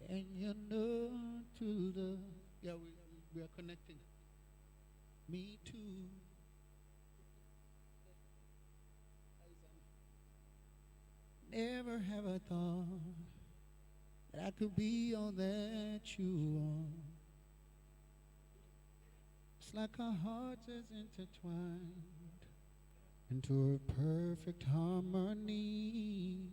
And you know to the yeah we are connecting. Me too. Never have I thought that I could be all that you are. It's like our hearts is intertwined into a perfect harmony.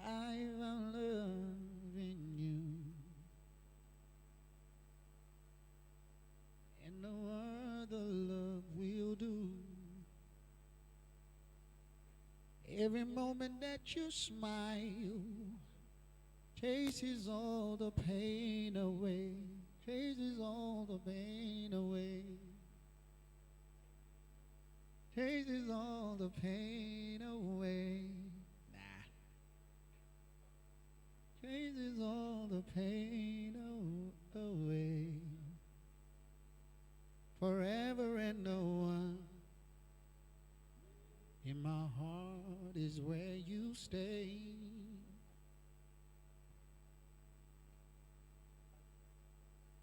I found love in you, and no other love will do. Every moment that you smile chases all the pain away, chases all the pain away, chases all the pain away. Nah, chases all the pain away. Forever and no one in my heart is where you stay.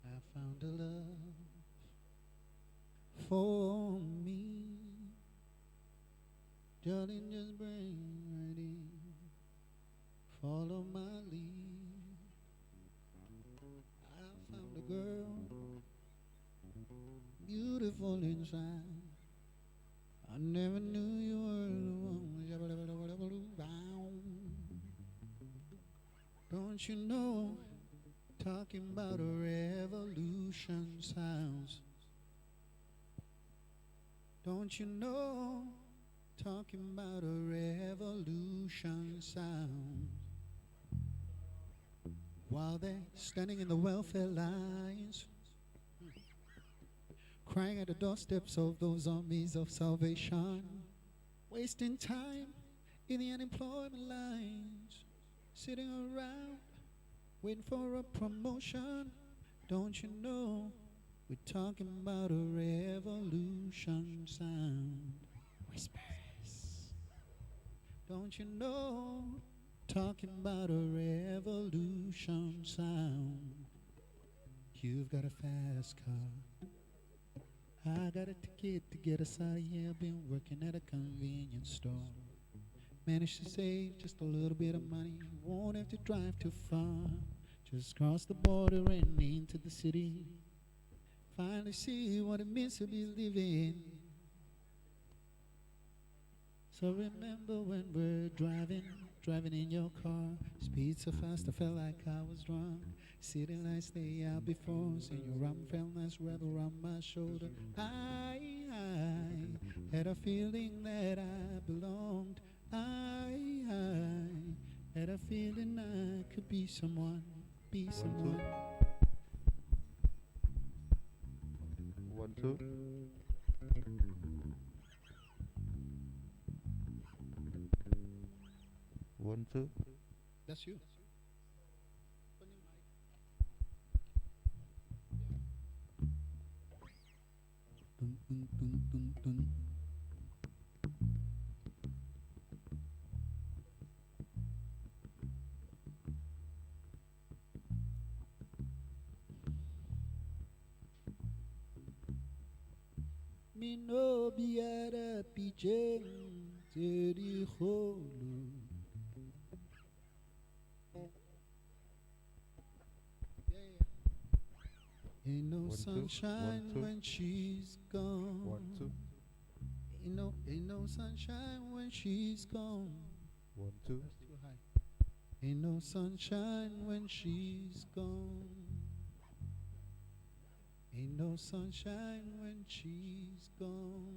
I found a love for me. Darling, just bring right in. Follow my lead. I found a girl, beautiful inside. I never knew you were the one. Don't you know? Talking about a revolution sounds. Don't you know? Talking about a revolution sounds. While they're standing in the welfare lines, crying at the doorsteps of those armies of salvation, wasting time in the unemployment lines, sitting around waiting for a promotion. Don't you know we're talking about a revolution sound? Whispers. Don't you know talking about a revolution sound? You've got a fast car, I got a ticket to get us out of here. Been working at a convenience store. Managed to save just a little bit of money. Won't have to drive too far. Just cross the border and into the city. Finally see what it means to be living. So remember when we're driving in your car. Speed so fast I felt like I was drunk. City lights lay out before us, and your arm felt nice wrapped around my shoulder. I had a feeling that I belonged. I had a feeling I could be someone, be someone. One, two. One, two. That's you. Dun, dun, dun, dun, dun. Mi no biara pijen teri kholu. Ain't no One, two. sunshine One, two. when she's gone. One, two. Ain't no sunshine when she's gone. One, two. That's too high. Ain't no sunshine when she's gone. Ain't no sunshine when she's gone.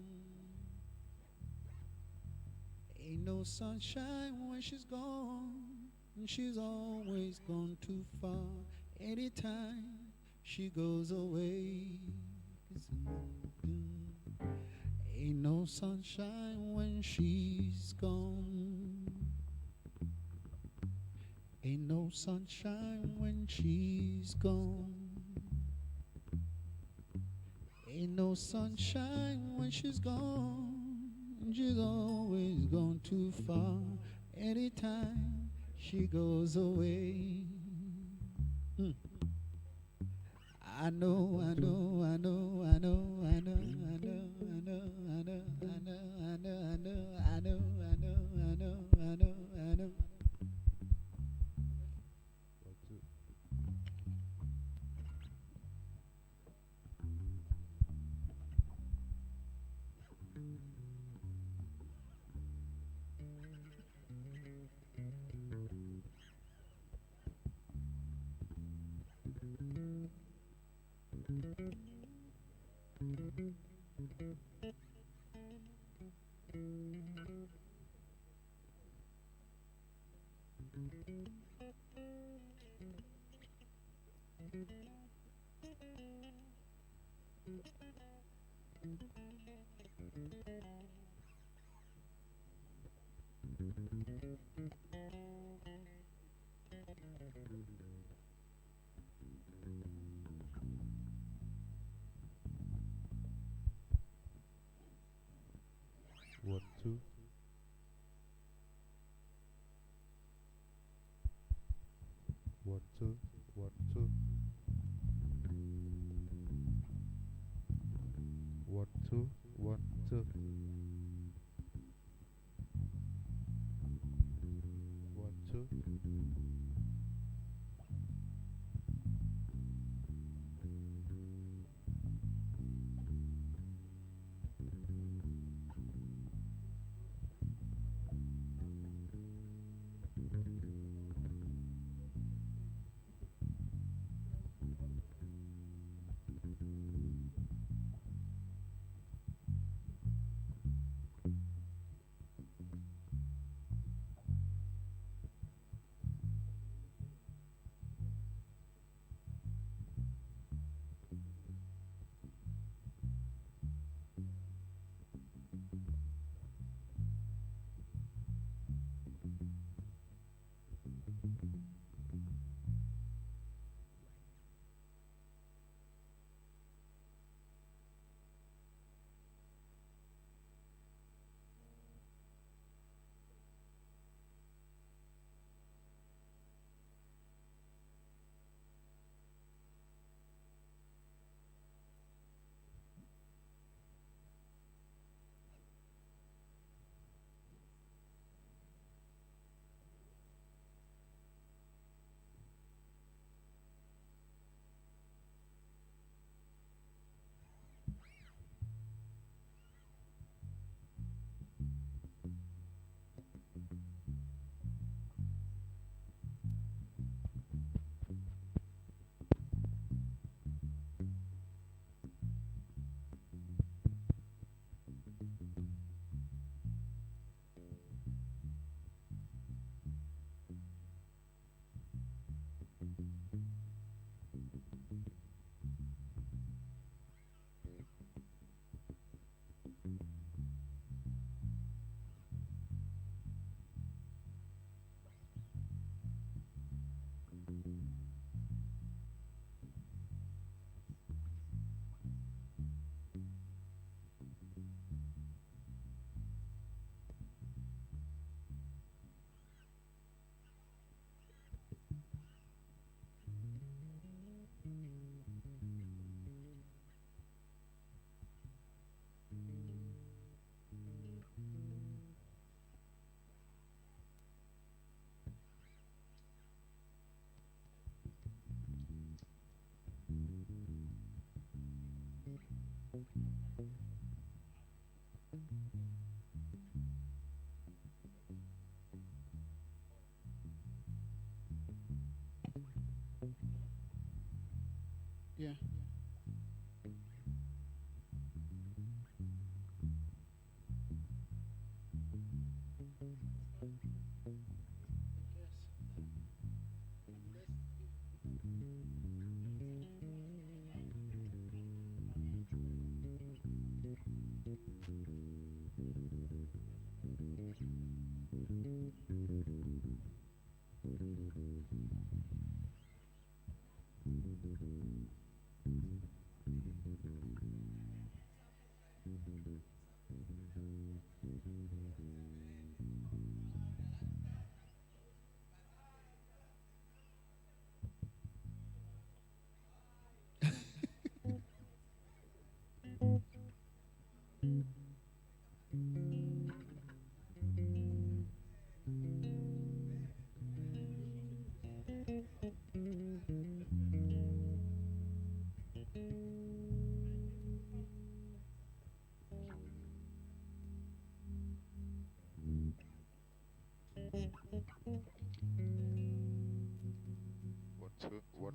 Ain't no sunshine when she's gone. And she's always gone too far. Anytime she goes away. Ain't no sunshine when she's gone. Ain't no sunshine when she's gone. Ain't no sunshine when she's gone. And she's always gone too far. Anytime she goes away. Mm. I know, I know, I know, I know, I know, I know, I know, I know, I know, I know, I know, I know, I know, I know, I know, I know. 1 2. One, two. 1 2. 1 2. 1 2. 1 2. 1 2. Yeah.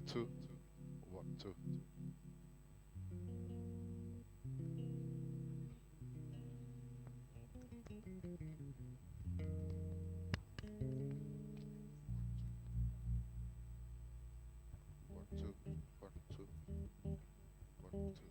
two, 1 2. One two, 1 2, 1 2.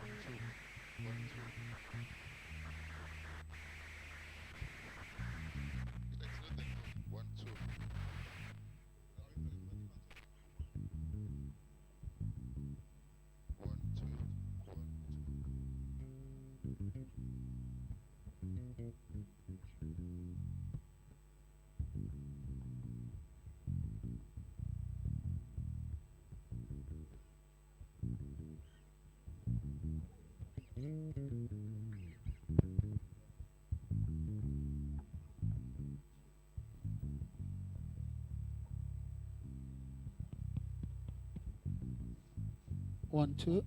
One two, 1 2, 1 2. One two.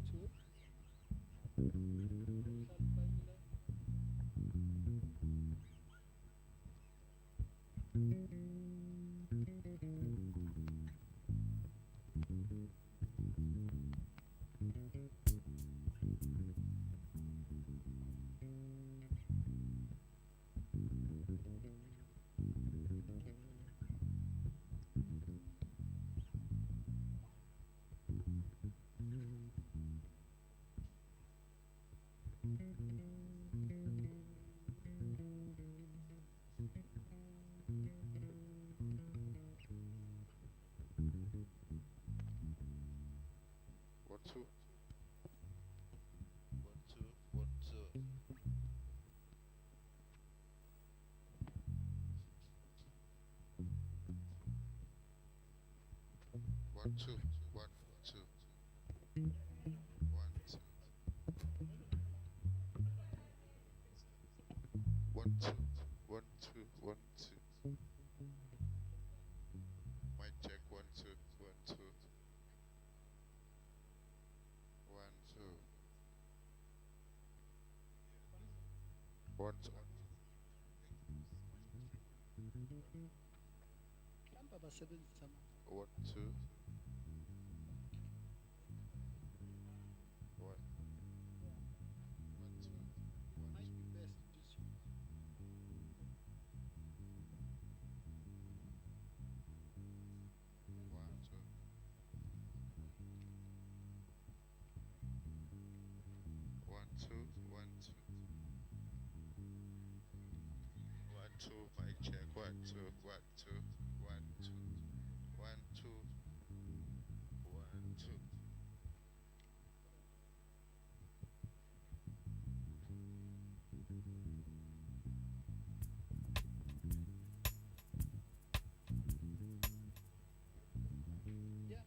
1 2. One two. 1 2, 1 2. One two, 1 2. 1 2. 1 2, 1 2, 1 2. Mic check 1 2, 1 2. 1 2. 1 2. Hamba basebenzisa 1 2. 1 might be best just use 2. 1 2. 1 2. Mic check 1 2, 1 2. 1 2. 1 2. 1 2. yeah.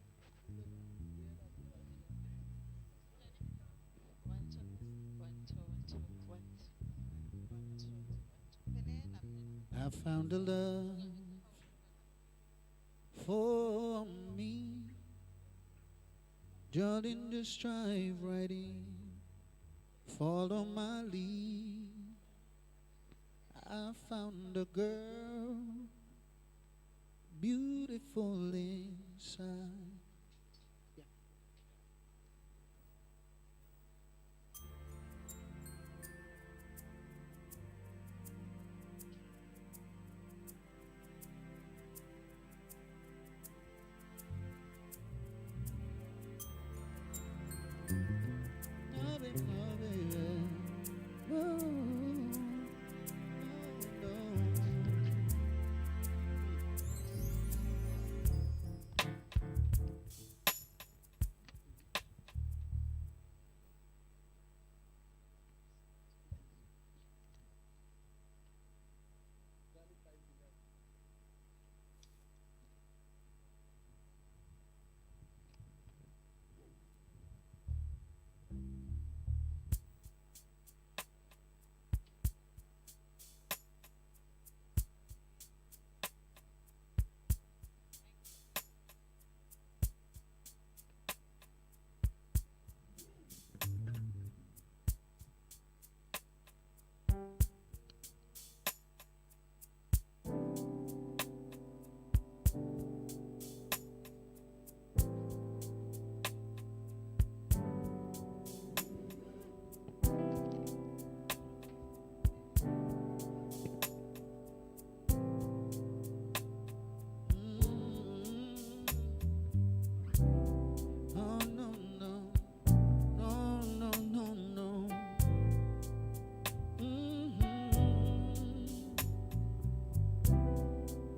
I found a love for me, joining the strive, riding, follow my lead. I found a girl, beautiful inside. Yeah. Love it, yeah. Oh, no.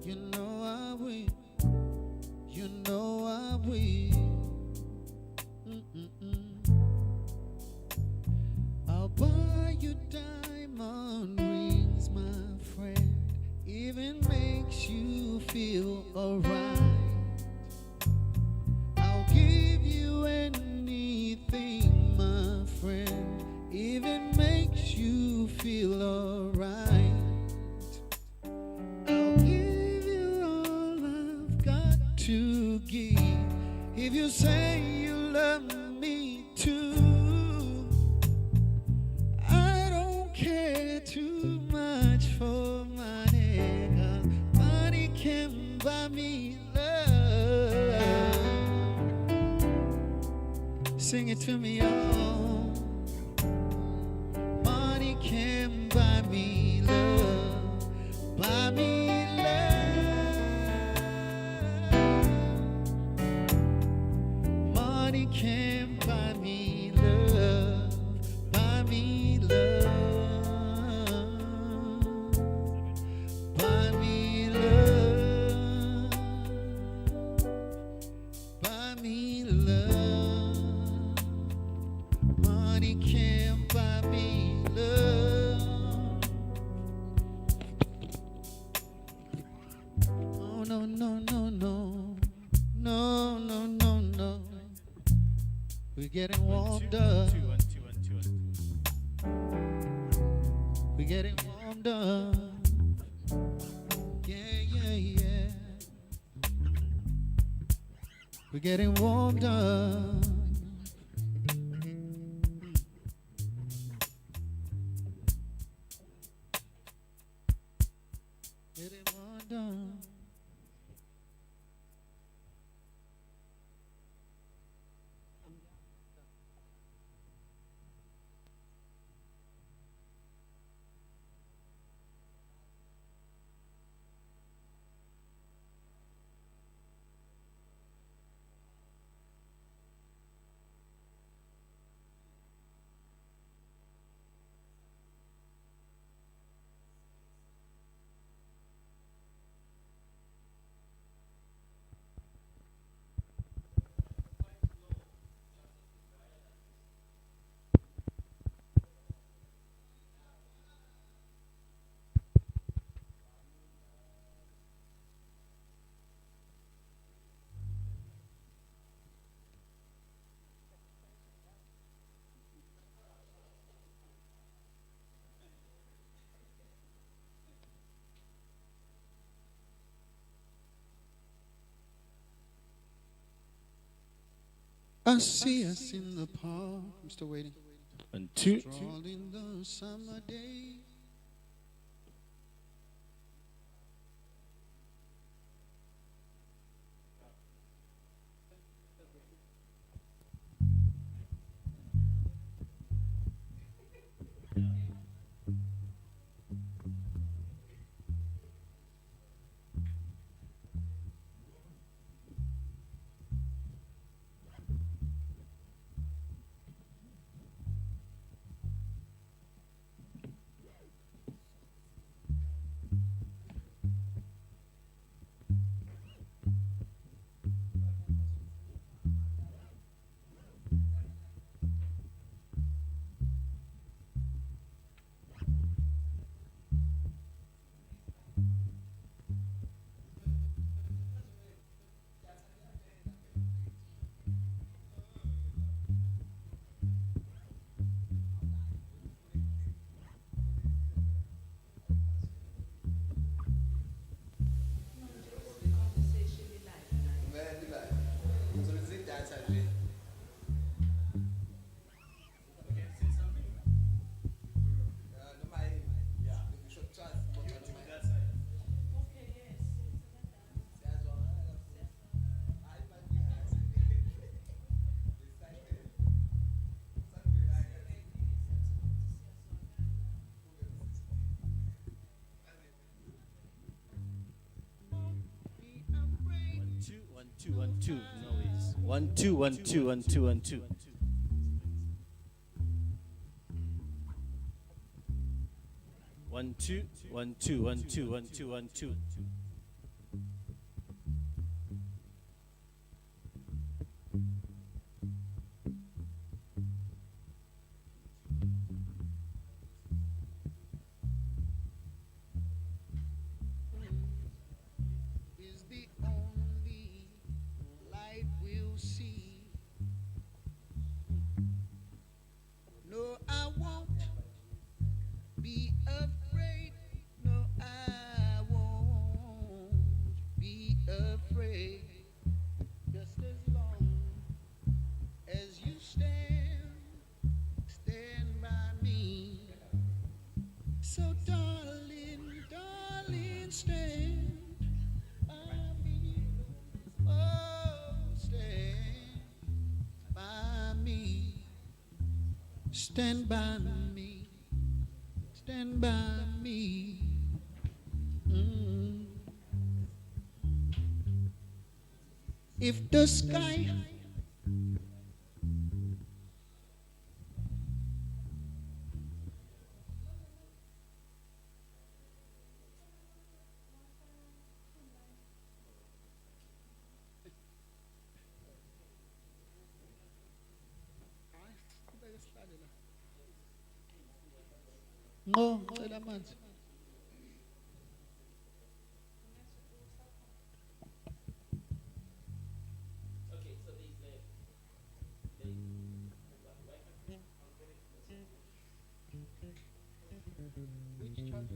You know I will. You know I will. I'll buy you diamond rings, my friend. Even makes you feel alright. I'll give you anything, my friend. Even makes you feel alright. I'll give you all I've got to give. If you say you love me too, I don't care too much for money, 'cause money can buy me love. Sing it to me, y'all. Money can buy me love, buy me love. Money can buy me love, buy me love, buy me love, buy me love. Money can buy me love. Oh no no no no no no no no. We're getting warmed up. We're getting warmed up. Yeah yeah yeah. We're getting warmed up. Getting warmed up. I see us in the park. I'm still waiting. And two. Strolling the summer day. One, two. No, it's 1 2 1 2 1 2 1 2. One two, 1 2 1 2 1 2 1 2. afraid, just as long as you stand by me. So darling, darling, stand by me. Oh, stand by me. Stand by me. Stand by me. Mm. If the sky ngo cela amanzi. Which charger?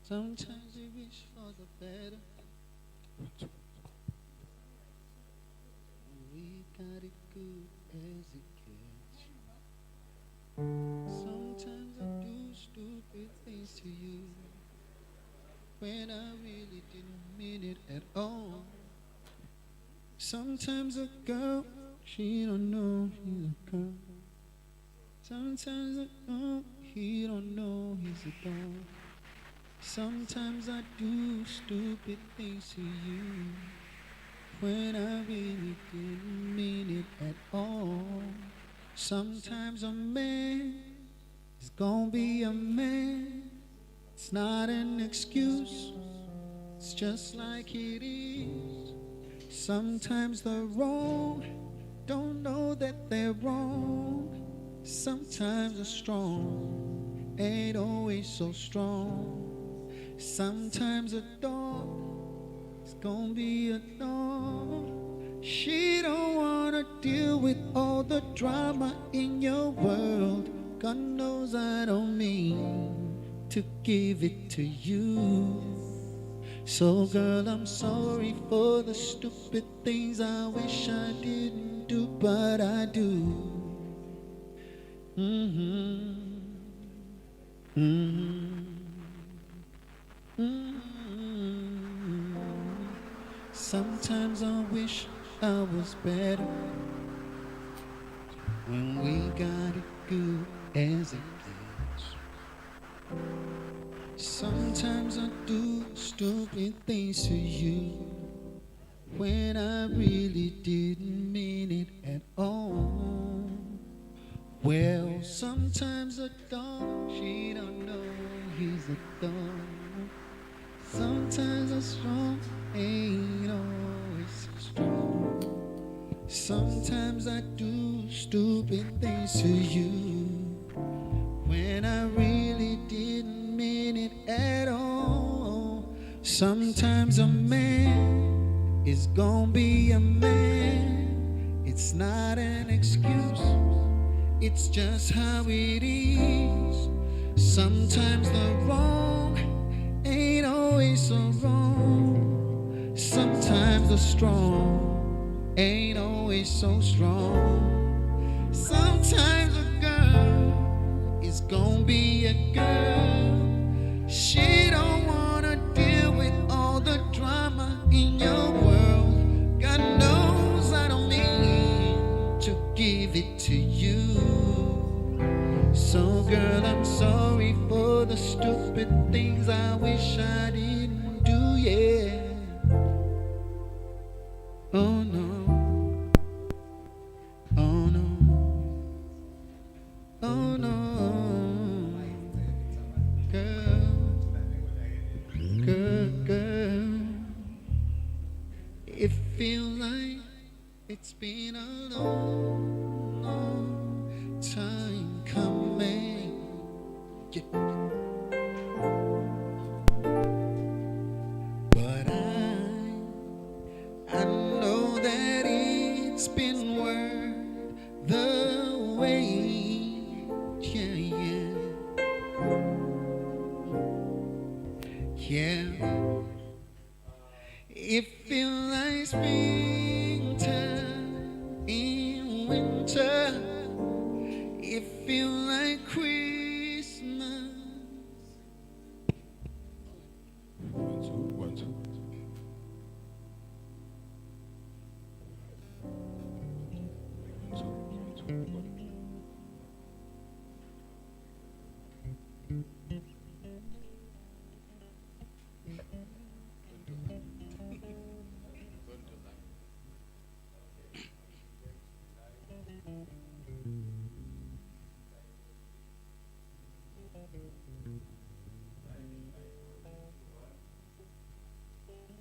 Sometimes you wish for the better. We got it good as it gets. Sometimes I do stupid things to you when I really didn't mean it at all. Sometimes a girl, she don't know he's a girl. Sometimes a girl, he don't know he's a dog. Sometimes I do stupid things to you when I really didn't mean it at all. Sometimes a man is gonna be a man. It's not an excuse, it's just like it is. Sometimes the wrong don't know that they're wrong. Sometimes the strong ain't always so strong. Sometimes a dog is gonna be a dog. She don't wanna deal with all the drama in your world. God knows I don't mean to give it to you. So girl, I'm sorry for the stupid things I wish I didn't do, but I do. Sometimes I wish I was better when we got it good as it gets. Sometimes I do stupid things to you when I really didn't mean it at all. Well, sometimes a dog, she don't know he's a dog. Sometimes a strong ain't always so strong. Sometimes I do stupid things to you when I really didn't mean it at all. Sometimes a man is gonna be a man. It's not an excuse, it's just how it is. Sometimes the wrong ain't always so wrong. Sometimes the strong ain't always so strong. Sometimes a girl is gonna be a girl. She don't wanna deal with all the drama in your world. God knows I don't mean to give it to you. So girl, I'm sorry for the stupid things I wish I didn't do, yeah. Oh no, oh no, oh no. Girl, it feels like it's been a long, long time coming. Yeah. But I know that it's been worth the wait. Yeah, yeah, yeah. It feels like springtime in winter. It feels like Christmas. One, two, one, two. One, two, one, two, one.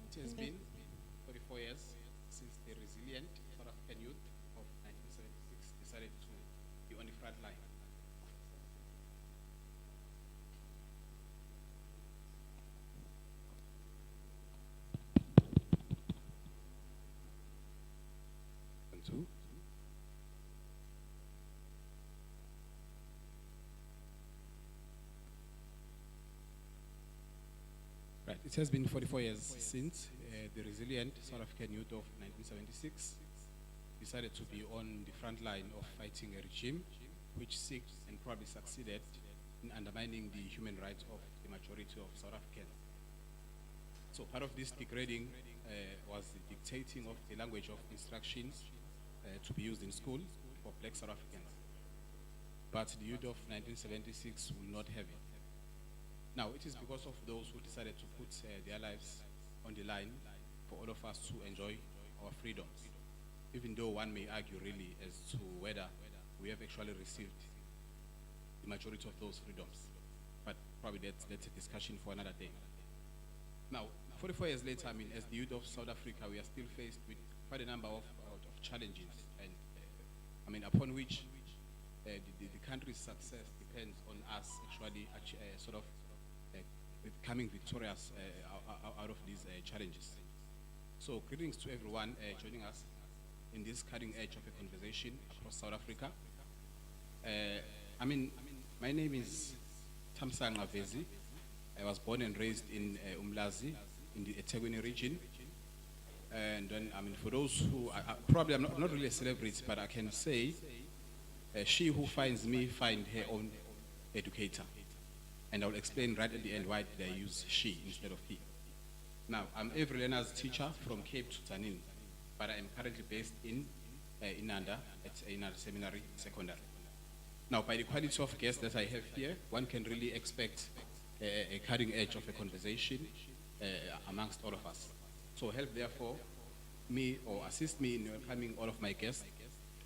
It has been 44 years since the resilient South African youth of 1976 decided to be on the front line. One, two. It has been 44 years since the resilient South African youth of 1976 decided to be on the front line of fighting a regime which seeked and probably succeeded in undermining the human rights of the majority of South Africans. So part of this degrading was the dictating of the language of instructions to be used in school for black South Africans. But the youth of 1976 will not have it. Now, it is because of those who decided to put their lives on the line for all of us to enjoy our freedoms, even though one may argue really as to whether we have actually received the majority of those freedoms. But probably that's a discussion for another day. Now, 44 years later, I mean, as the youth of South Africa, we are still faced with quite a number of challenges, and I mean, upon which the country's success depends on us actually sort of becoming victorious out of these challenges. So greetings to everyone joining us in this cutting edge of a conversation across South Africa. I mean, my name is Tamsang Avezi. I was born and raised in Umlazi in the eThekwini region. And then, I mean, for those who, probably I'm not really a celebrity, but I can say, she who finds me find her own educator. And I'll explain right at the end why did I use she instead of he. Now, I'm Avery Leonard's teacher from Cape to Tanin, but I am currently based in Inanda at Inanda Seminary Secondary. Now, by the quality of guests that I have here, one can really expect a cutting edge of a conversation amongst all of us. So help, therefore, me or assist me in welcoming all of my guests,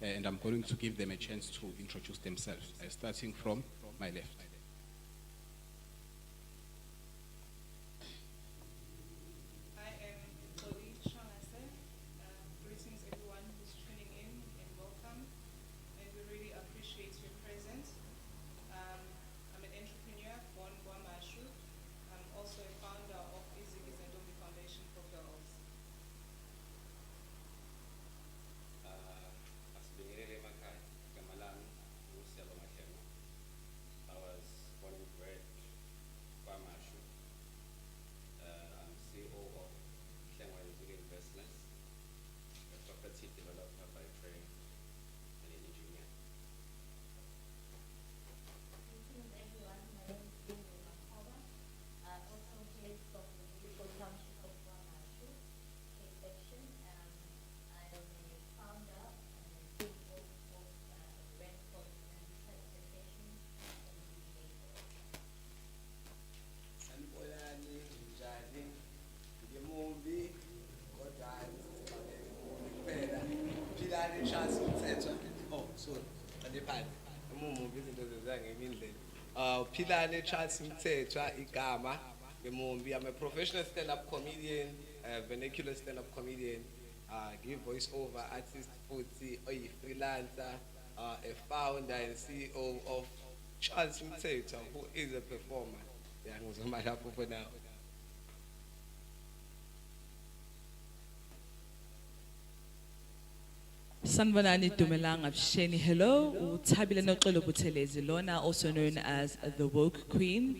and I'm going to give them a chance to introduce themselves, starting from my left. Philane Charles Mthethwa igama ngemumbi. I'm a professional stand-up comedian, vernacular stand-up comedian, give voice-over artist futhi, freelancer, a founder and CEO of Charles Mthethwa, who is a performer. Yeah, ngizoma lapho for now. Sanvanani Dumelang Absheni, hello. Utabile Noxolo Buthelezi Lona, also known as the Woke Queen.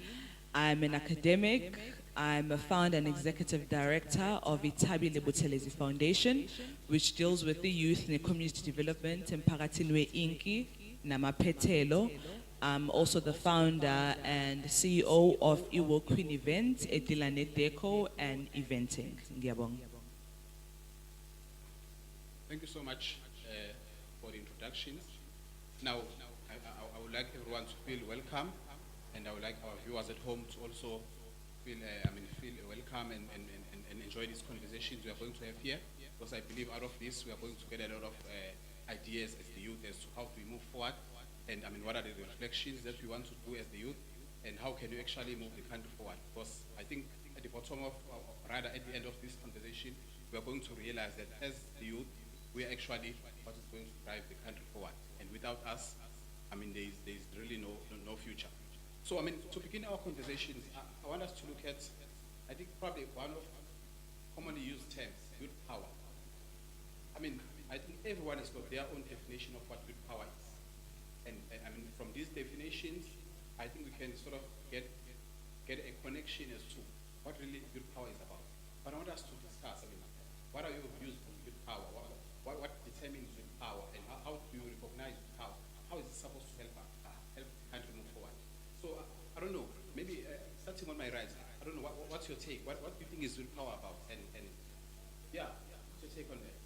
I'm an academic. I'm a founder and executive director of Itabile Buthelezi Foundation, which deals with the youth and community development in Pakatilwe Inki, Namapetelo. I'm also the founder and CEO of Woke Queen Events, Edilane Deco and Eventing. Ngiyabonga. Thank you so much for the introductions. Now, I would like everyone to feel welcome, and I would like our viewers at home to also feel welcome and enjoy these conversations we are going to have here, because I believe out of this we are going to get a lot of ideas as the youth as to how we move forward, and what are the reflections that we want to do as the youth, and how can we actually move the country forward. Because I think at the bottom of, rather at the end of this conversation, we are going to realize that as the youth, we are actually what is going to drive the country forward. And without us, there's really no future. So, to begin our conversations, I want us to look at, I think probably one of commonly used terms, youth power. I think everyone has got their own definition of what youth power is. And from these definitions, I think we can sort of get a connection as to what really youth power is about. But I want us to discuss, what are your views on youth power? What determines youth power, and how do you recognize youth power? How is it supposed to help the country move forward? So I don't know, maybe starting on my right, I don't know, what's your take? What do you think is youth power about? And yeah, what's your take on that?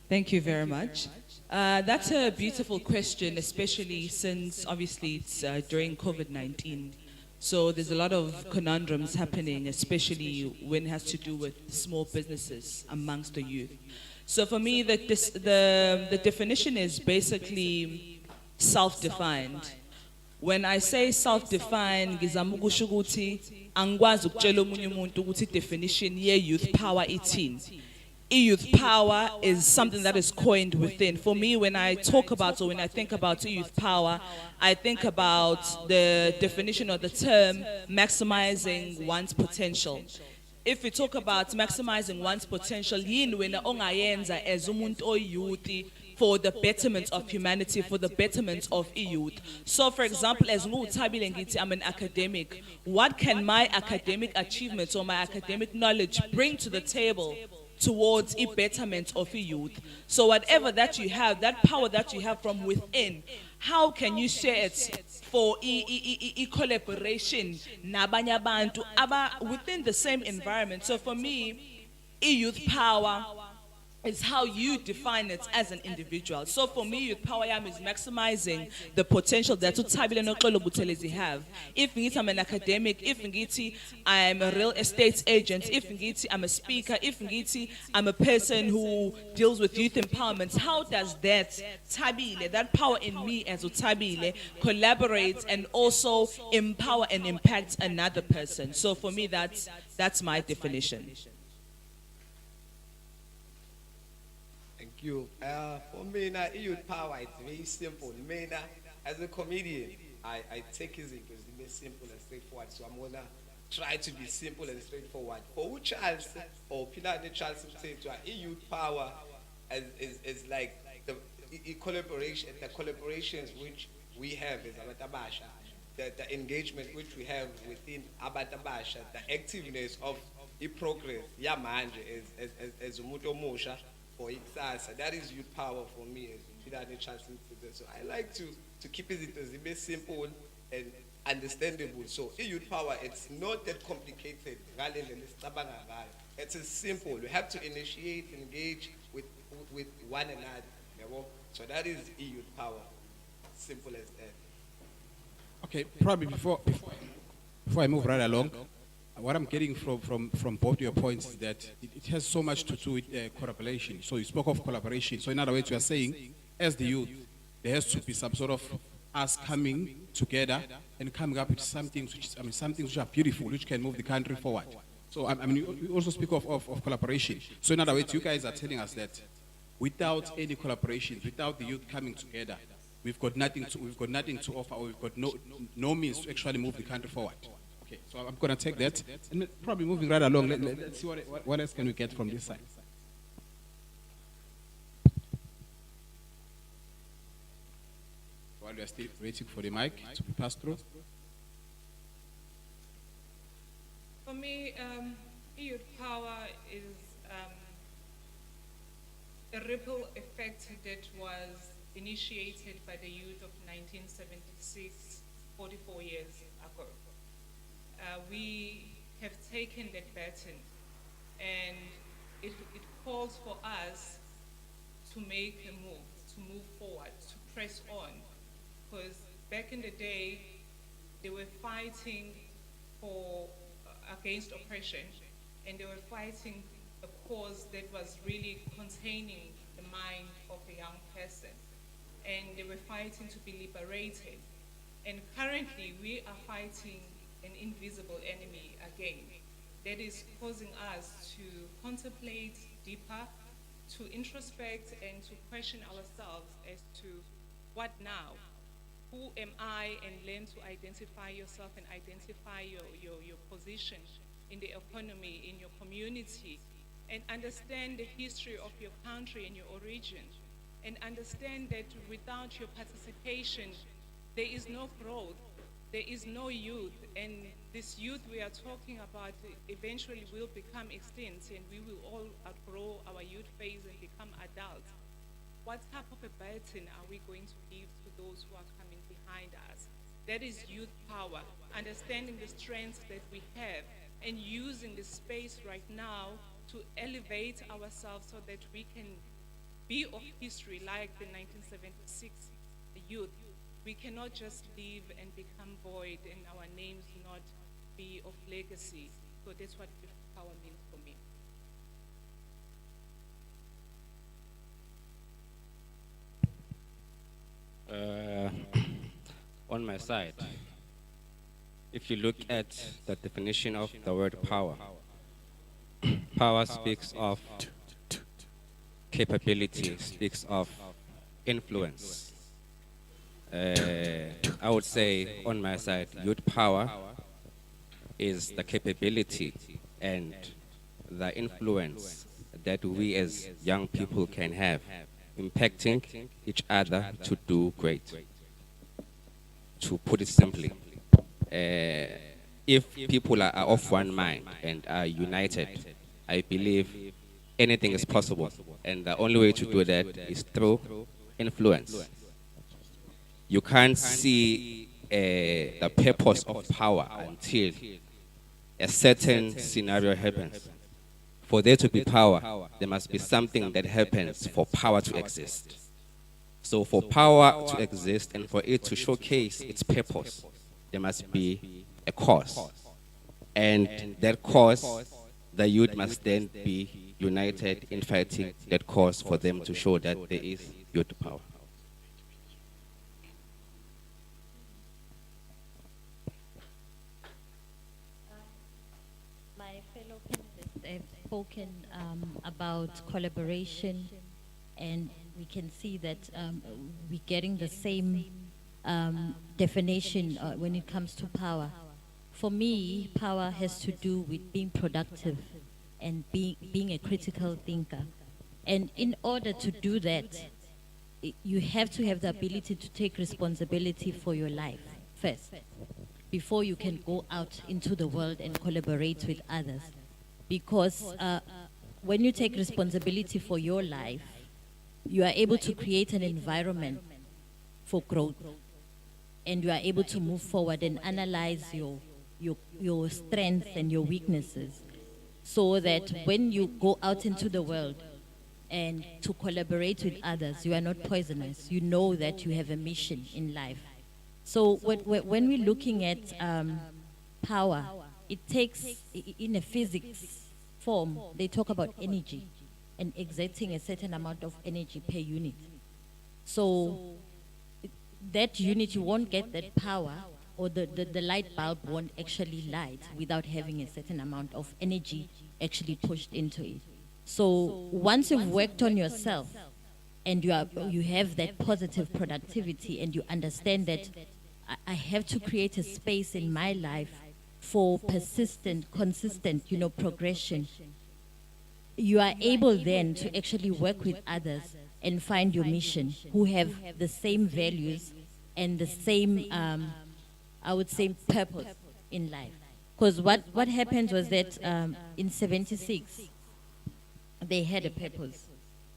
Thank you very much. That's a beautiful question, especially since obviously it's during COVID-19. So there's a lot of conundrums happening, especially when it has to do with small businesses amongst the youth. So for me, the definition is basically self-defined. When I say self-defined, ngizama ukusho ukuthi angikwazi ukutshela omunye umuntu ukuthi definition ye youth power ithini. Youth power is something that is coined within. For me, when I talk about or when I think about youth power, I think about the definition of the term maximizing one's potential. If we talk about maximizing one's potential, yini wena ongayenza as umuntu oyouth for the betterment of humanity, for the betterment of youth. So for example, as Nguthabile ngithi, I'm an academic. What can my academic achievements or my academic knowledge bring to the table towards a betterment of youth? So whatever that you have, that power that you have from within, how can you share it for collaboration nabanye abantu within the same environment? So for me, youth power is how you define it as an individual. So for me, youth power is maximizing the potential that uThabile noXolo Buthelezi have. If ngithi I'm an academic, if ngithi I'm a real estate agent, if ngithi I'm a speaker, if ngithi I'm a person who deals with youth empowerment, how does that Thabile, that power in me as uThabile, collaborate and also empower and impact another person? So for me, that's my definition. You. For me, youth power, it's very simple. Me, as a comedian, I take it because it's very simple and straightforward. So I'm going to try to be simple and straightforward. For who Charles or Pilani Charles say to youth power is like the collaborations which we have as Abatabasha, the engagement which we have within Abatabasha, the activeness of the progress, Yamanje as Umuto Mosha. For Iksasa. That is youth power for me as so I like to keep it as very simple and understandable. So youth power, it's not that complicated. It's as simple. We have to initiate, engage with one another. So that is youth power. Simple as that. Okay, probably before I move right along, what I'm getting from both your points is that it has so much to do with collaboration. So you spoke of collaboration. So in other words, you are saying, as the youth, there has to be some sort of us coming together and coming up with some things which are beautiful, which can move the country forward. So you also speak of collaboration. So in other words, you guys are telling us that without any collaboration, without the youth coming together, we've got nothing to offer, or we've got no means to actually move the country forward. Okay, so I'm going to take that, and probably moving right along, let's see what else can we get from this side. While we are still waiting for the mic to be passed through. For me, youth power is a ripple effect that was initiated by the youth of 1976, 44 years ago. We have taken that baton, and it calls for us to make a move, to move forward, to press on. Because back in the day, they were fighting against oppression, and they were fighting a cause that was really containing the mind of a young person. And they were fighting to be liberated. And currently, we are fighting an invisible enemy again that is causing us to contemplate deeper, to introspect and to question ourselves as to what now? Who am I? And learn to identify yourself and identify your position in the economy, in your community, and understand the history of your country and your origin, and understand that without your participation, there is no growth, there is no youth, and this youth we are talking about eventually will become extinct, and we will all outgrow our youth phase and become adults. What type of a baton are we going to give to those who are coming behind us? That is youth power, understanding the strengths that we have and using the space right now to elevate ourselves so that we can be of history like the 1976 youth. We cannot just leave and become void and our names not be of legacy. So that's what youth power means for me. On my side, if you look at the definition of the word power, power speaks of capability, speaks of influence. I would say on my side, youth power is the capability and the influence that we as young people can have, impacting each other to do great. To put it simply, if people are of one mind and are united, I believe anything is possible. And the only way to do that is through influence. You can't see the purpose of power until a certain scenario happens. For there to be power, there must be something that happens for power to exist. So for power to exist and for it to showcase its purpose, there must be a cause. And that cause, the youth must then be united in fighting that cause for them to show that there is youth power. My fellow panelists have spoken about collaboration, and we can see that we're getting the same definition when it comes to power. For me, power has to do with being productive and being a critical thinker. And in order to do that, you have to have the ability to take responsibility for your life first, before you can go out into the world and collaborate with others. Because when you take responsibility for your life, you are able to create an environment for growth, and you are able to move forward and analyze your strengths and your weaknesses, so that when you go out into the world and to collaborate with others, you are not poisonous. You know that you have a mission in life. So when we're looking at power, it takes, in a physics form, they talk about energy and exerting a certain amount of energy per unit. So that unit, you won't get that power, or the light bulb won't actually light without having a certain amount of energy actually pushed into it. So once you've worked on yourself and you have that positive productivity, and you understand that I have to create a space in my life for persistent, consistent, progression, you are able then to actually work with others and find your mission, who have the same values and the same, I would say, purpose in life. Because what happened was that in 76, they had a purpose.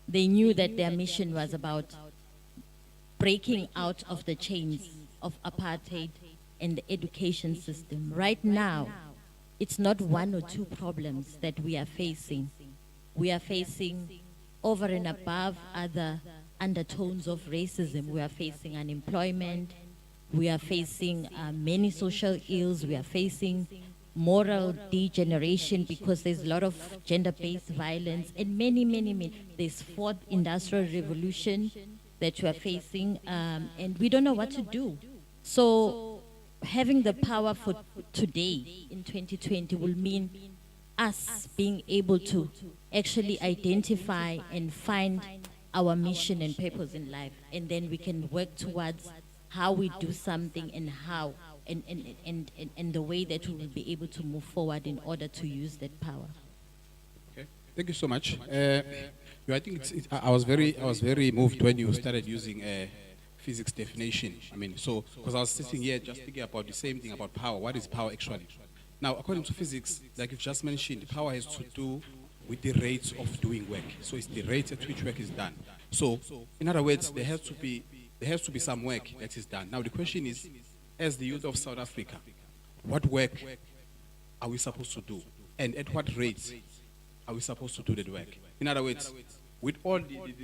They knew that their mission was about breaking out of the chains of apartheid and the education system. Right now, it's not one or two problems that we are facing. We are facing, over and above other undertones of racism, we are facing unemployment, we are facing many social ills, we are facing moral degeneration because there's a lot of gender-based violence, and many. There's fourth industrial revolution that we are facing, and we don't know what to do. So having the power for today in 2020 will mean us being able to actually identify and find our mission and purpose in life, and then we can work towards how we do something and how and the way that we will be able to move forward in order to use that power. Okay. Thank you so much. I think I was very moved when you started using physics definition. I mean, so because I was sitting here just thinking about the same thing about power. What is power actually? Now, according to physics, like you've just mentioned, power has to do with the rate of doing work. So it's the rate at which work is done. So, in other words, there has to be some work that is done. Now, the question is, as the youth of South Africa, what work are we supposed to do, and at what rate are we supposed to do that work? In other words, with all the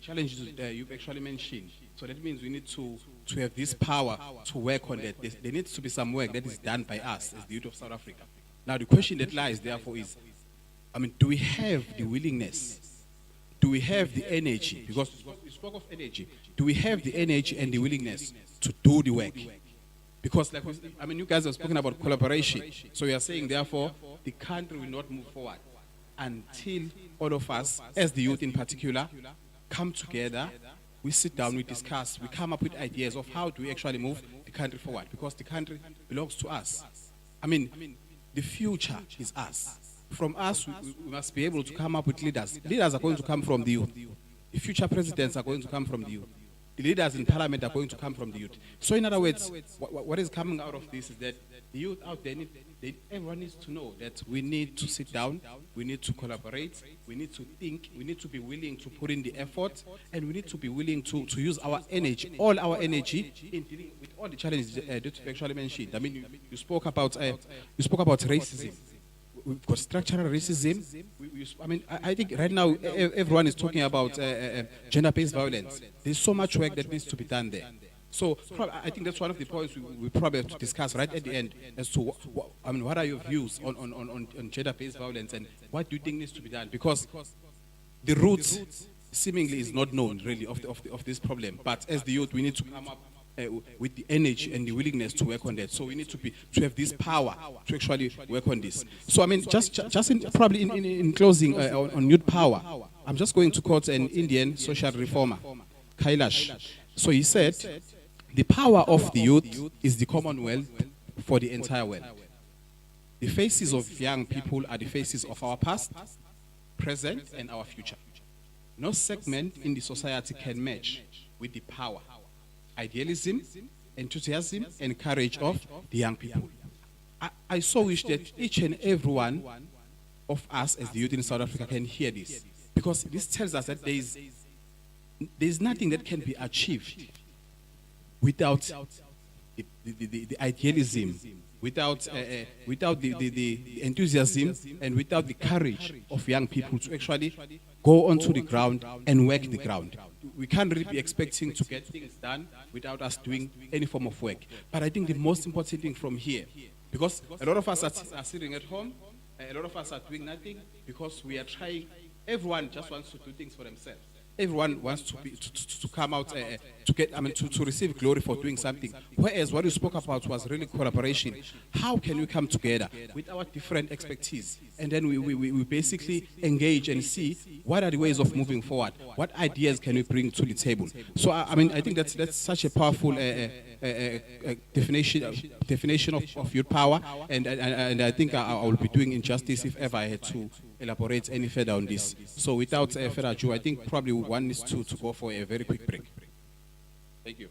challenges you've actually mentioned, so that means we need to have this power to work on that. There needs to be some work that is done by us as the youth of South Africa. Now, the question that lies, therefore, is, I mean, do we have the willingness? Do we have the energy? Because we spoke of energy. Do we have the energy and the willingness to do the work? Because, like, I mean, you guys have spoken about collaboration. So we are saying, therefore, the country will not move forward until all of us, as the youth in particular, come together, we sit down, we discuss, we come up with ideas of how do we actually move the country forward, because the country belongs to us. I mean, the future is us. From us, we must be able to come up with leaders. Leaders are going to come from the youth. The future presidents are going to come from the youth. The leaders in parliament are going to come from the youth. So in other words, what is coming out of this is that the youth out there, everyone needs to know that we need to sit down, we need to collaborate, we need to think, we need to be willing to put in the effort, and we need to be willing to use our energy, all our energy, in dealing with all the challenges that you actually mentioned. I mean, you spoke about racism. We've got structural racism. I mean, I think right now everyone is talking about gender-based violence. There's so much work that needs to be done there. So I think that's one of the points we probably have to discuss right at the end as to what are your views on gender-based violence, and what do you think needs to be done? Because the roots seemingly is not known really of this problem. But as the youth, we need to come up with the energy and the willingness to work on that. So we need to have this power to actually work on this. So I mean, just in closing on youth power, I'm just going to quote an Indian social reformer, Kailash. So he said, "The power of the youth is the commonwealth for the entire world. The faces of young people are the faces of our past, present, and our future. No segment in the society can match with the power, idealism, enthusiasm, and courage of the young people." I so wish that each and every one of us as the youth in South Africa can hear this, because this tells us that there's nothing that can be achieved without the idealism, without the enthusiasm, and without the courage of young people to actually go onto the ground and work the ground. We can't really be expecting to get things done without us doing any form of work. But I think the most important thing from here, because a lot of us are sitting at home, a lot of us are doing nothing because we are trying. Everyone just wants to do things for themselves. Everyone wants to come out to receive glory for doing something. Whereas what you spoke about was really collaboration. How can we come together with our different expertise, and then we basically engage and see what are the ways of moving forward? What ideas can we bring to the table? So I mean, I think that's such a powerful definition of youth power, and I think I will be doing injustice if ever I had to elaborate any further on this. So without further ado, I think probably one needs to go for a very quick break. Thank you.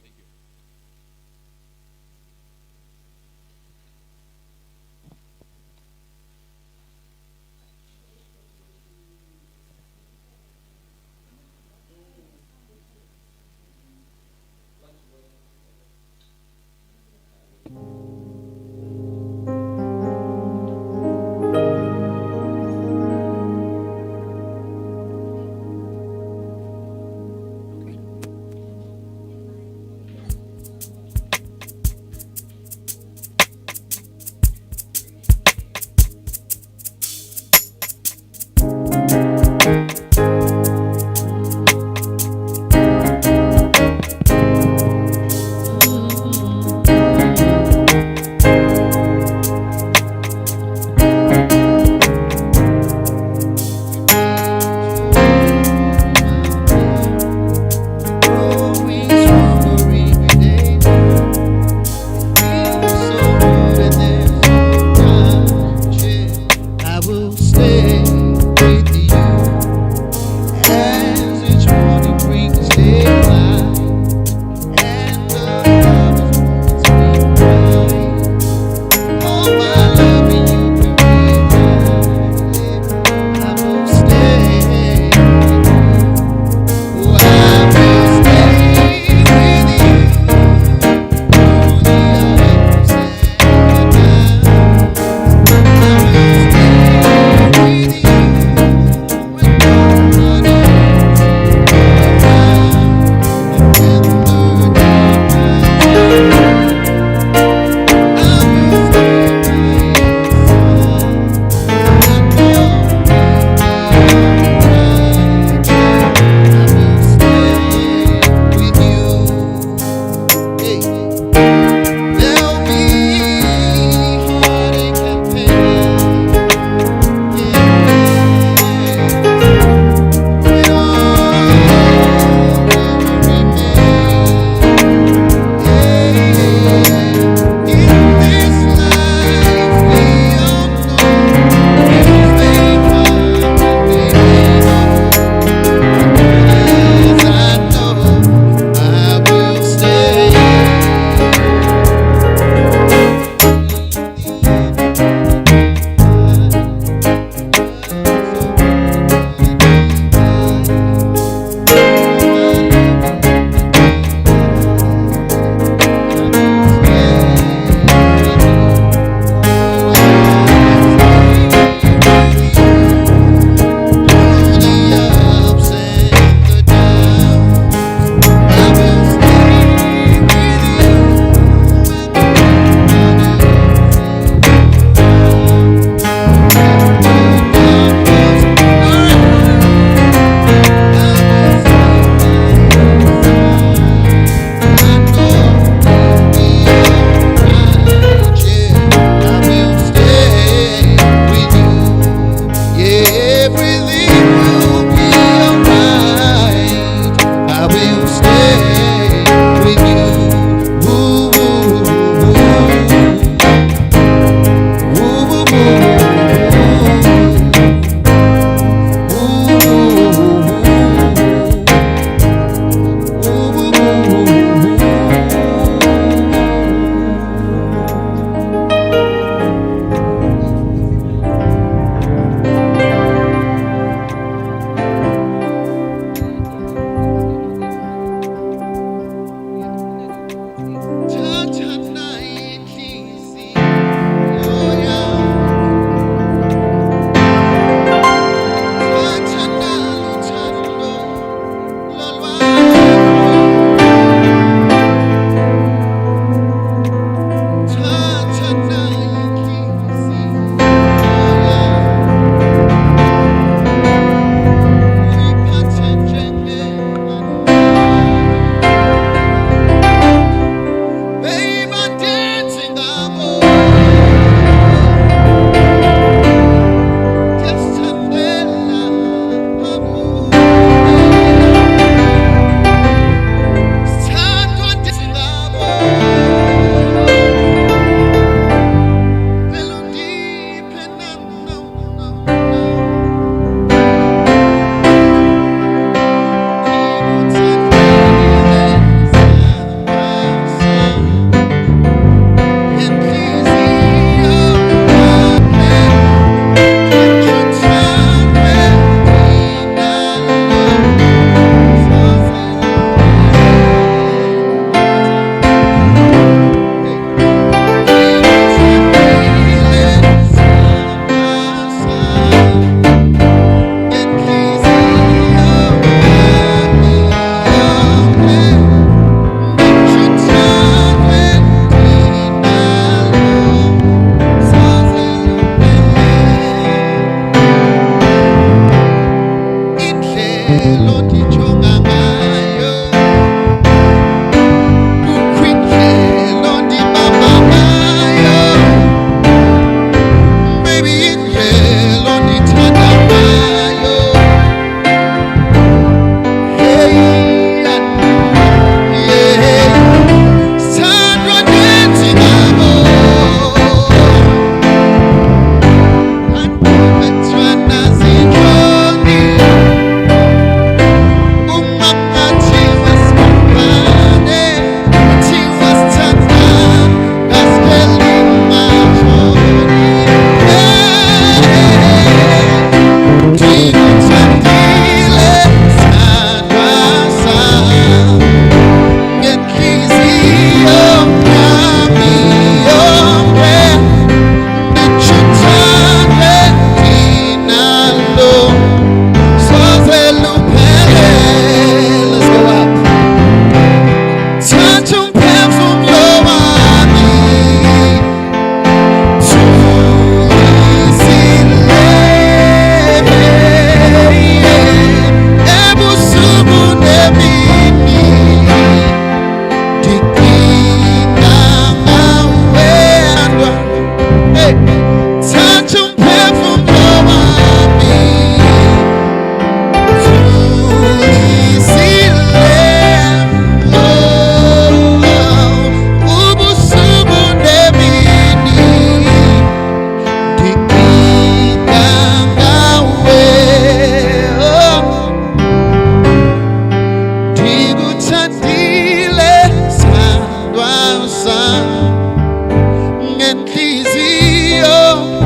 ngenhliziyo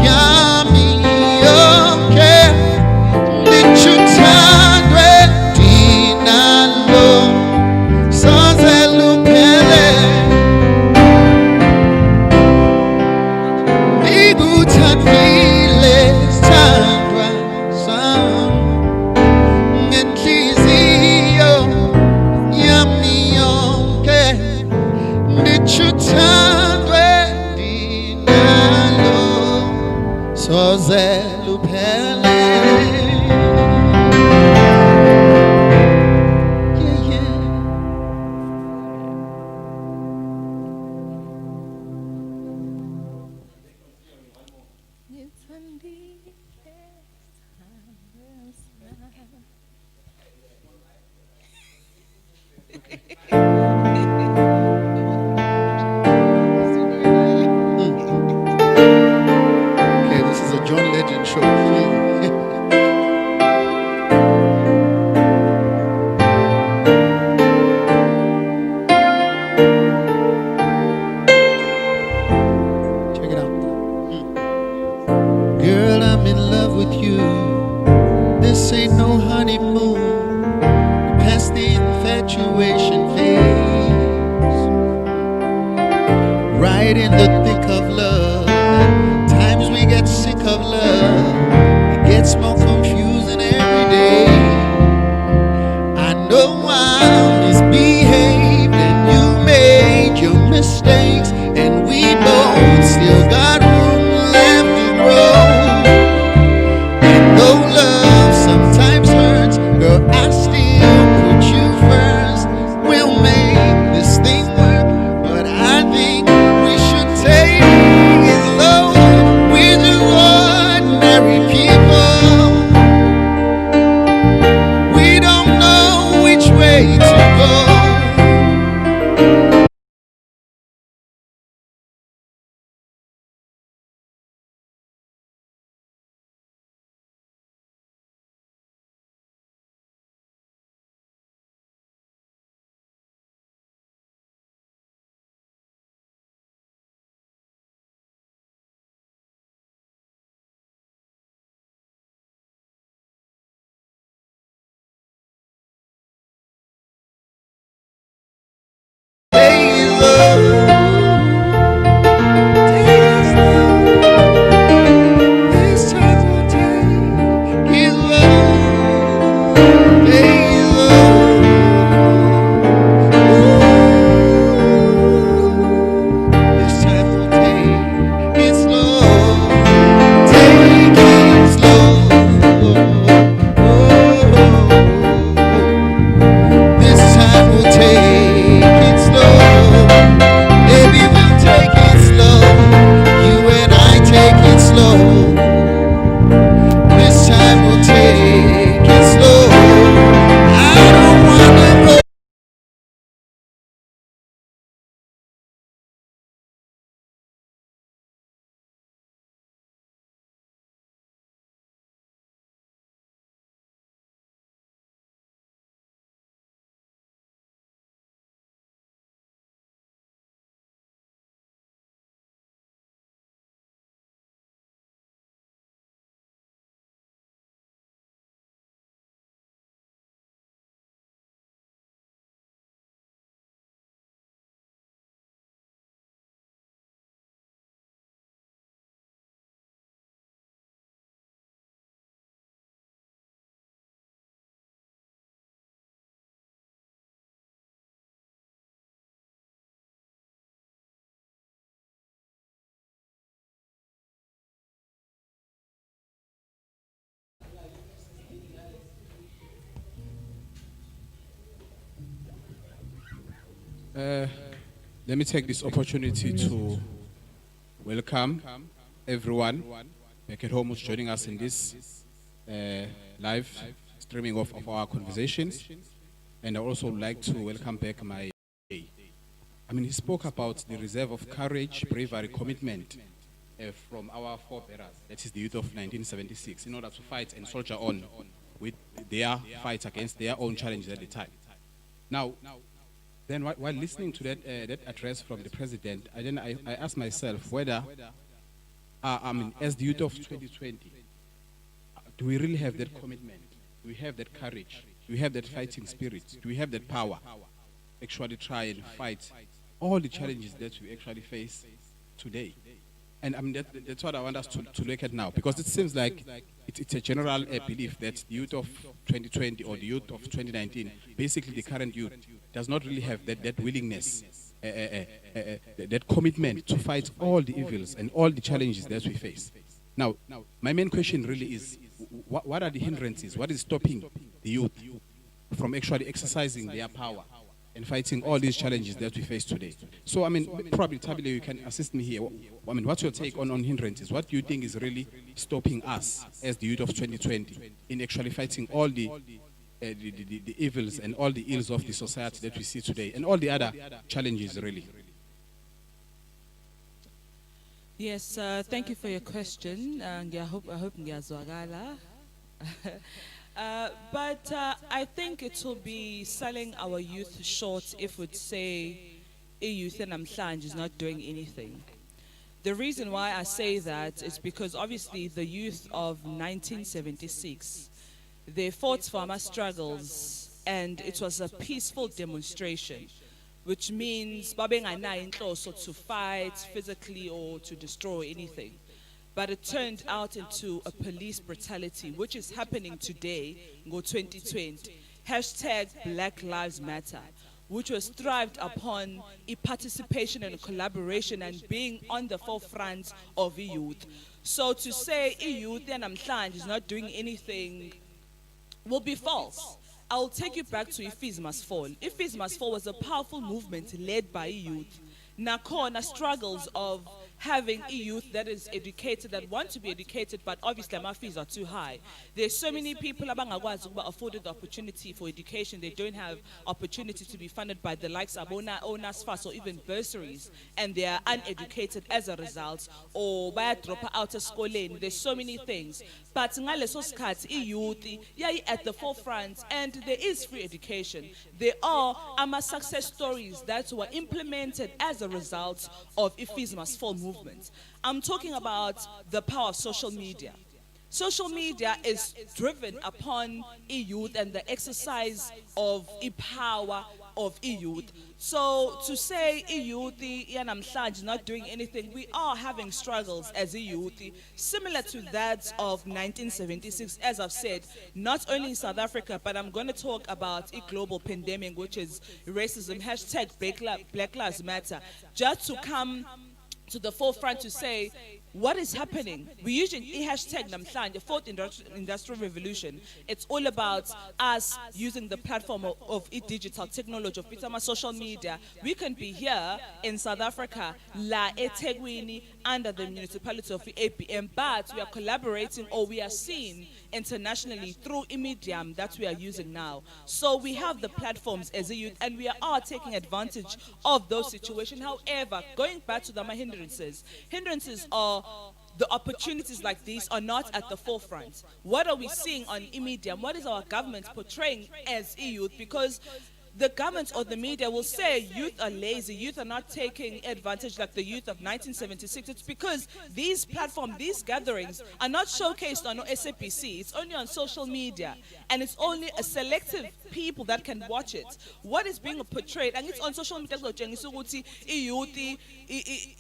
yami yonke lithi uthandwe dinalo soze luphele ikuthandile sithandwa sami ngenhliziyo yami yonke lithi uthandwe dinalo soze luphele. Yeah, yeah. Okay, this is a John Legend show. Check it out. Girl, I'm in love with you. This ain't no honeymoon. We're past the infatuation phase. Right in the thick of love. Times we get sick of love. It gets more confusing every day. I know I'm misbehaved and you made your mistakes, and we both still got room left to grow. And though love sometimes hurts, girl, I still put you first. We'll make this thing work, but I think we should take it slow. We're just ordinary people. We don't know which way to go. Let me take this opportunity to welcome everyone back at home who's joining us in this live streaming of our conversations. And I also would like to welcome back he spoke about the reserve of courage, bravery, commitment from our forebearers, that is the youth of 1976, in order to fight and soldier on with their fight against their own challenges at the time. Now, Then while listening to that address from the president, I asked myself whether, as the youth of 2020, do we really have that commitment? Do we have that courage? Do we have that fighting spirit? Do we have that power? Actually try and fight all the challenges that we actually face today. And that's what I want us to look at now, because it seems like it's a general belief that the youth of 2020 or the youth of 2019, basically the current youth, does not really have that willingness, that commitment to fight all the evils and all the challenges that we face. Now, my main question really is, what are the hindrances? What is stopping the youth from actually exercising their power and fighting all these challenges that we face today? So, probably Tabile, you can assist me here. What's your take on hindrances? What do you think is really stopping us as the youth of 2020 in actually fighting all the evils and all the ills of the society that we see today and all the other challenges, really? Yes, thank you for your question. I hope ngiyazwakala. But I think it will be selling our youth short if we'd say youth and namhlanje is not doing anything. The reason why I say that is because obviously the youth of 1976, they fought for our struggles and it was a peaceful demonstration, which means so to fight physically or to destroy anything. But it turned out into a police brutality, which is happening today, go 2020. Hashtag Black Lives Matter, which was thrived upon a participation and a collaboration and being on the forefront of youth. So to say youth and namhlanje is not doing anything will be false. I'll take you back to If Fees Must Fall. If Fees Must Fall was a powerful movement led by youth. Nakona struggles of having a youth that is educated, that want to be educated, but obviously my fees are too high. There's so many people afforded the opportunity for education. They don't have opportunity to be funded by the likes of ONASFAS or even bursaries, and they are uneducated as a result, or by drop out of school. There's so many things. But youth at the forefront, and there is free education. There are success stories that were implemented as a result of If Fees Must Fall movement. I'm talking about the power of social media. Social media is driven upon youth and the exercise of power of youth. So to say youth is not doing anything, we are having struggles as a youth similar to that of 1976, as I've said, not only in South Africa, but I'm going to talk about a global pandemic, which is racism, hashtag Black Lives Matter, just to come to the forefront to say what is happening. We using hashtag namhlanje, the fourth industrial revolution. It's all about us using the platform of digital technology, of social media. We can be here in South Africa, La eThekwini, under the municipality of APM, but we are collaborating, or we are seen internationally through a medium that we are using now. So we have the platforms as a youth, and we are taking advantage of those situations. However, going back to the hindrances are the opportunities like these are not at the forefront. What are we seeing on e-medium? What is our government portraying as youth? Because the government or the media will say youth are lazy, youth are not taking advantage like the youth of 1976. It's because these platforms, these gatherings are not showcased on SAPC. It's only on social media, and it's only a selective people that can watch it. What is being portrayed, and it's on social media,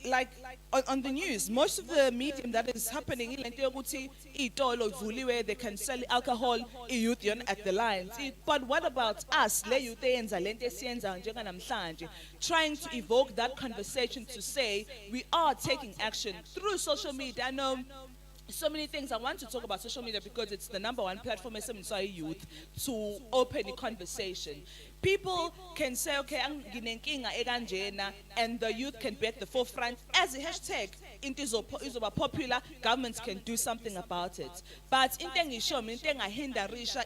like on the news, most of the medium that is happening, where they can sell alcohol, youth at the lines. But what about us, trying to evoke that conversation to say we are taking action through social media? I know so many things. I want to talk about social media because it's the number one platform as a youth to open a conversation. People can say, okay, and the youth can be at the forefront as a hashtag. It is popular, governments can do something about it. But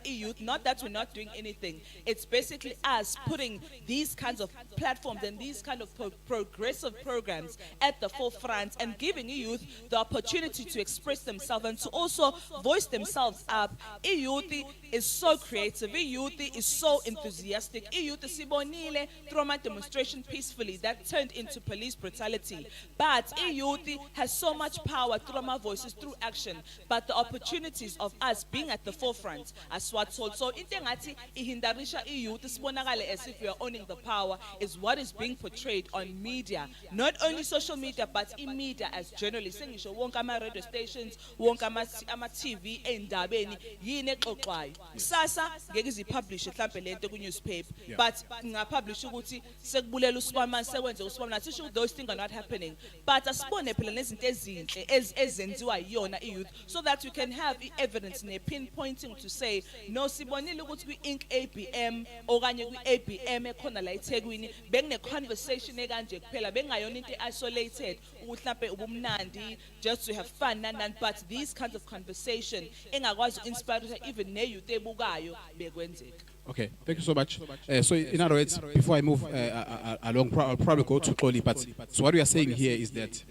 youth, not that we're not doing anything. It's basically us putting these kinds of platforms and these kind of progressive programs at the forefront and giving youth the opportunity to express themselves and to also voice themselves up. Youth is so creative. Youth is so enthusiastic. enthusiastic. Youth sibonile trauma demonstration peacefully that turned into police brutality. But youth has so much power through our voices, through action. But the opportunities of us being at the forefront as what told. So into ngathi ihindarisha youth sibonakale as if we are owning the power is what is being portrayed on media. Not only social media, but in media as journalists. Sengisho wonke ama radio stations, wonke ama TV endabeni yini exoxwayo. Kusasa ngeke izipublish mhlambe lento ku newspaper, but ngapublish ukuthi sekubulela uSuperman sekwenze uSuperman. Sisho those things are not happening. But asibone phela nezinto ezinhle ezenziwa yiyona youth, so that we can have evidence ne pinpointing to say no sibonile ukuthi ku Inc ABM okanye ku ABM ekhona la eThekwini bekune conversation ekanje kuphela bengayona into isolated mhlambe ubumnandi just to have fun and but these kinds of conversation engakwazi inspire even ne youth ebukayo bekwenzeka. Okay, thank you so much. So in other words, before I move along, I'll probably go to Xoli, but so what we are saying here is that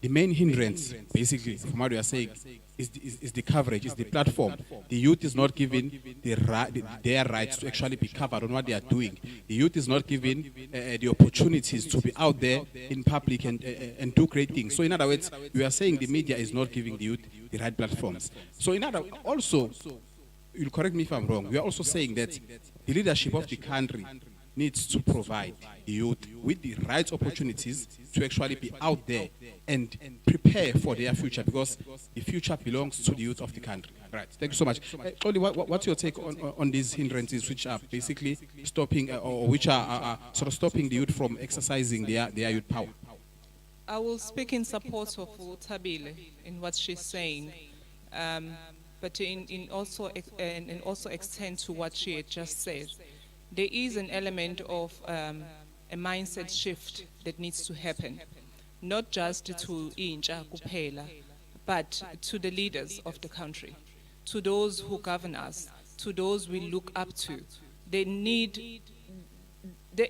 the main hindrance, basically, from what we are saying, is the coverage, is the platform. The youth is not given their rights to actually be covered on what they are doing. The youth is not given the opportunities to be out there in public and do great things. So in other words, we are saying the media is not giving the youth the right platforms. So in other, also, you'll correct me if I'm wrong, we are also saying that the leadership of the country needs to provide the youth with the right opportunities to actually be out there and prepare for their future, because the future belongs to the youth of the country. Right. Thank you so much. Oli, what's your take on these hindrances which are basically stopping or which are sort of stopping the youth from exercising their youth power? I will speak in support of Tabile in what she's saying. But in also extend to what she had just said. There is an element of a mindset shift that needs to happen, not just to intsha kuphela, but to the leaders of the country, to those who govern us, to those we look up to. There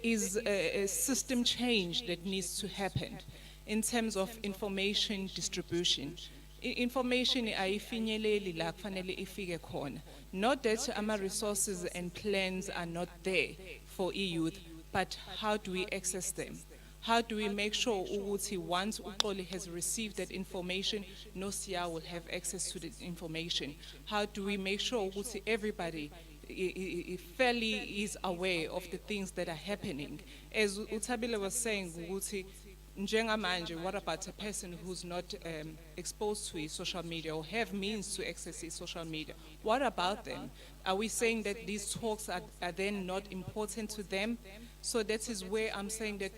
is a system change that needs to happen in terms of information distribution. Information ayifinyeleli la kufanele ifike khona. Not that our resources and plans are not there for youth, but how do we access them? How do we make sure ukuthi once Uxoli has received that information, Nosia will have access to the information? How do we make sure ukuthi everybody fairly is aware of the things that are happening? As Utabile was saying, ukuthi njengamanje, what about a person who's not exposed to social media or have means to access social media? What about them? Are we saying that these talks are then not important to them? So that is where I'm saying that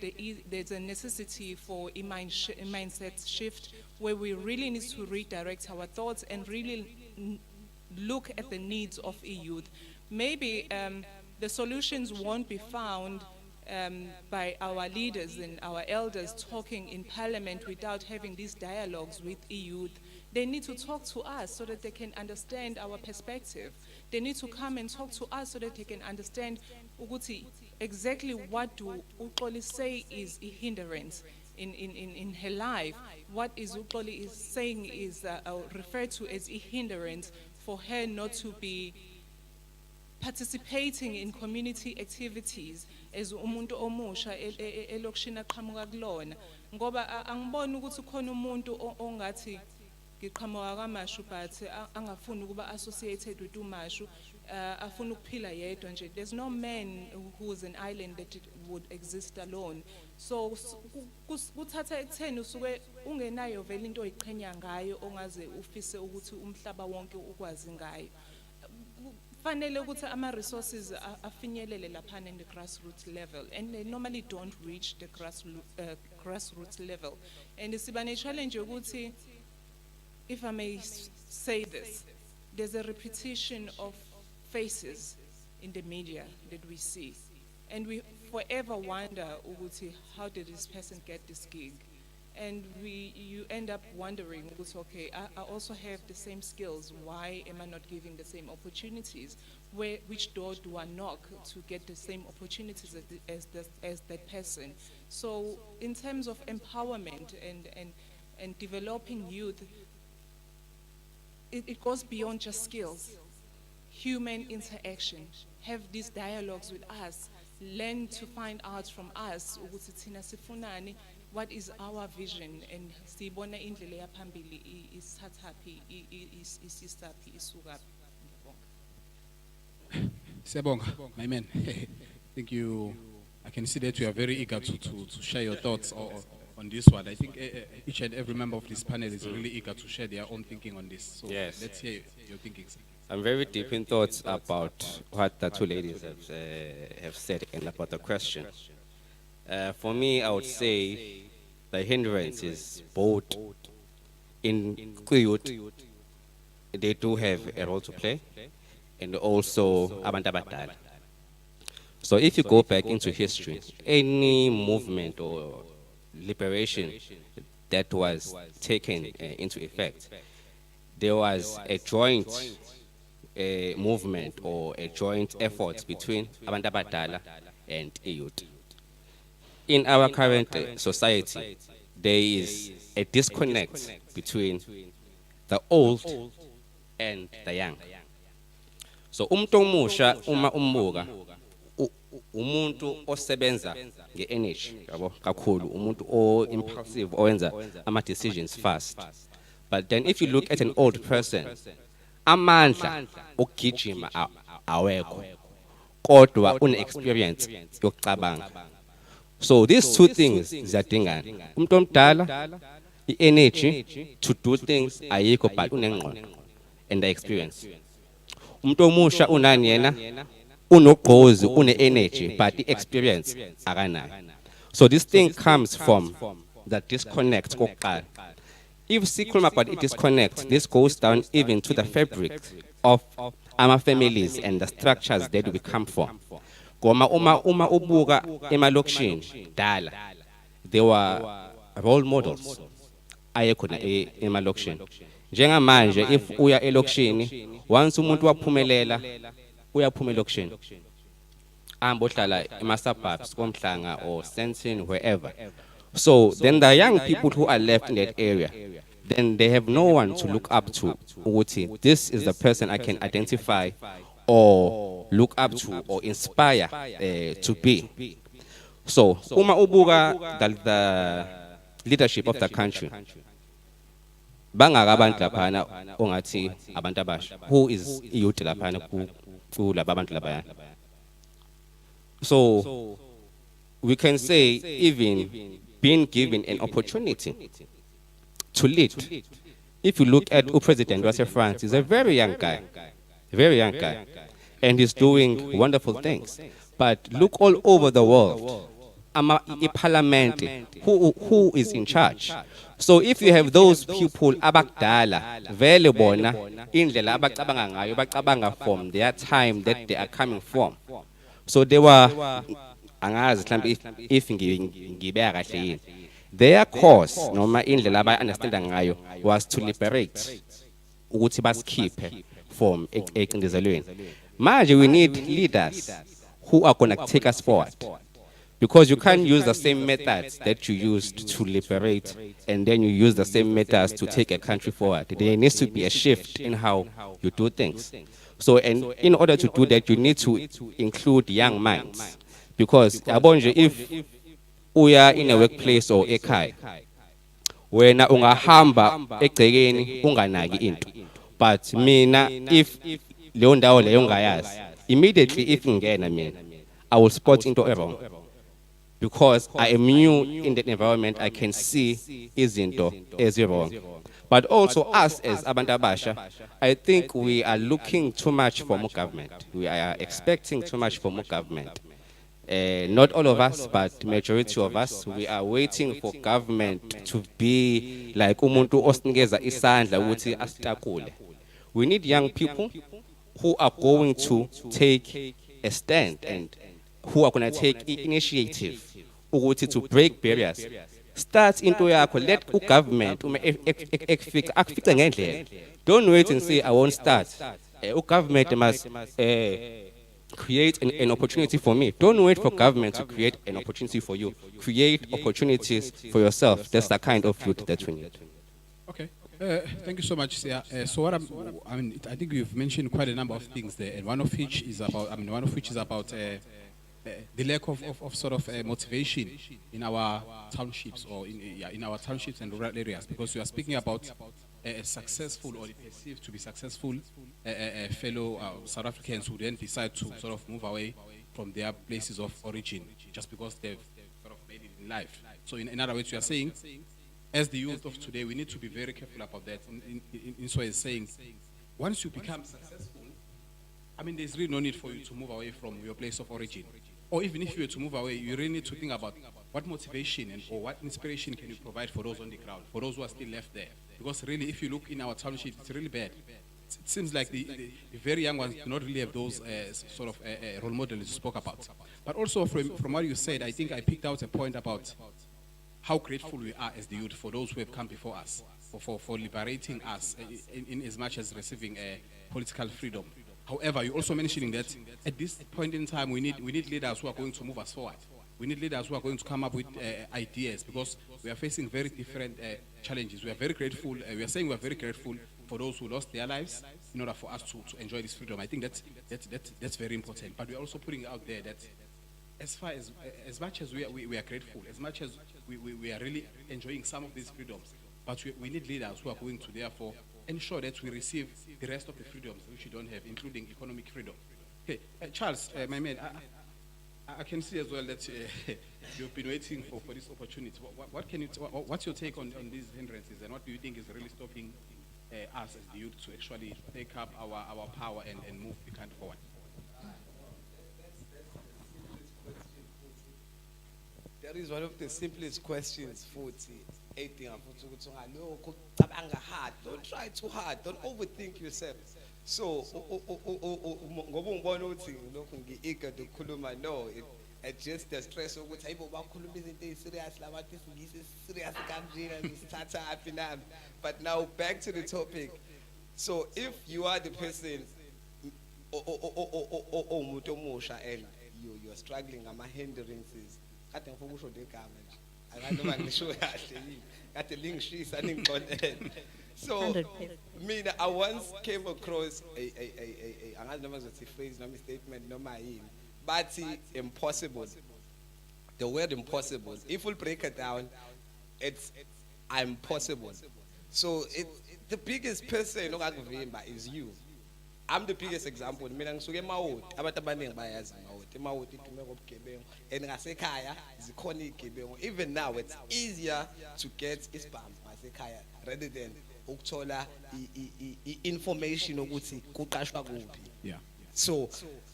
there's a necessity for a mindset shift where we really need to redirect our thoughts and really look at the needs of youth. Maybe the solutions won't be found by our leaders and our elders talking in parliament without having these dialogues with youth. They need to talk to us so that they can understand our perspective. They need to come and talk to us so that they can understand ukuthi exactly what do Uxoli say is a hindrance in her life. What is Uxoli is saying is referred to as a hindrance for her not to be participating in community activities as umuntu omusha elokishini aqhamuka kulona, ngoba angiboni ukuthi khona umuntu ongathi ngiqhamuka kaMashu but angafuni ukuba associated with uMashu, afuna ukuphila yedwa nje. There's no man who is an island that would exist alone. So kuthatha ekutheni usuke ungenayo vele into oyiqhenya ngayo ongaze ufise ukuthi umhlaba wonke ukwazi ngayo. Fanele ukuthi ama resources afinyelele laphana in the grassroots level, and they normally don't reach the grassroots level. And siba ne challenge ukuthi, if I may say this, there's a repetition of faces in the media that we see, and we forever wonder ukuthi how did this person get this gig? And you end up wondering, okay, I also have the same skills. Why am I not giving the same opportunities? Which door do I knock to get the same opportunities as that person? So in terms of empowerment and developing youth, it goes beyond just skills. Human interaction. Have these dialogues with us. learn to find out from us ukuthi thina sifunani, what is our vision, and sibona indlela yaphambili isithathaphi isistaphi isukaphi. Siyabonga, my man. I think I can see that you are very eager to share your thoughts on this one. I think each and every member of this panel is really eager to share their own thinking on this. So Yes. let's hear your thinking. I'm very deep in thoughts about what the two ladies have said and about the question. For me, I would say the hindrance is both in Kuyut, they do have a role to play, and also abantu abadala. So if you go back into history, any movement or liberation that was taken into effect, there was a joint movement or a joint effort between abantu abadala and youth. In our current society, there is a disconnect between the old and the young. So umuntu omusha uma umbuka umuntu osebenza nge-energy yabo kakhulu, umuntu o-impulsive owenza ama-decisions fast. But then if you look at an old person, amandla okugijima awekho kodwa une-experience yokucabanga. So these two things ziyadingana. Umuntu omdala i-energy to do things ayikho but unengqondo and the experience. Umuntu omusha unani yena unogqozi une-energy but i-experience akanayo. So this thing comes from the disconnect kokuqala. If sikhuluma about i-disconnect, this goes down even to the fabric of our families and the structures that we come from. Goma uma ubuka emalokishini dala, there were role models ayekhona emalokishini. Njengamanje if uya elokishini, once umuntu waphumelela uyaphuma elokishini. Ambohlala ema-suburbs koMhlanga or Sandton, wherever. So then the young people who are left in that area, then they have no one to look up to. This is the person I can identify or look up to or inspire to be. So uma ubuka the leadership of the country, bangaka abantu laphana ongathi abantu abasha, who is youth laphana kulaba abantu labaya. So we can say even being given an opportunity to lead. If you look at President Rossi France, he's a very young guy, and he's doing wonderful things. But look all over the world, parliament, who is in charge? So if you have those people abakdala, vele bona indlela abacabanga ngayo bacabanga from their time that they are coming from. So they were angazi mhlambe if ngibeka kahle yini, their cause noma indlela abayi-understanda ngayo was to liberate ukuthi basikhiphe from ecindezelweni. Manje we need leaders who are going to take us forward, because you can't use the same methods that you used to liberate and then you use the same methods to take a country forward. There needs to be a shift in how you do things. So and in order to do that, you need to include young minds. Because if we are in a workplace or ekhaya, wena ungahamba egcekeni unganaki into, but mina if leyo ndawo leyo ngayazi, immediately if ngena mina I will spot into wrong, because I am new in that environment. I can see izinto ezi-wrong. But also us as abantu abasha, I think we are looking too much from government. We are expecting too much from government. Not all of us, but majority of us, we are waiting for government to be like umuntu osinikeza isandla ukuthi asitakule. We need young people who are going to take a stand and who are going to take initiative ukuthi to break barriers. Start into yakho, let government akufice ngendlela. Don't wait and say I won't start. Government must create an opportunity for me. Don't wait for government to create an opportunity for you. Create opportunities for yourself. That's the kind of youth that we need. Okay. Thank you so much, Sia. So what I think you've mentioned quite a number of things there, and one of which is about the lack of sort of motivation in our townships or in our townships and rural areas, because we are speaking about a successful or perceived to be successful fellow South Africans who then decide to sort of move away from their places of origin just because they've sort of made it in life. So in other words, we are saying, as the youth of today, we need to be very careful about that. In so as saying, once you become successful, I mean, there's really no need for you to move away from your place of origin. Or even if you were to move away, you really need to think about what motivation or what inspiration can you provide for those on the ground, for those who are still left there. Because really, if you look in our township, it's really bad. It seems like the very young ones do not really have those sort of role models you spoke about. But also from what you said, I think I picked out a point about how grateful we are as the youth for those who have come before us, for liberating us in as much as receiving political freedom. However, you're also mentioning that at this point in time, we need leaders who are going to move us forward. We need leaders who are going to come up with ideas, because we are facing very different challenges. We are very grateful. We are saying we are very grateful for those who lost their lives in order for us to enjoy this freedom. I think that's very important. But we are also putting out there that as much as we are grateful, as much as we are really enjoying some of these freedoms, but we need leaders who are going to therefore ensure that we receive the rest of the freedoms which we don't have, including economic freedom. Okay, Charles, my man, I can see as well that you've been waiting for this opportunity. What's your take on these hindrances, and what do you think is really stopping us as the youth to actually take up our power and move the country forward? That is one of the simplest questions, 40. Don't try too hard, don't overthink yourself. So, no, it's just the stress of what type serious. But now back to the topic. So if you are the person and you're struggling, hindrances. So, I once came across a phrase, no statement, no but impossible. The word impossible. If we break it down, it's impossible. So the biggest person is you. I'm the biggest example. Even now, it's easier to get isbam rather than information. Yeah. So,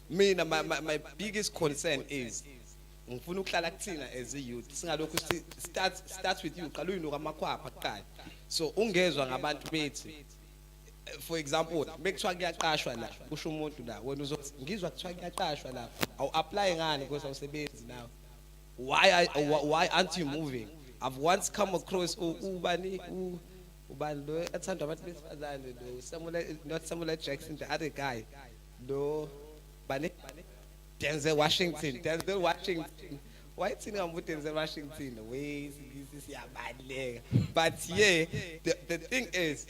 my biggest concern is as a youth, starts with you. So, for example, make sure you I'll apply because I was now. Why aren't you moving? I've once come across Samuel Jackson, the other guy. No, Denzel Washington. Why think I'm with Denzel Washington? But yeah, the thing is,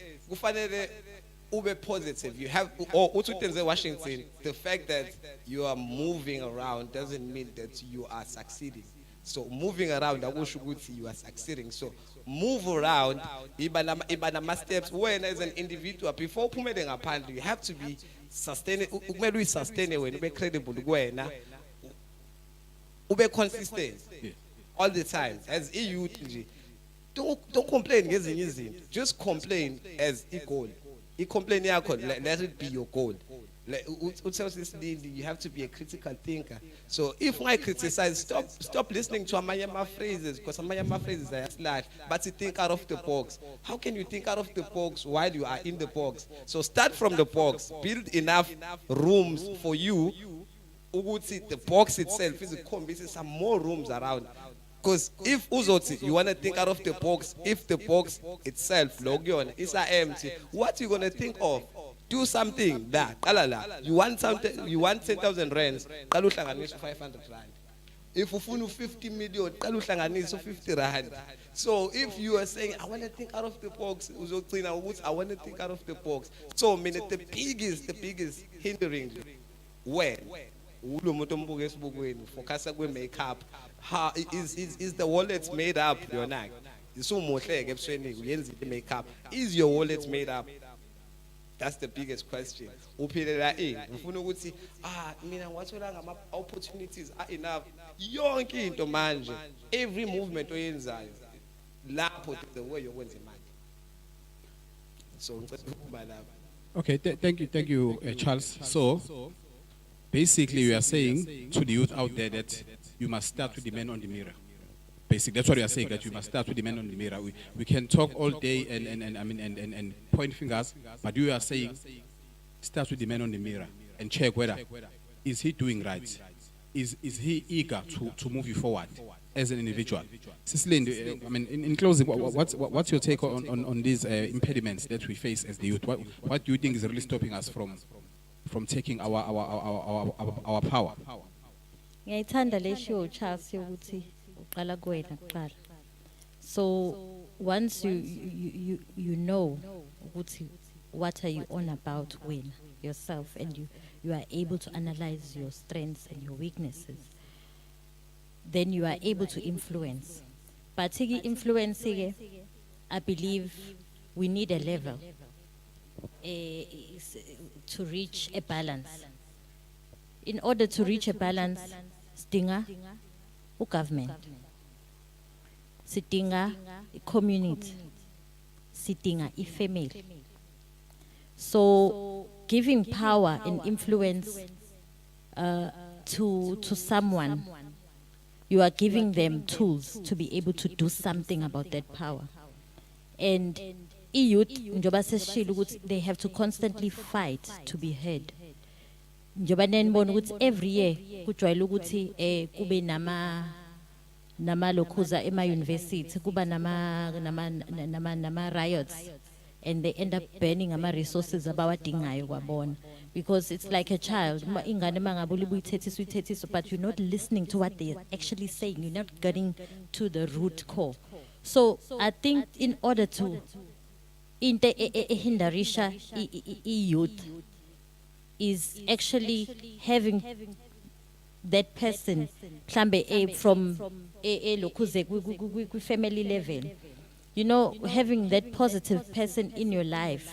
ube positive. You have, or Denzel Washington, the fact that you are moving around doesn't mean that you are succeeding. So moving around, I wish you are succeeding. So move around, ibana steps. When as an individual, before you have to be sustainable. Be credible. Ube consistent all the time. As EU, don't complain. Just complain as a goal. You complain, let it be your goal. You have to be a critical thinker. So if I criticize, stop listening to Amayama phrases, because Amayama phrases are slash, but you think out of the box. How can you think out of the box while you are in the box? So start from the box, build enough rooms for you. The box itself is some more rooms around. Because if you want to think out of the box, if the box itself, is empty, what are you going to think of? Do something that you want something, you want 10,000 rands, 500 rand. If you want 50 million, 50 rand. So if you are saying, I want to think out of the box, I want to think out of the box. So the biggest hindering when Ulo umuntu ombuka esibukweni focus kwe makeup. How is the wallet made up yona? Isumuhle ke ebusweni uyenza i makeup. Is your wallet made up? That's the biggest question. Uphilela ufuna ukuthi mina ngiwathola ngama opportunities are enough. Yonke into manje, every movement oyenzayo lapho the way yokwenza imali. So ngicela ukuba lapha. Okay, thank you, Charles. So, basically, you are saying to the youth out there that you must start with the man on the mirror. Basically, that's what you are saying, that you must start with the man on the mirror. We can talk all day and point fingers, but you are saying start with the man on the mirror and check whether is he doing right, is he eager to move you forward as an individual. Cicely, I mean, in closing, what's your take on these impediments that we face as the youth? What do you think is really stopping us from taking our power? Ngiyayithanda lesho Charles yokuthi uqala kuwena kuqala. So once you know ukuthi what are you on about when yourself, and you are able to analyze your strengths and your weaknesses, then you are able to influence. But influence, I believe we need a level to reach a balance. In order to reach a balance, sidinga government, sidinga community, sidinga family. So giving power and influence to someone, you are giving them tools to be able to do something about that power. And youth, they have to constantly fight to be heard. Every year, kube nama lokuza ema university, kuba nama riots, and they end up burning ama resources abawadingayo kwabona, because it's like a child. But you're not listening to what they're actually saying. You're not getting to the root core. So I think in order to hindarisha youth is actually having that person from family level. You know, having that positive person in your life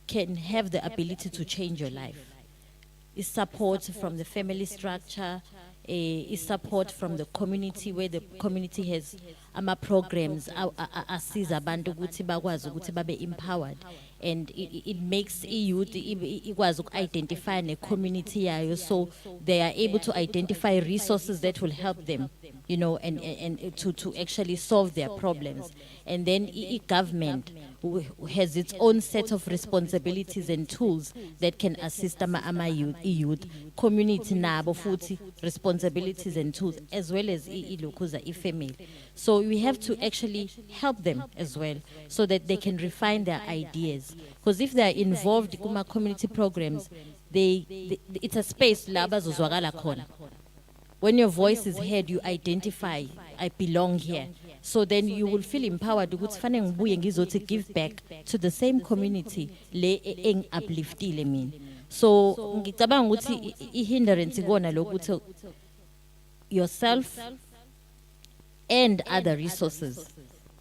can have the ability to change your life. Is support from the family structure, is support from the community, where the community has programs assist abantu ukuthi bakwazi ukuthi babe empowered, and it makes youth ikwazi identify ne community yayo, so they are able to identify resources that will help them, you know, and to actually solve their problems. And then government has its own set of responsibilities and tools that can assist youth, community nabo futhi responsibilities and tools, as well as family. So we have to actually help them as well, so that they can refine their ideas. Because if they are involved in community programs, it's a space la bazozwakala khona. When your voice is heard, you identify, I belong here. So then you will feel empowered to give back to the same community le upliftile mina. So ngicabanga ukuthi hindrance ikona lokuthi yourself and other resources,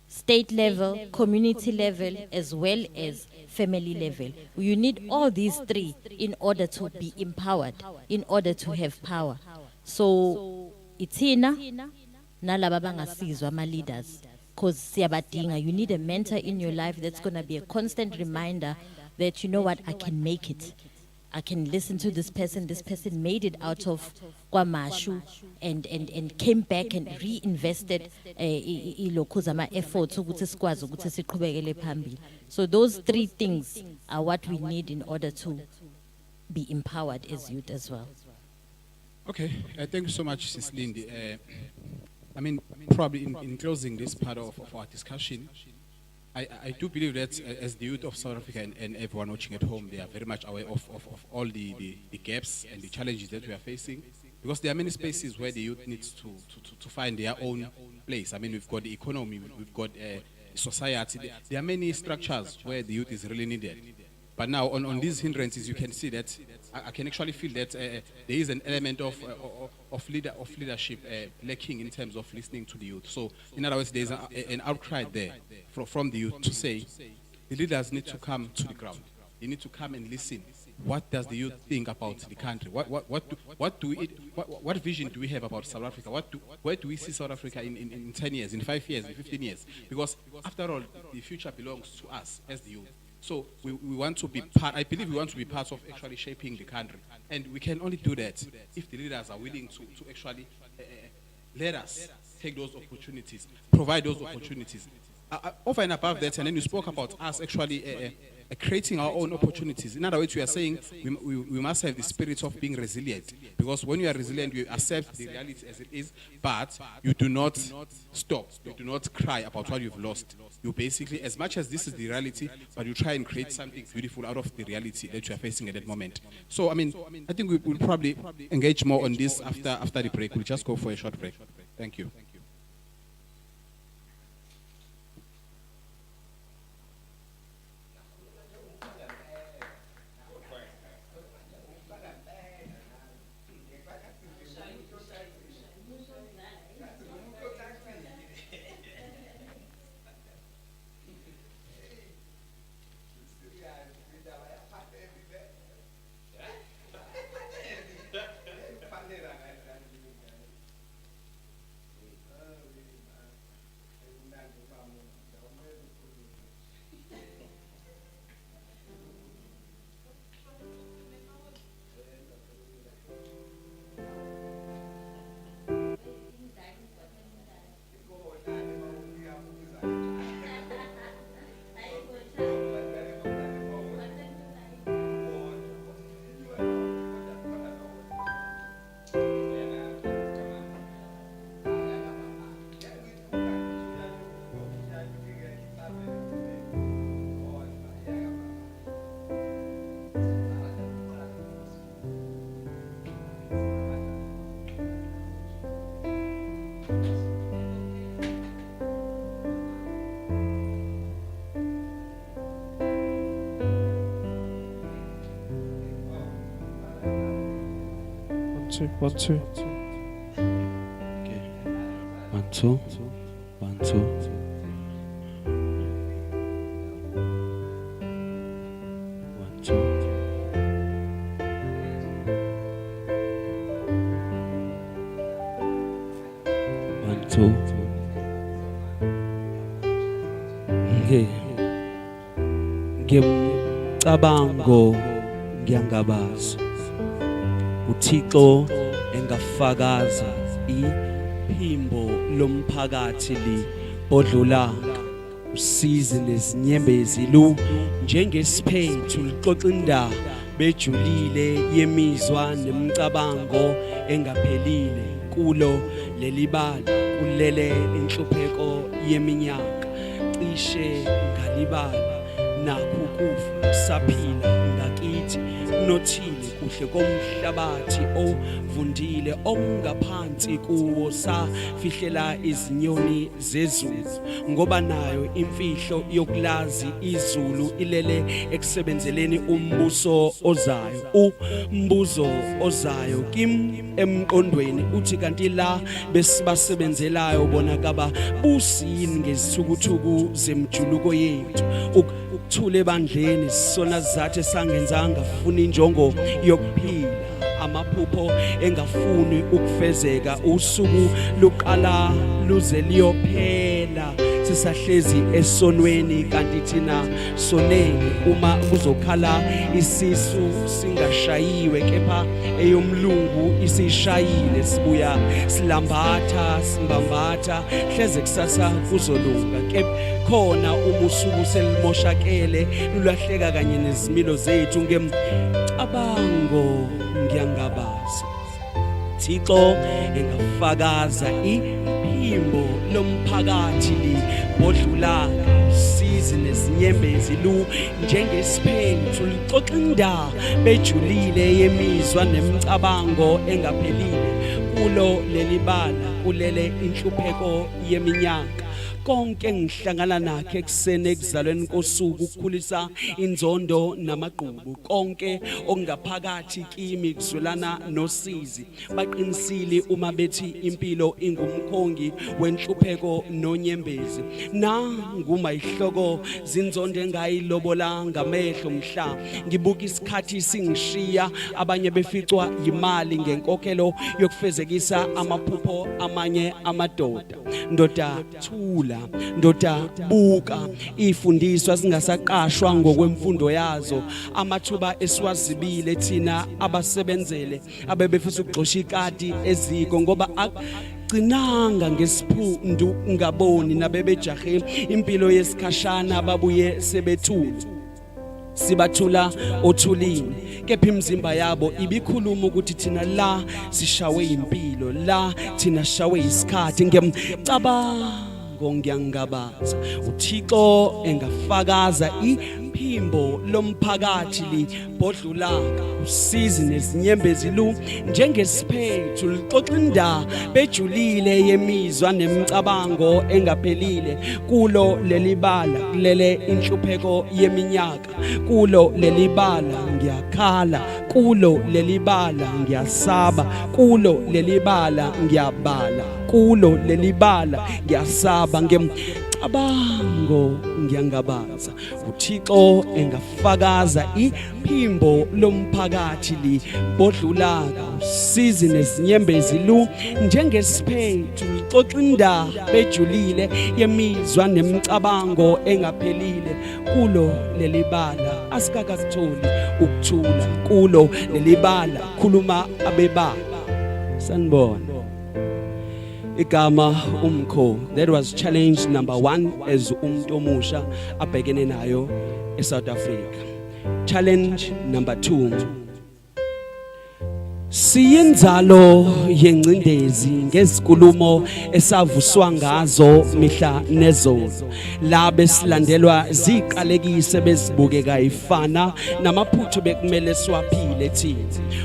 state level, community level, as well as family level. You need all these three in order to be empowered, in order to have power. So ithina nalaba bangasizwa ama leaders, because siyabadinga. You need a mentor in your life that's going to be a constant reminder that, you know what, I can make it. I can listen to this person made it out of kwamashu and came back and reinvested efforts ukuthi sikwazi ukuthi siqhubekele phambili. So those three things are what we need in order to be empowered as youth as well. Okay, thank you so much, Sis Lindy. I mean, probably in closing this part of our discussion, I do believe that as the youth of South Africa and everyone watching at home, they are very much aware of all the gaps and the challenges that we are facing, because there are many spaces where the youth needs to find their own place. I mean, we've got the economy, we've got society. There are many structures where the youth is really needed. But now on these hindrances, you can see that I can actually feel that there is an element of leadership lacking in terms of listening to the youth. So, in other words, there's an outcry there from the youth to say the leaders need to come to the ground. They need to come and listen. What does the youth think about the country? What vision do we have about South Africa? Where do we see South Africa in 10 years, in 5 years, in 15 years? Because after all, the future belongs to us as the youth. So we want to be part, I believe we want to be part of actually shaping the country. And we can only do that if the leaders are willing to actually let us take those opportunities, provide those opportunities. Over and above that, and then you spoke about us actually creating our own opportunities. In other words, we are saying we must have the spirit of being resilient. Because when you are resilient, you accept the reality as it is, but you do not stop. You do not cry about what you've lost. You basically, as much as this is the reality, but you try and create something beautiful out of the reality that you are facing at that moment. So, I mean, I think we will probably engage more on this after the break. We'll just go for a short break. Thank you. One, two. Okay. 1, 2. 1, 2. 1, 2. 1, 2. Okay. Ngiyamcabango ngiyangabaza. Uthixo engafakaza iphimbo lomphakathi li odlulanga usize nezinyembezi lu njengesiphethu lixoxa indaba bejulile yemizwa nemicabango engaphelile kulo lelibala kulele inhlupheko yeminyaka cishe ngalibala nakho kufa saphila ngakithi nothile kuhle komhlabathi ovundile ongaphansi kuwo safihlela izinyoni zezulu ngoba nayo imfihlo yokulazi izulu ilele ekusebenzeleni umbuso ozayo umbuzo ozayo kim emqondweni uthi kanti la besibasebenzelayo bona kaba busini ngezithukuthuku zemjuluko yethu ukuthule bandleni sona zathe sangenzanga funa injongo yokuphila amaphupho engafuni ukufezeka usuku luqala luze liyophela sisahlezi esonweni kanti thina sonele uma kuzokhala isisu singashayiwe kepha eyomlungu isishayile sibuya silambatha simbambatha hleze kusasa kuzolunga kepha khona umusuku selimoshakele lulahleka kanye nezimilo zethu ngemicabango ngiyangabaza Thixo engafakaza iphimbo lomphakathi li bodlulanga size nezinyembezi lu njengesiphethu lixoxa indaba bejulile yemizwa nemicabango engaphelile kulo lelibala kulele inhlupheko yeminyaka konke ngihlangana nakhe eksene ekuzalweni kosuku ukukhulisa inzondo namagqubu konke okungaphakathi kimi kuzwelana nosizi baqinisile uma bethi impilo ingumkhongi wenhlupheko nonyembezi nanguma ihloko zinzondo engayilobola ngamehlo mhla ngibuka isikhathi singishiya abanye beficwa imali ngenkokhelo yokufezekisa amaphupho amanye amadoda ndoda thula ndoda buka ifundiswa singasaqashwa ngokwemfundo yazo amathuba esiwazibile thina abasebenzele abebefisa ukugxosha ikati eziko ngoba gcinanga ngesiphundu ngaboni nabebejahe impilo yesikhashana babuye sebethula sibathula othulini kepha imizimba yabo ibikhuluma ukuthi thina la sishawe impilo la thina shawe isikhathi ngiyamcabango ngiyangabaza uThixo engafakaza iphimbo lomphakathi libhodlulaka usizi nezinyembezi lu njengesiphethu lixoxa indaba bejulile yemizwa nemicabango engaphelile kulo lelibala kulele inhlupheko yeminyaka kulo lelibala ngiyakhala kulo lelibala ngiyasaba kulo lelibala ngiyabala kulo lelibala ngiyasaba ngiyamcabango ngiyangabaza uThixo engafakaza iphimbo lomphakathi libhodlulaka usizi nezinyembezi lu njengesiphethu lixoxa indaba bejulile yemizwa nemicabango engaphelile kulo lelibala asikakakutholi ukuthula kulo lelibala khuluma abebaba sanibona igama umkho that was challenge number 1 as umuntu omusha abhekene nayo eSouth Africa challenge number 2 siyinzalo yengcindezi ngezinkulumo esavuswa ngazo mihla nezolo labe silandelwa ziqalekise bezibukeka ifana namaphuthu bekumele siwaphile thina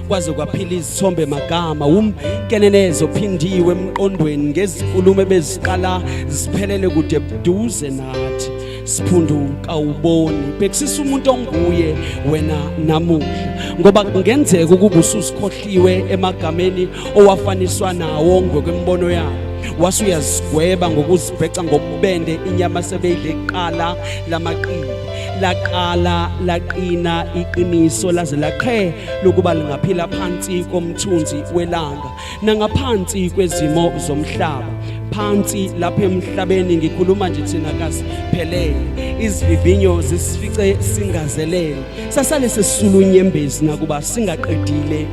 kwaze kwaphila izithombe magama umkenenezo phindiwe emqondweni ngezinkulumo beziqala ziphelele kude buduze nathi siphunduka uboni bekusisa umuntu onguye wena namuhla ngoba kungenzeka ukuba ususikhohliwe emagameni owafaniswa nawo ngokwembono yakho wasuyazigweba ngokuzibheca ngobubende inyama sebeyidle iqala lamaqini laqala laqina iqiniso laze laqhe lokuba lingaphila phansi komthunzi welanga nangaphansi kwezimo zomhlaba phansi lapha emhlabeni ngikhuluma nje thina kasiphelele izivivinyo zisifice singazelele sasale sesulunyembezi nakuba singaqedile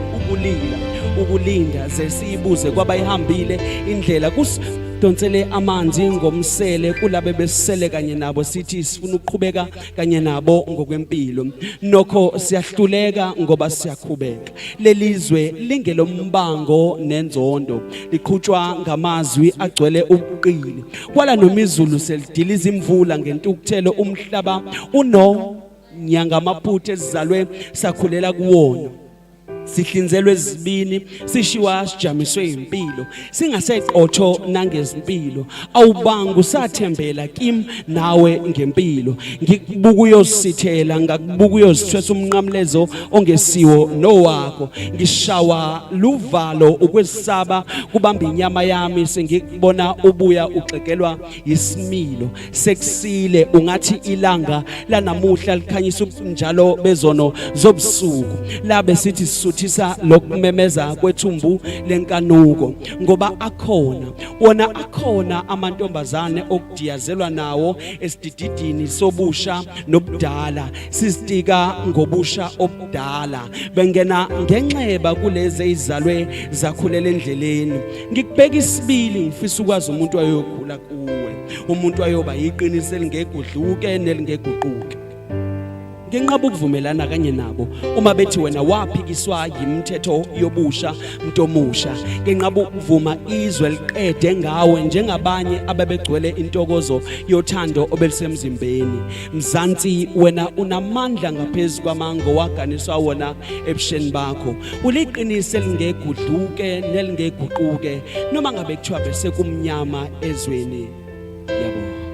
ukulinda zesiyibuze kwabayihambile indlela kusidonsele amanzi ngomsele kulabe besele kanye nabo sithi sifuna ukuqhubeka kanye nabo ngokwempilo nokho siyahluleka ngoba siyaqhubeka lelizwe lingelombango nenzondo liqhutshwa ngamazwi agcwele ubuqili kwala nomizulu selidila izimvula ngentukuthelo umhlaba nyanga amaphuthe ezizalwe sakhulela kuwona sihlinzelwe ezibini sishiwa sijamiswe impilo singaseqotho nangezimpilo awubanga usathembela kimi nawe ngempilo ngikubuka uyosithela ngakubuka uyosithwesa umnqamlezo ongesiwo nowakho ngishawa luvalo ukwesaba kubamba inyama yami sengikubona ubuya uxegelwa yisimilo sekusile ungathi ilanga lanamuhla likhanyisa njalo bezono zobusuku labe sithi thisa lokumemeza kwethumbu lenkanuko ngoba akhona amantombazane okudiyazelwa nawo esidididini sobusha nobudala sizitika ngobusha obudala bengena ngenxeba kulezi izalwe zakhulela endleleni ngikubeka isibili ngifisa ukwazi umuntu ayokhula kuwe umuntu ayoba yiqiniso elingegudluke nelingeguquke ngenqaba ukuvumelana kanye nabo uma bethi wena waphikiswa yimithetho yobusha mntomusha ngenqaba ukuvuma izwe liqede ngawe njengabanye ababegcwele intokozo yothando obelisemzimbeni mzansi wena unamandla ngaphezulu kwamango waganiswa wona ebusheni bakho uliqinise nelingegudluke noma ngabe kuthiwa bese kumnyama ezweni yabo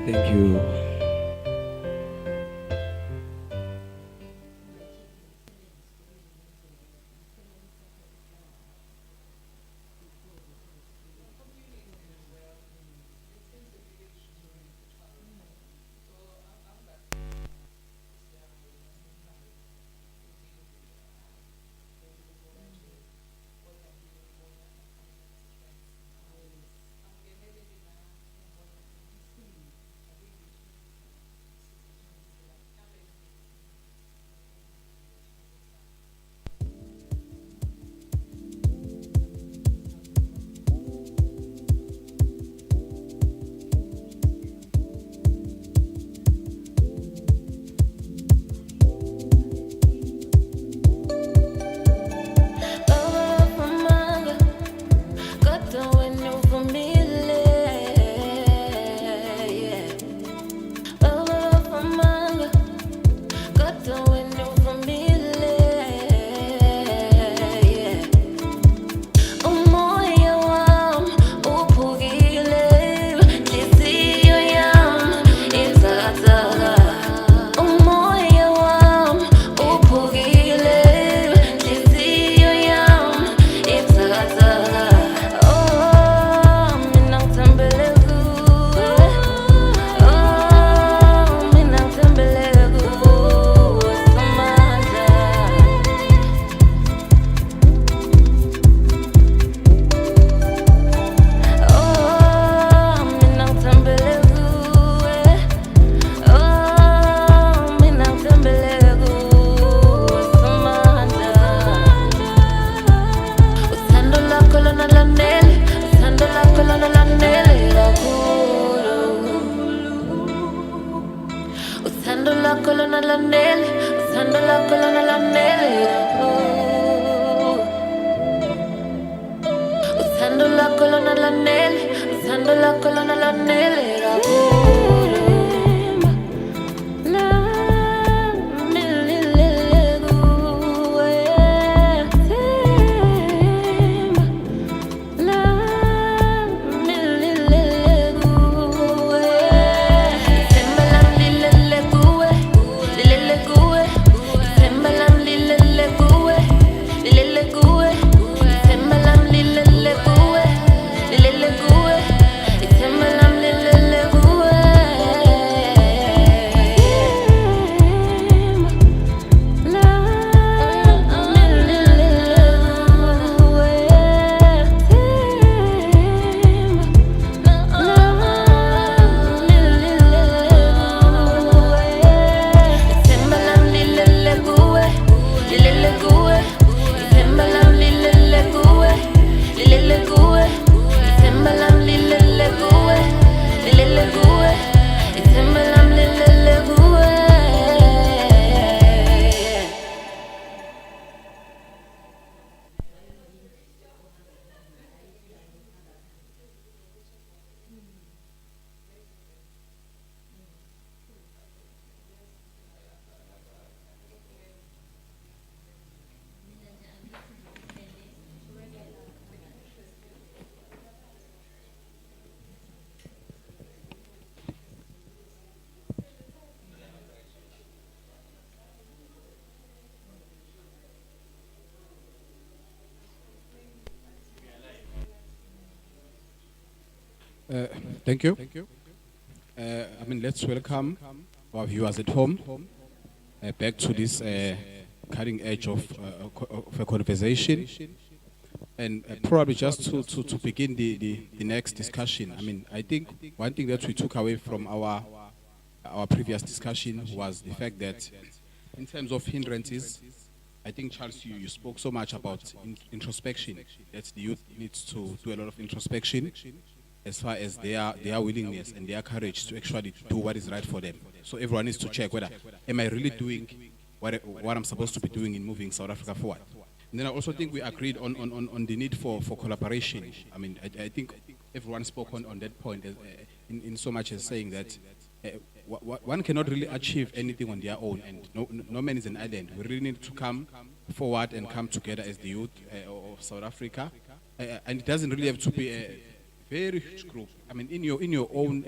Thank you. Thank you. Let's welcome our viewers at home back to this cutting edge of a conversation. And probably just to begin the next discussion, I think one thing that we took away from our previous discussion was the fact that in terms of hindrances, I think, Charles, you spoke so much about introspection, that the youth needs to do a lot of introspection as far as their willingness and their courage to actually do what is right for them. So everyone needs to check whether, am I really doing what I'm supposed to be doing in moving South Africa forward? And then I also think we agreed on the need for collaboration. I think everyone spoke on that point in so much as saying that one cannot really achieve anything on their own, and no man is an island. We really need to come forward and come together as the youth of South Africa. And it doesn't really have to be a very huge group. In your own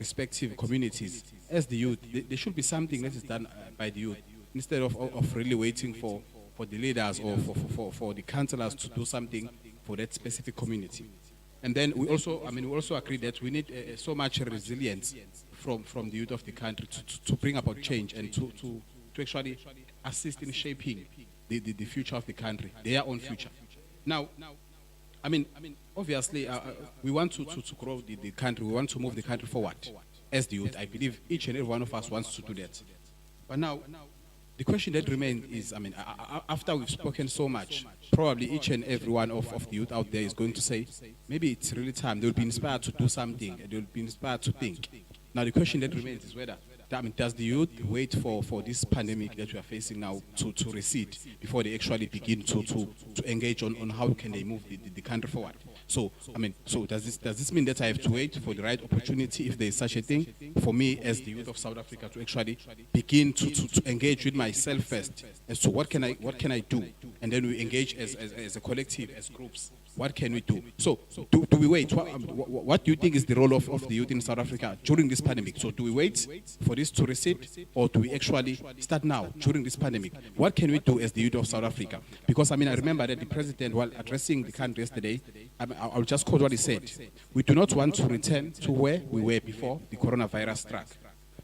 respective communities, as the youth, there should be something that is done by the youth instead of really waiting for the leaders or for the councillors to do something for that specific community. And then we also agree that we need so much resilience from the youth of the country to bring about change and to actually assist in shaping the future of the country, their own future. Now, obviously, we want to grow the country. We want to move the country forward as the youth. I believe each and every one of us wants to do that. But now, the question that remains is, after we've spoken so much, probably each and every one of the youth out there is going to say, maybe it's really time. They will be inspired to do something. They will be inspired to think. Now, the question that remains is whether, does the youth wait for this pandemic that we are facing now to recede before they actually begin to engage on how can they move the country forward? So does this mean that I have to wait for the right opportunity, if there is such a thing, for me as the youth of South Africa to actually begin to engage with myself first as to what can I do, and then we engage as a collective, as groups. What can we do? So do we wait? What do you think is the role of the youth in South Africa during this pandemic? So do we wait for this to recede, or do we actually start now during this pandemic? What can we do as the youth of South Africa? Because I remember that the president, while addressing the country yesterday, I'll just quote what he said. We do not want to return to where we were before the coronavirus struck.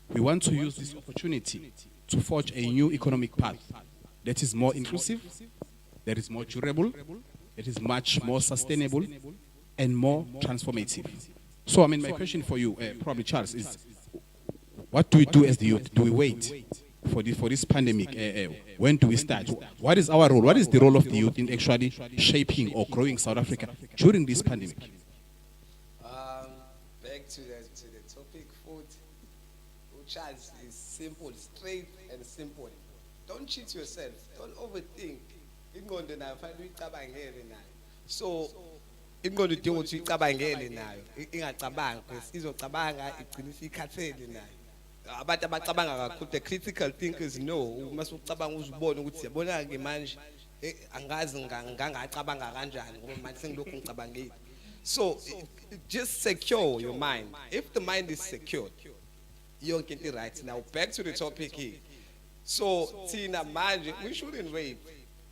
We want to use this opportunity to forge a new economic path that is more inclusive, that is more durable, it is much more sustainable and more transformative. So, my question for you, probably Charles, is what do we do as the youth? Do we wait for this pandemic? When do we start? What is our role? What is the role of the youth in actually shaping or growing South Africa during this pandemic? Back to the topic, food. Charles, is simple, straight and simple. Don't cheat yourself. Don't overthink. Ingqondo nayo fanele uyicabangele nayo. So ingqondo idinga ukuthi uyicabangele nayo, ingacabangi because izocabanga igcina isikhathele nayo. Abantu abacabanga kakhulu, the critical thinkers know, uma ucabanga uzubona ukuthi yabona ke manje angazi ngangacabanga kanjani ngoba manje sengilokhu ngicabangile. So just secure your mind. If the mind is secured, you'll get it right. Now back to the topic here. So Tina, manje we shouldn't wait.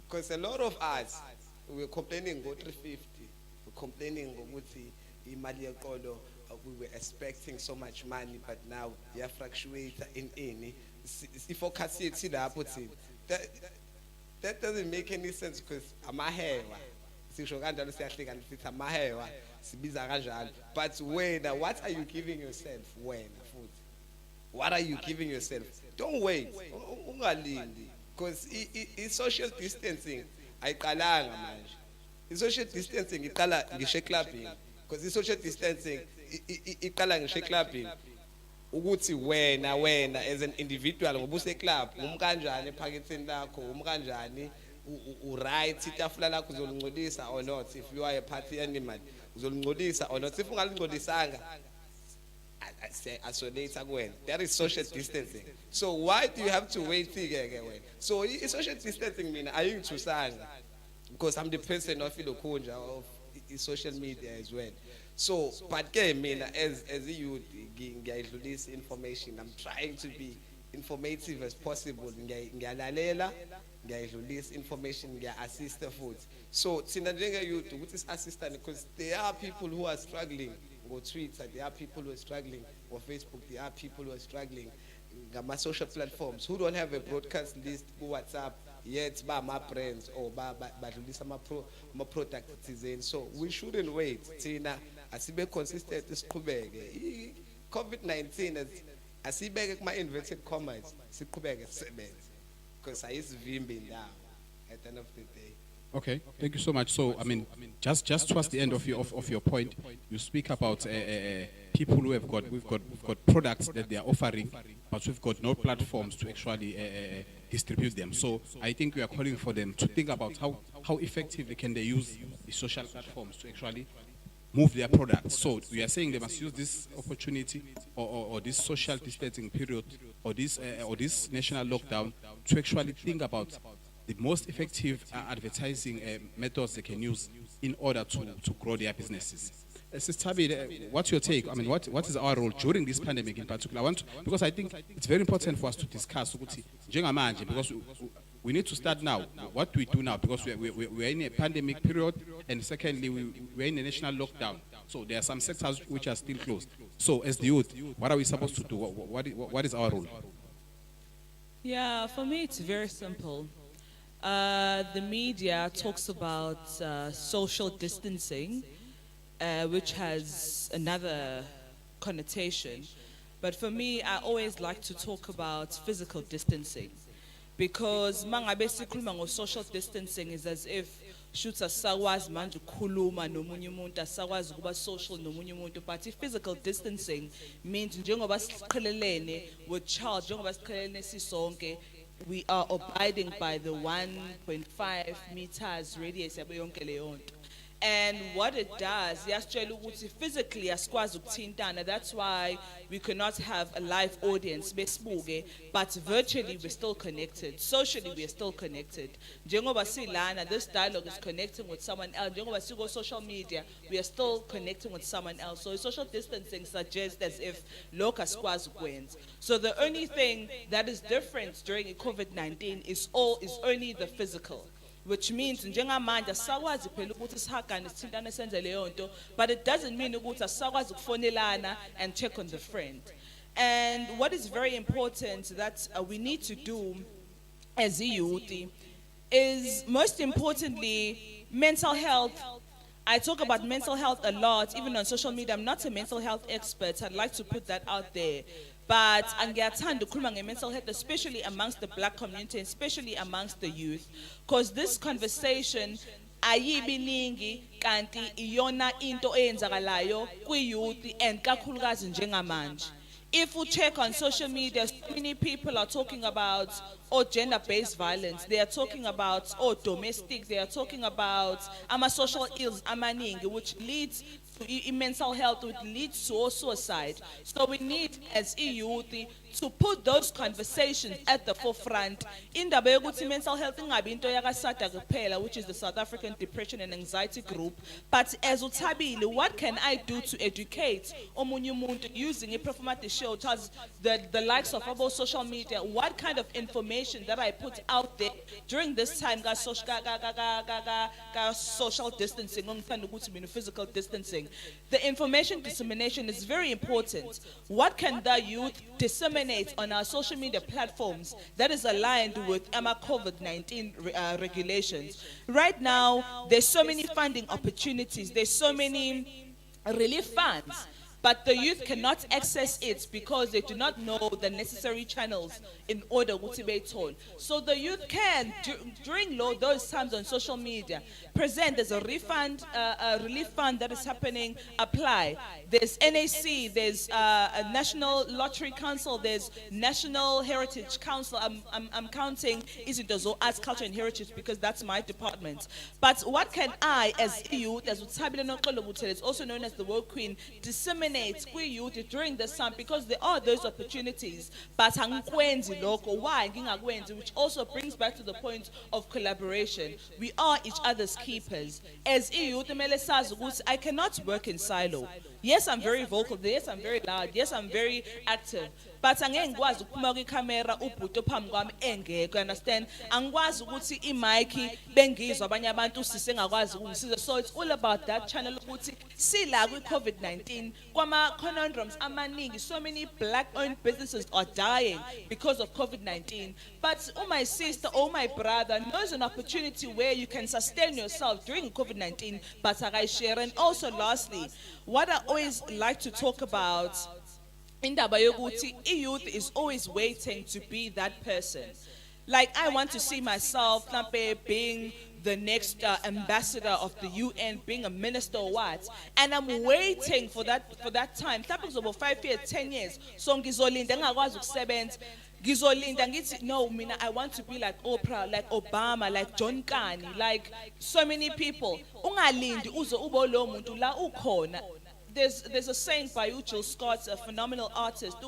Because a lot of us, we're complaining about 350, we're complaining about we were expecting so much money, but now they are fluctuating in. That doesn't make any sense because but what are you giving yourself? What are you giving yourself? Don't wait. Because it's social distancing. Ayiqalanga manje. Social distancing iqala ngisho clubbing. Because the social distancing iqala ngisho clubbing. Ukuthi wena as an individual ngoba use club, umkanjani ephaketheni lakho, umkanjani right itafula lakho uzolungcolisa or not, if you are a party animal uzolungcolisa or not, if ungalungcolisanga isolate kuwena. That is social distancing. So why do you have to wait? So social distancing mean ayingithusanga because I'm the person of ilokhunja of social media as well. So but ke mina as a youth ngiyadlulisa information. I'm trying to be informative as possible. Ngiyalalela, ngiyadlulisa information, ngiya-assist futhi. So thina njenge youth ukuthi assistant because there are people who are struggling on Twitter, there are people who are struggling on Facebook, there are people who are struggling on my social platforms who don't have a broadcast list on WhatsApp yet by my brands or by my product design. So we shouldn't wait. Tina, asibe consistent isiqhubeke. COVID-19 asibeke kuma inverted commas, siqhubeke sisebenze because ayisivimbi now at the end of the day. Okay, thank you so much. So, just towards the end of your point, you speak about people who we've got products that they are offering, but we've got no platforms to actually distribute them. So, I think we are calling for them to think about how effectively can they use the social platforms to actually move their products. So, we are saying they must use this opportunity or this social distancing period or this national lockdown to actually think about the most effective advertising methods they can use in order to grow their businesses. Sister Tabby, what's your take? I mean, what is our role during this pandemic in particular? Because I think it's very important for us to discuss ukuthi njengamanje, because we need to start now. What do we do now? Because we're in a pandemic period, and secondly, we're in a national lockdown. So there are some sectors which are still closed. So as the youth, what are we supposed to do? What is our role? Yeah, for me it's very simple. The media talks about social distancing, which has another connotation. But for me, I always like to talk about physical distancing. Because mangabe sikhuluma ngo social distancing is as if shoots asakwazi manje ukukhuluma nomunye umuntu asakwazi ukuba social nomunye umuntu, but physical distancing means njengoba siqhelelene with child, njengoba siqhelelene sisonke, we are abiding by the 1.5 meters radius yabo yonke leyo nto. And what it does, yasitshela ukuthi physically asikwazi ukuthintana. That's why we cannot have a live audience besibuke, but virtually we're still connected. Socially we are still connected. Njengoba silana, this dialogue is connecting with someone else. Njengoba sigo social media, we are still connecting with someone else. So social distancing suggests as if lokhu asikwazi ukwenza. So the only thing that is different during COVID-19 is only the physical. Which means njengamanje asakwazi phela ukuthi sihagane sithintane senze leyo nto, but it doesn't mean ukuthi asakwazi ukufonelana and check on the friend. And what is very important that we need to do as a youth is, most importantly, mental health. I talk about mental health a lot, even on social media. I'm not a mental health expert. I'd like to put that out there. But angiyathanda ukukhuluma nge-mental health, especially amongst the black community, especially amongst the youth. Because this conversation, ayibi ningi kanti iyona into eyenzakalayo kwi-youth and kakhulukazi njengamanje. If we check on social media, so many people are talking about gender-based violence. They are talking about domestic. They are talking about social ills amaningi, which leads to mental health, which leads to suicide. So we need, as youth, to put those conversations at the forefront. Indaba yokuthi mental health ingabi into yakasata kuphela, which is the South African Depression and Anxiety Group. But as uThabile, what can I do to educate omunye umuntu using a performative show, the likes of our social media? What kind of information that I put out there during this time ka social distancing, physical distancing? The information dissemination is very important. What can the youth disseminate on our social media platforms that is aligned with COVID-19 regulations? Right now, there's so many funding opportunities. There's so many relief funds. But the youth cannot access it because they do not know the necessary channels in order to be told. So the youth can, during those times on social media, present as a refund, a relief fund that is happening, apply. There's NAC, there's a National Lottery Council, there's National Heritage Council. I'm counting Isidore Arts, Culture and Heritage because that's my department. But what can I, as youth, as it's also known as the World Queen, disseminate youth during this time, because there are those opportunities, but why, which also brings back to the point of collaboration. We are each other's keepers. As youth, I cannot work in silo. Yes, I'm very vocal. Yes, I'm very loud. Yes, I'm very active. But angeke ngikwazi ukuphuma kwicamera ubhuti ophambi kwami engekho, understand? Angikwazi ukuthi imic bengizwa abanye abantu sisengakwazi ukungisiza. So it's all about that channel ukuthi sila kwi-COVID-19 kwama conundrums amaningi. So many black-owned businesses are dying because of COVID-19. But my sister or my brother knows an opportunity where you can sustain yourself during COVID-19. But I share. And also, lastly, what I always like to talk about indaba yokuthi youth is always waiting to be that person. Like, I want to see myself being the next ambassador of the UN, being a minister or what, and I'm waiting for that time. It happens over 5 years, 10 years. So ngizolinda ngakwazi ukusebenza. Gizolinda ngithi no, mina I want to be like Oprah, like Obama, like John Kani, like so many people. Ungalindi uze ube lo muntu la ukhona. There's a saying by Jill Scott, a phenomenal artist,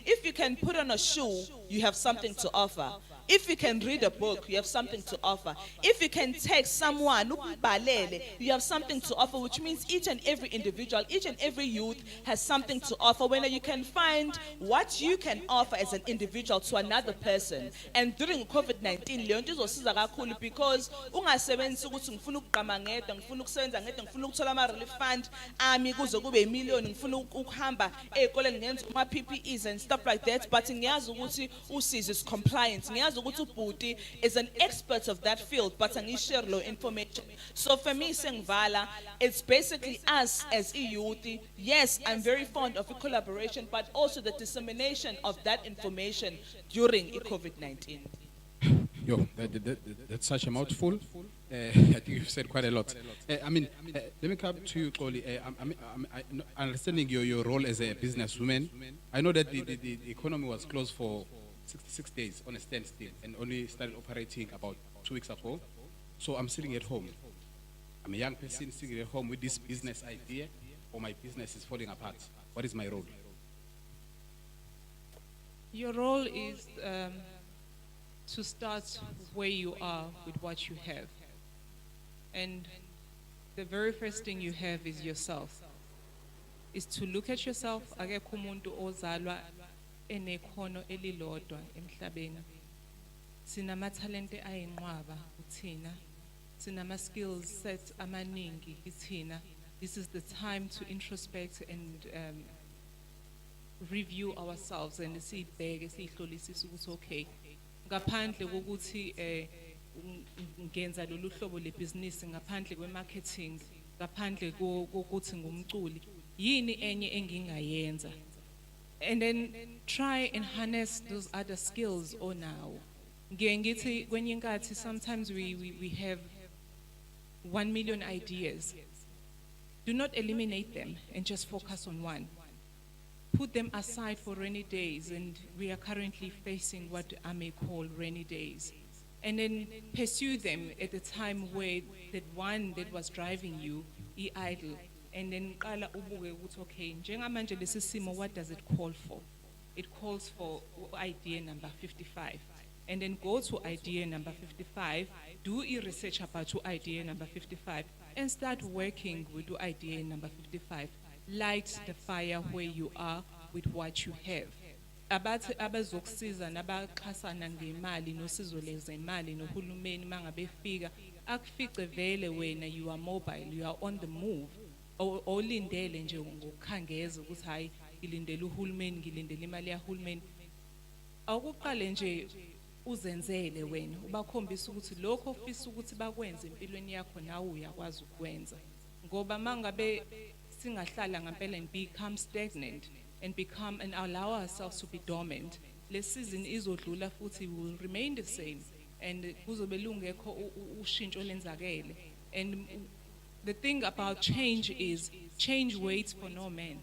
if you can put on a shoe, you have something to offer. If you can read a book, you have something to offer. If you can text someone, umbhalele, you have something to offer, which means each and every individual, each and every youth has something to offer. When you can find what you can offer as an individual to another person. And during COVID-19, leyo nto izosiza kakhulu because ungasebenzisi ukuthi ngifuna ukugqama ngedwa, ngifuna ukusebenza ngedwa, ngifuna ukuthola ama-relief fund ami kuze kube imiliyoni, ngifuna ukuhamba ey'koleni ngenza ama-PPEs and stuff like that. But ngiyazi ukuthi usizo is compliant. Ngiyazi ukuthi ubhuti is an expert of that field, but angishare low information. So for me, Sengvala, it's basically us as a youth. Yes, I'm very fond of a collaboration, but also the dissemination of that information during COVID-19. Yo, that's such a mouthful. I think you've said quite a lot. Let me come to you, Xoli. I'm understanding your role as a businesswoman. I know that the economy was closed for 66 days on a standstill and only started operating about 2 weeks ago. So I'm sitting at home. I'm a young person sitting at home with this business idea, or my business is falling apart. What is my role? Your role is to start where you are with what you have. And the very first thing you have is yourself. Is to look at yourself. Akekho umuntu ozalwa enekhono elilodwa emhlabeni. Sinamatalente ayinqwaba kuthina. Sinama skills sets amaningi kuthina. This is the time to introspect and review ourselves and sibheke sihlolisise ukuthi okay, ngaphandle kokuthi ngenza lolu hlobo lebhizinisi, ngaphandle kwemarketing, ngaphandle kokuthi ngumculi, yini enye engingayenza? And then try and harness those other skills onawo. Ngiyengithi kwenye inkathi sometimes we have 1 million ideas. Do not eliminate them and just focus on one. Put them aside for rainy days, and we are currently facing what I may call rainy days. And then pursue them at the time where that one that was driving you, idle. And then qala ubuke ukuthi okay, njengamanje lesi simo, what does it call for? It calls for idea number 55. And then go to idea number 55, do a research about idea number 55, and start working with idea number 55. Light the fire where you are with what you have. Abathi abazokusiza nabaxhasana ngemali nosizo lezemali nohulumeni mangabefika akufice vele wena you are mobile, you are on the move. Olindele nje ngokukhangeza ukuthi hayi ngilindele uhulumeni, ngilindele imali yahulumeni. Awukuqale nje uzenzele wena, ubakhombisa ukuthi lokho ofisa ukuthi bakwenze empilweni yakho nawe uyakwazi ukwenza. Ngoba mangabe singahlala ngempela and become stagnant and allow ourselves to be dormant, le season izodlula futhi will remain the same, and kuzobe lungekho ushintsho lenzakele. And the thing about change is change waits for no man.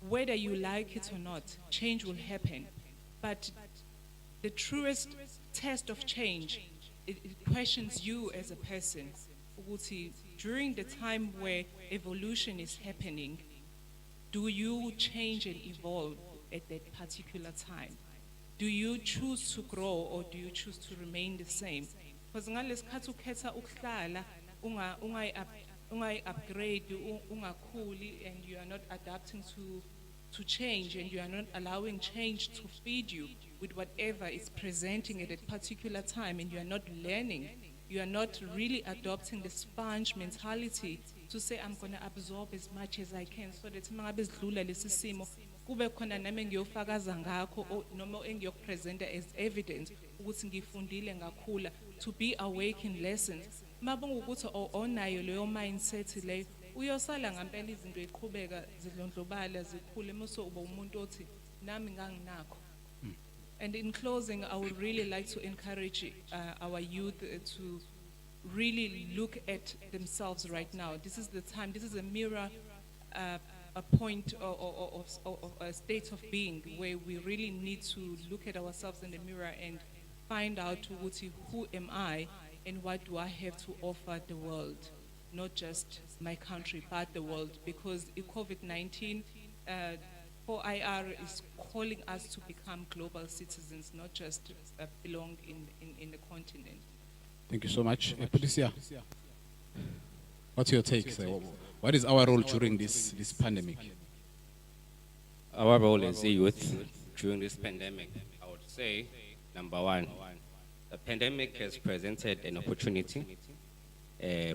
Whether you like it or not, change will happen. But the truest test of change, it questions you as a person. During the time where evolution is happening, do you change and evolve at that particular time? Do you choose to grow or do you choose to remain the same? Because ngalesikhathi ukhetha ukuhlala ungayi upgrade, ungakhuli, and you are not adapting to change, and you are not allowing change to feed you with whatever is presenting at a particular time, and you are not learning. You are not really adopting the sponge mentality to say, I'm going to absorb as much as I can, so that mangabe sidlula lesi simo kube khona nami ngiyofakaza ngakho noma engiyokupresenta as evidence ukuthi ngifundile ngakhula, to be awake in lessons. Mabonga ukuthi onayo leyo mindset leyo uyosala ngempela izinto eqhubeka zidlondlobala zikhule mase uba umuntu othi nami nganginakho. And in closing, I would really like to encourage our youth to really look at themselves right now. This is the time, this is a mirror, a point of a state of being where we really need to look at ourselves in the mirror and find out who am I and what do I have to offer the world, not just my country, but the world. Because COVID-19, 4IR is calling us to become global citizens, not just belong in the continent. Thank you so much. Patricia, what's your take, sir? What is our role during this pandemic? Our role as a youth during this pandemic, I would say, number one, the pandemic has presented an opportunity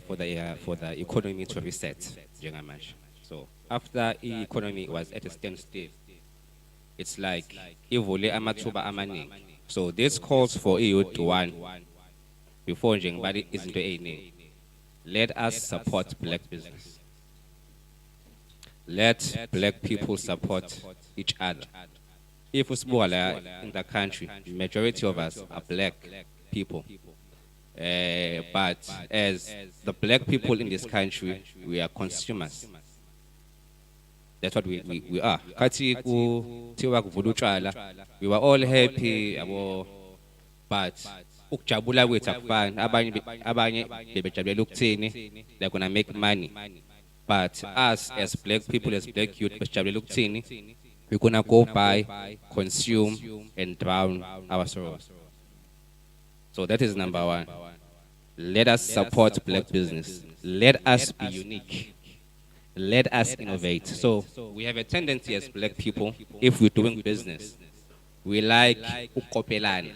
for the economy to reset, njengamanje. So after the economy was at a standstill, it's like ivule amathuba amaningi. So this calls for EU to one before njengoba izinto eziningi. Let us support black business. Let black people support each other. If we speak in the country, the majority of us are black people. But as the black people in this country, we are consumers. That's what we are. We were all happy, but ukujabula kwethu akufani. Abanye bebejabulela ukuthini, they're gonna make money. But us as black people, as black youth, we're gonna go buy, consume, and drown our sorrows. So that is number one. Let us support black business. Let us be unique. Let us innovate. So we have a tendency as black people, if we're doing business, we like ukopelana.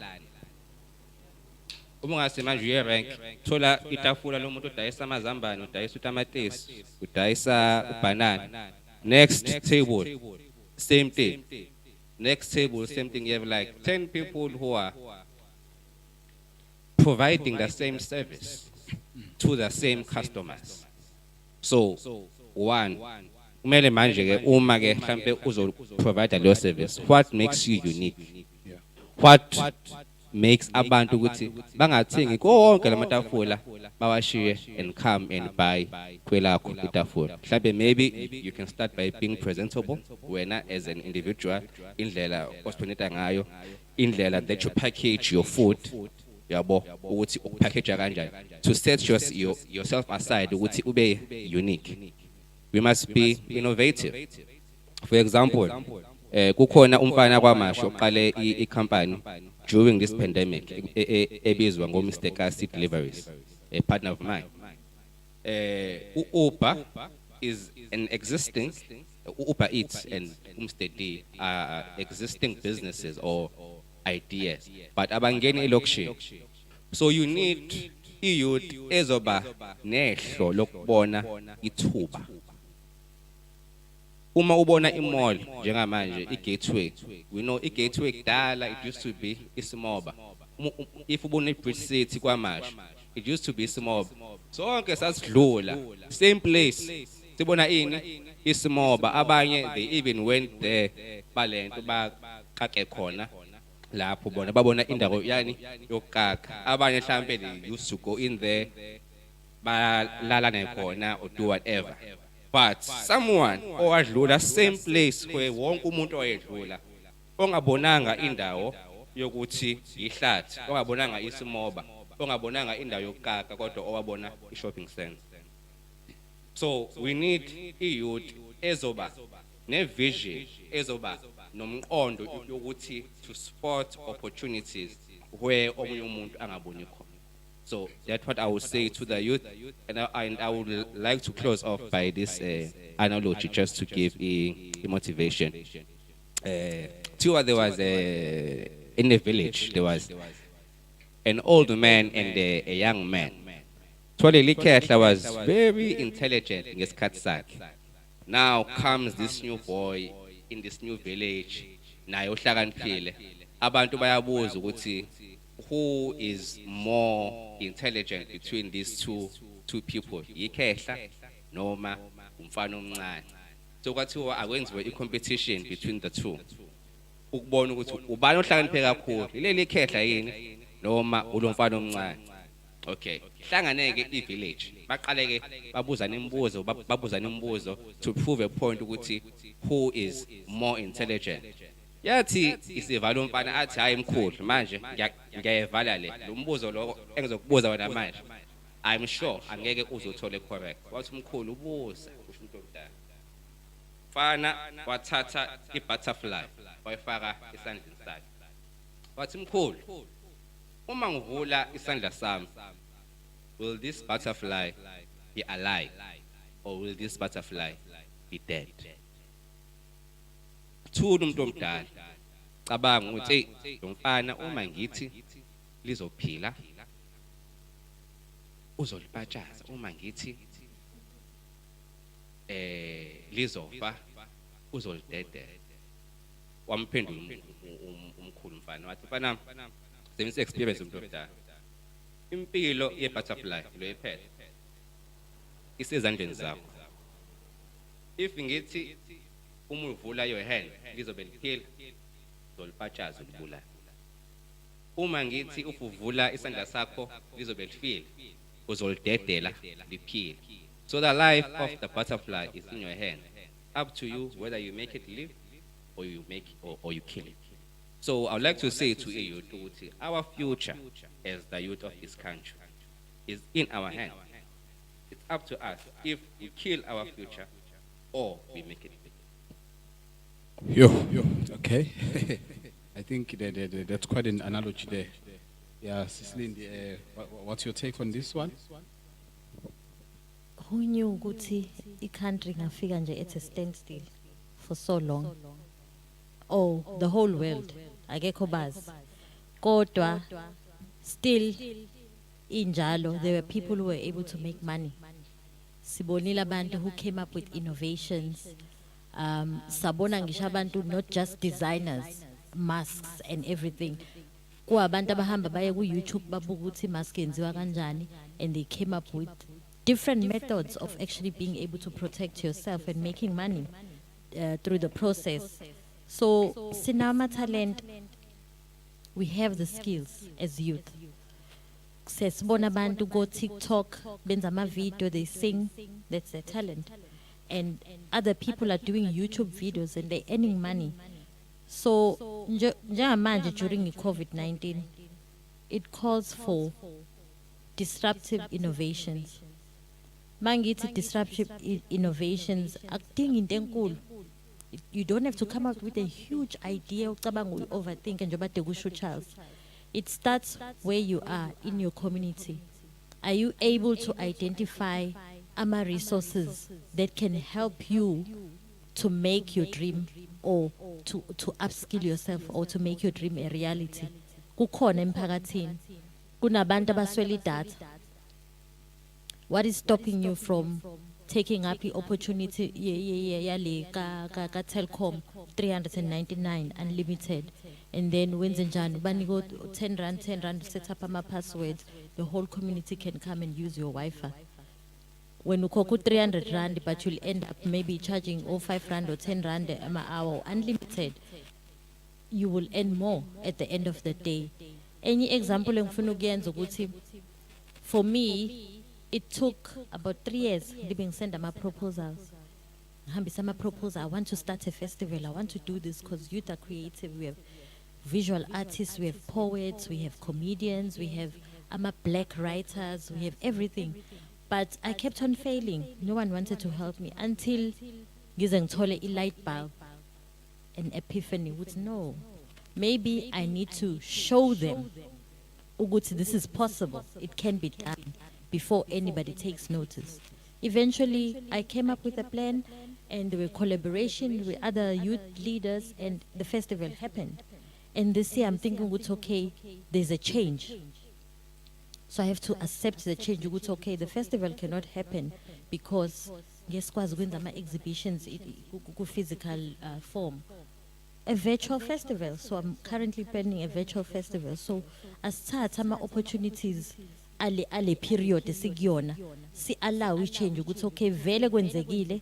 Uma ngase manje uye rank thola itafula lo muntu udayisa amazambane, udayisa utamatisi, udayisa ubanana. Next table, same thing. Next table, same thing. You have like 10 people who are providing the same service to the same customers. So one, kumele manje ke uma ke mhlambe uzo provide your service, what makes you unique? What makes abantu ukuthi bangathengi konke lamatafula bawashiye and come and buy kwelakho itafula? Mhlambe maybe you can start by being presentable wena as an individual, indlela osipheneta ngayo, indlela that you package your food, yabo ukuthi ukupackage kanjani, to set yourself aside ukuthi ube unique. We must be innovative. For example, kukhona umfana kwamasho oqale i-company during this pandemic ebizwa ngo Mr. Kasi Deliveries, a partner of mine. Uber is an existing, Uber Eats and Mr. D are existing businesses or ideas, but abangeni elokishini. So you need youth ezoba nehlo lokubona ithuba. Uma ubona imall njengamanje igateway, we know igateway kudala it used to be isimoba. If ubona iBridge City kwamasho, it used to be isimoba. Sonke sasidlula same place, sibona ini isimoba. Abanye they even went there balento bakake khona lapho bona babona indawo yani yokaka. Abanye mhlambe they used to go in there balala nakhona or do whatever. But someone owadlula same place where wonke umuntu oyedlula ongabonanga indawo yokuthi ihlathi, ongabonanga isimoba, ongabonanga indawo yokaka kodwa owabona i-shopping center. So we need youth ezoba ne-vision, ezoba nomqondo yokuthi to spot opportunities where omunye umuntu angaboni khona. So that's what I would say to the youth, and I would like to close off by this analogy just to give a motivation. There was in the village there was an old man and a young man. Twali Liketla was very intelligent in his katsak. Now comes this new boy in this new village. Nayo hlakaniphile. Abantu bayabuza ukuthi who is more intelligent between these two people? Yikehla noma umfana omncane. So kwathiwa akwenziwe i-competition between the two. Ukubona ukuthi ubani ohlakaniphe kakhulu, ileli ikhehla yini noma ulomfana omncane. Okay, hlanganeke i-village. Baqaleke babuzana imibuzo to prove a point ukuthi who is more intelligent. Yathi isivala umfana athi hayi mkhulu manje ngiyayevala lo mbuzo lo engizokubuza wena manje, I'm sure angeke uzothole correct. Wathi mkhulu ubuza usho umuntu omdala. umfana wathatha i-butterfly wayifaka esandleni sakhe wathi mkhulu uma ngivula isandla sami will this butterfly be alive or will this butterfly be dead? Thula umuntu omdala cabanga ukuthi lo mfana uma ngithi lizophila uzolipatshaza uma ngithi lizofa uzolidedela. Wamphendula umkhulu mfana wathi mfana sengise experience umuntu omdala impilo ye-butterfly lo iphethe isezandleni zakho. If ngithi uma uvula your hand lizobe liphila uzolipatshaza ulibulala. Uma ngithi uvula isandla sakho lizobe lifile uzolidedela liphile. So the life of the butterfly is in your hand. Up to you whether you make it live or you make or you kill it. So I would like to say to you, our future as the youth of this country is in our hands. It's up to us if we kill our future or we make it live. Okay. I think that's quite an analogy there. Yeah, Cicely, what's your take on this one? Who knew ukuthi i-country ngafika nje at a standstill for so long? Oh, the whole world. Akekho bazi. Kodwa still injalo there were people who were able to make money. Sibonile abantu who came up with innovations. Sabona ngisho abantu not just designers, masks and everything. Kuabantu abahamba baye ku YouTube babuka ukuthi mask yenziwa kanjani and they came up with different methods of actually being able to protect yourself and making money through the process. So, sinama talent, we have the skills as youth. Sesibona abantu go TikTok, benza ama video, they sing, that's their talent. And other people are doing YouTube videos and they're earning money. So, njengamanje during COVID-19, it calls for disruptive innovations. Mangithi disruptive innovations akudingi into enkulu. You don't have to come up with a huge idea ucabanga overthink njengoba de kusho Charles. It starts where you are in your community. Are you able to identify ama resources that can help you to make your dream or to upskill yourself or to make your dream a reality? Kukhona emphakathini. Kunabantu abaswele idatha. What is stopping you from taking up the opportunity ka Telkom 399 unlimited, and then wenze njani baniko 10 rand set up ama passwords, the whole community can come and use your Wi-Fi. When you cook 300 rand, but you'll end up maybe charging 5 rand or 10 rand an hour unlimited, you will earn more at the end of the day. Any example engifuna ukuyenza ukuthi, for me it took about 3 years living send my proposals. I want to start a festival. I want to do this because youth are creative. We have visual artists, we have poets, we have comedians, we have black writers, we have everything. But I kept on failing. No one wanted to help me until ngizengithole a light bulb, an epiphany. Would no, maybe I need to show them ukuthi this is possible. It can be done before anybody takes notice. Eventually, I came up with a plan, and there were collaboration with other youth leaders, and the festival happened. And this year, I'm thinking, it's okay, there's a change. So I have to accept the change. It's okay, the festival cannot happen because yes, exhibitions in physical form. A virtual festival. So I'm currently planning a virtual festival. So as some opportunities ale period esikuyona si allow we change ukuthi okay vele kwenzekile,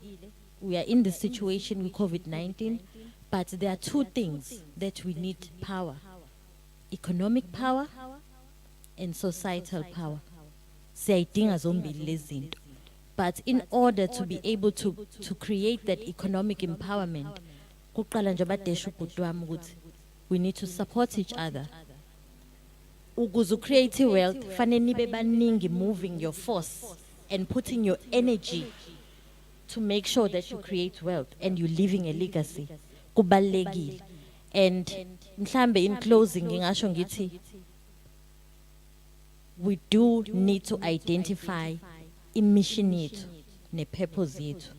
we are in the situation with COVID-19, but there are two things that we need: power, economic power and societal power. Siyayidinga zombili lezi zinto, but in order to be able to create that economic empowerment, kuqala nje badesha ubhuti wami ukuthi we need to support each other. Ukuze create wealth, fanele nibe baningi moving your force and putting your energy to make sure that you create wealth and you're leaving a legacy. Kubalulekile. And mhlambe in closing ngingasho ngithi we do need to identify mission yethu ne-purpose yethu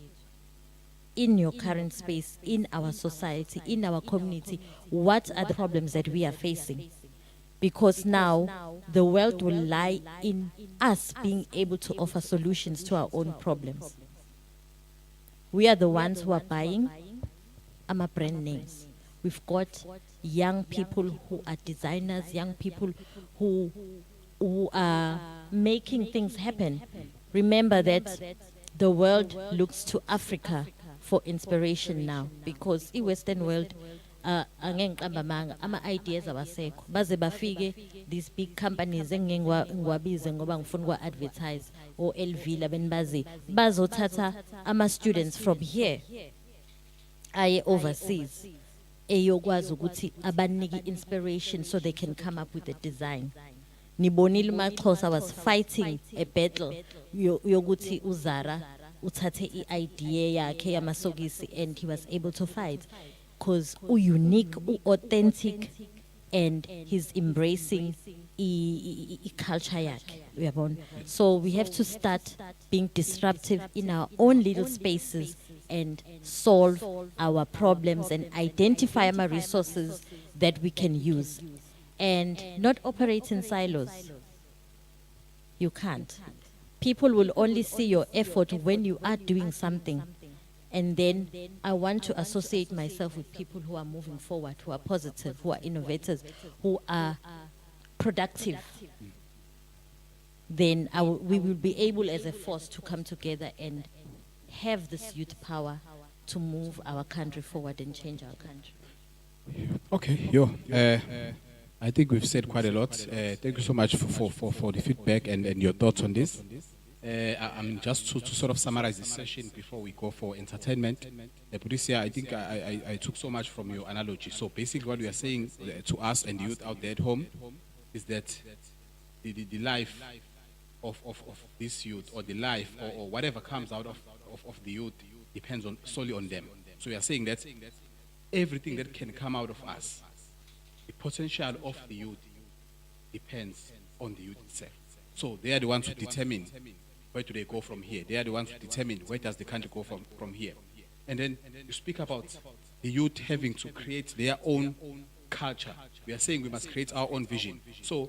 in your current space, in our society, in our community. What are the problems that we are facing? Because now the world will lie in us being able to offer solutions to our own problems. We are the ones who are buying our brand names. We've got young people who are designers, young people who are making things happen. Remember that the world looks to Africa for inspiration now, because the Western world ama ideas awasekho baze bafike these big companies engiwabize ngoba ngifuna ukwa advertise or LV labenbazi bazothatha ama students from here aye overseas eyokwazi ukuthi abaniki inspiration so they can come up with a design. Nibonile uMaxhosa was fighting a battle yokuthi uZara uthathe i-idea yakhe yamasokisi, and he was able to fight because unique, authentic, and he's embracing culture yakhe. So we have to start being disruptive in our own little spaces and solve our problems and identify our resources that we can use, and not operate in silos. You can't. People will only see your effort when you are doing something. And then I want to associate myself with people who are moving forward, who are positive, who are innovators, who are productive. Then we will be able as a force to come together and have this youth power to move our country forward and change our country. Okay, I think we've said quite a lot. Thank you so much for the feedback and your thoughts on this. I'm just to sort of summarize this session before we go for entertainment. Patricia, I think I took so much from your analogy. So basically what we are saying to us and youth out there at home is that the life of this youth, or the life or whatever comes out of the youth, depends solely on them. So we are saying that everything that can come out of us, the potential of the youth, depends on the youth itself. So they are the ones who determine where do they go from here. They are the ones who determine where does the country go from here. And then you speak about the youth having to create their own culture. We are saying we must create our own vision. So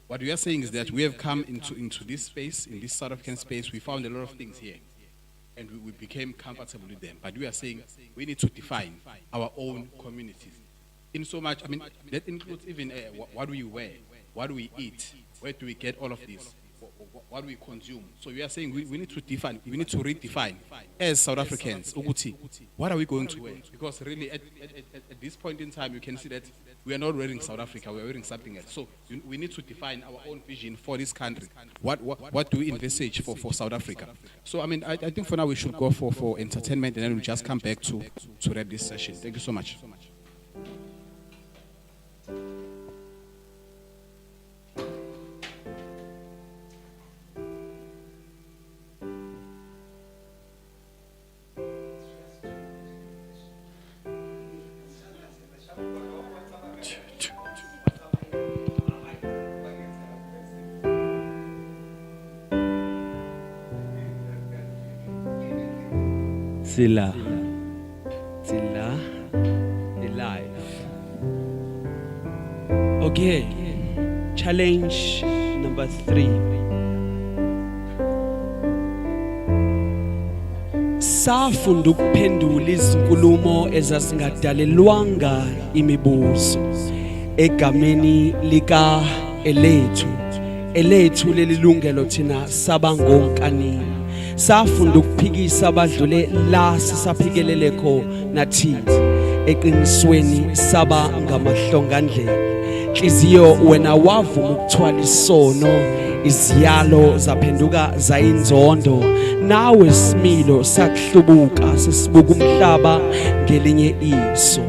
what we are saying is that we have come into this space, in this South African space, we found a lot of things here. And we became comfortable with them. But we are saying we need to define our own communities. In so much, I mean, that includes even what do we wear, what do we eat, where do we get all of this, what do we consume. So we are saying we need to define, we need to redefine as South Africans, Uguti, what are we going to wear? Because really at this point in time, you can see that we are not wearing South Africa, we are wearing something else. So we need to define our own vision for this country. What do we envisage for South Africa? So I mean, I think for now we should go for entertainment, and then we'll just come back to wrap this session. Thank you so much. Zilla, the life. Okay, challenge number 3. Safunda ukuphendula izinkulumo ezazingadalelwanga imibuzo egameni lika elethu lelilungelo thina sabangonkanini. Safunda ukuphikisa abadlule la sisaphikelele kho nathi eqinisweni saba ngamahlongandlela. Inhliziyo wena wavuma ukuthwala isono, iziyalo zaphenduka zayinzondo, nawe similo sakuhlubuka sesibuka umhlaba ngelinye iso,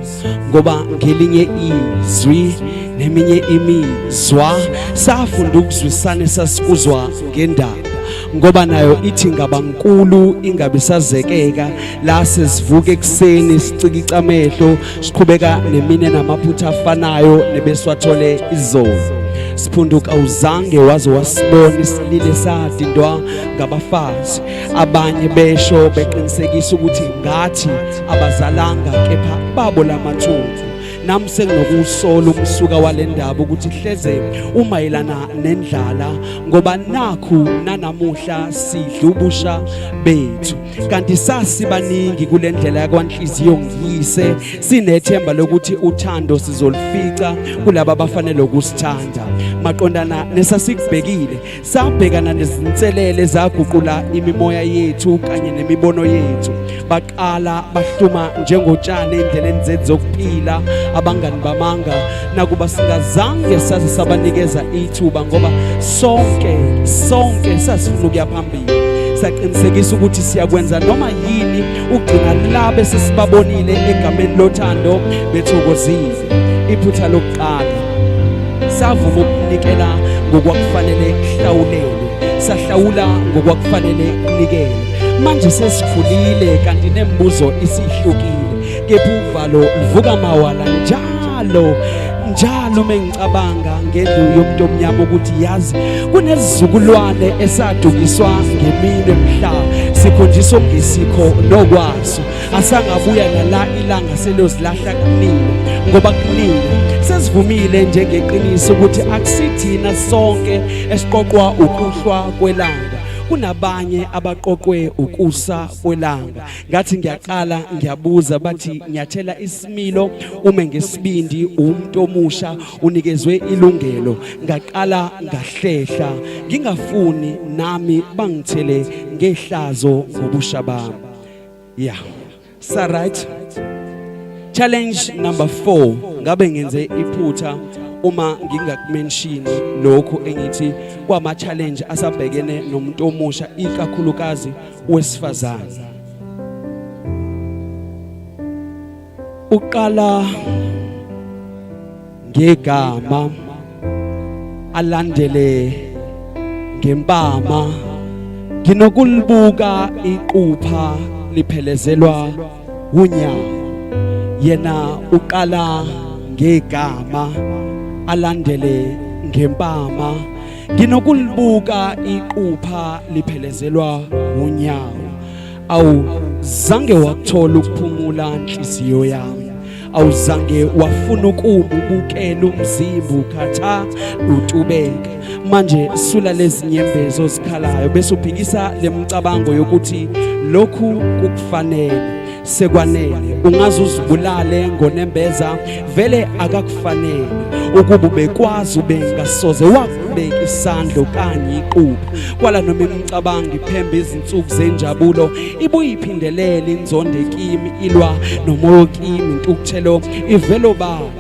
ngoba ngelinye izwi neminye imizwa safunda ukuzwisana sasikuzwa ngendaba. ngoba nayo ithi ngabankulu ingabisazekeka la sesivuka ekseni sicikicamehlo amehlo siqhubeka nemine namaphutha afanayo nebeswathole izolo siphunduka uzange waze wasibona isilile sadindwa ngabafazi abanye besho beqinisekisa ukuthi ngathi abazalanga kepha babo lamathunzi nami senginokusola umsuka walendaba ukuthi hleze umayelana nendlala ngoba nakhu nanamuhla sidla ubusha bethu kanti sasibaningi kulendlela yakwanhliziyo ngiyise sinethemba lokuthi uthando sizolifica kulabo abafanele ukusithanda maqondana nesasikubhekile sabhekana nezinselele zaguqula imimoya yethu kanye nemibono yethu baqala bahluma njengotshani endleleni zethu zokuphila abangani bamanga nakuba singazange saze sabanikeza ithuba ngoba sonke sasifuna ukuya phambili saqinisekisa ukuthi siyakwenza noma yini ugcina labe sesibabonile egameni lothando bethokozile iphutha lokuqala savuma ukunikela ngokwakufanele kuhlawulelwe sahlawula ngokwakufanele kunikele manje sesikhulile kanti nembuzo isihlukile kepha uvalo uvuka mawala njalo mengicabanga ngendlu yomuntu omnyama ukuthi yazi kunezizukulwane esadukiswa ngemini emhla sikhonjiswa ngesikho nokwaso asangabuya nala ilanga selozilahla kunini ngoba kunini sesivumile njengeqiniso ukuthi akusithina sonke esiqoqwa ukuhlwa kwelanga kunabanye abaqoqwe ukusa kwelanga ngathi ngiyaqala ngiyabuza bathi ngiyathela isimilo uma ngesibindi umuntu omusha unikezwe ilungelo ngaqala ngahlehla ngingafuni nami bangithele ngehlazo ngobusha bami yeah so right challenge number 4 ngabe ngenze iphutha uma ngingakumention lokho engithi kwama challenge asabhekene nomuntu omusha ikakhulukazi wesifazane uqala ngegama alandele ngempama nginokulibuka iqupha liphelezelwa unyawo yena uqala ngegama alandele ngempama nginokulibuka iqupha liphelezelwa unyawo awu zange wakuthola ukuphumula inhliziyo yami awuzange wafuna ukubukela umzimba ukhatha utubeka manje sula lezi nyembezo zikhalayo bese uphikisa lemicabango yokuthi lokhu kukufanele sekwanele ungaze uzibulale ngonembeza vele akakufanele ukuba ubekwazi ubengasoze wakubeka isandla kanye iqupha kwala noma imicabango iphembe izinsuku zenjabulo ibuye iphindelela inzonde kimi ilwa nomoya kimi intukuthelo ivelo baba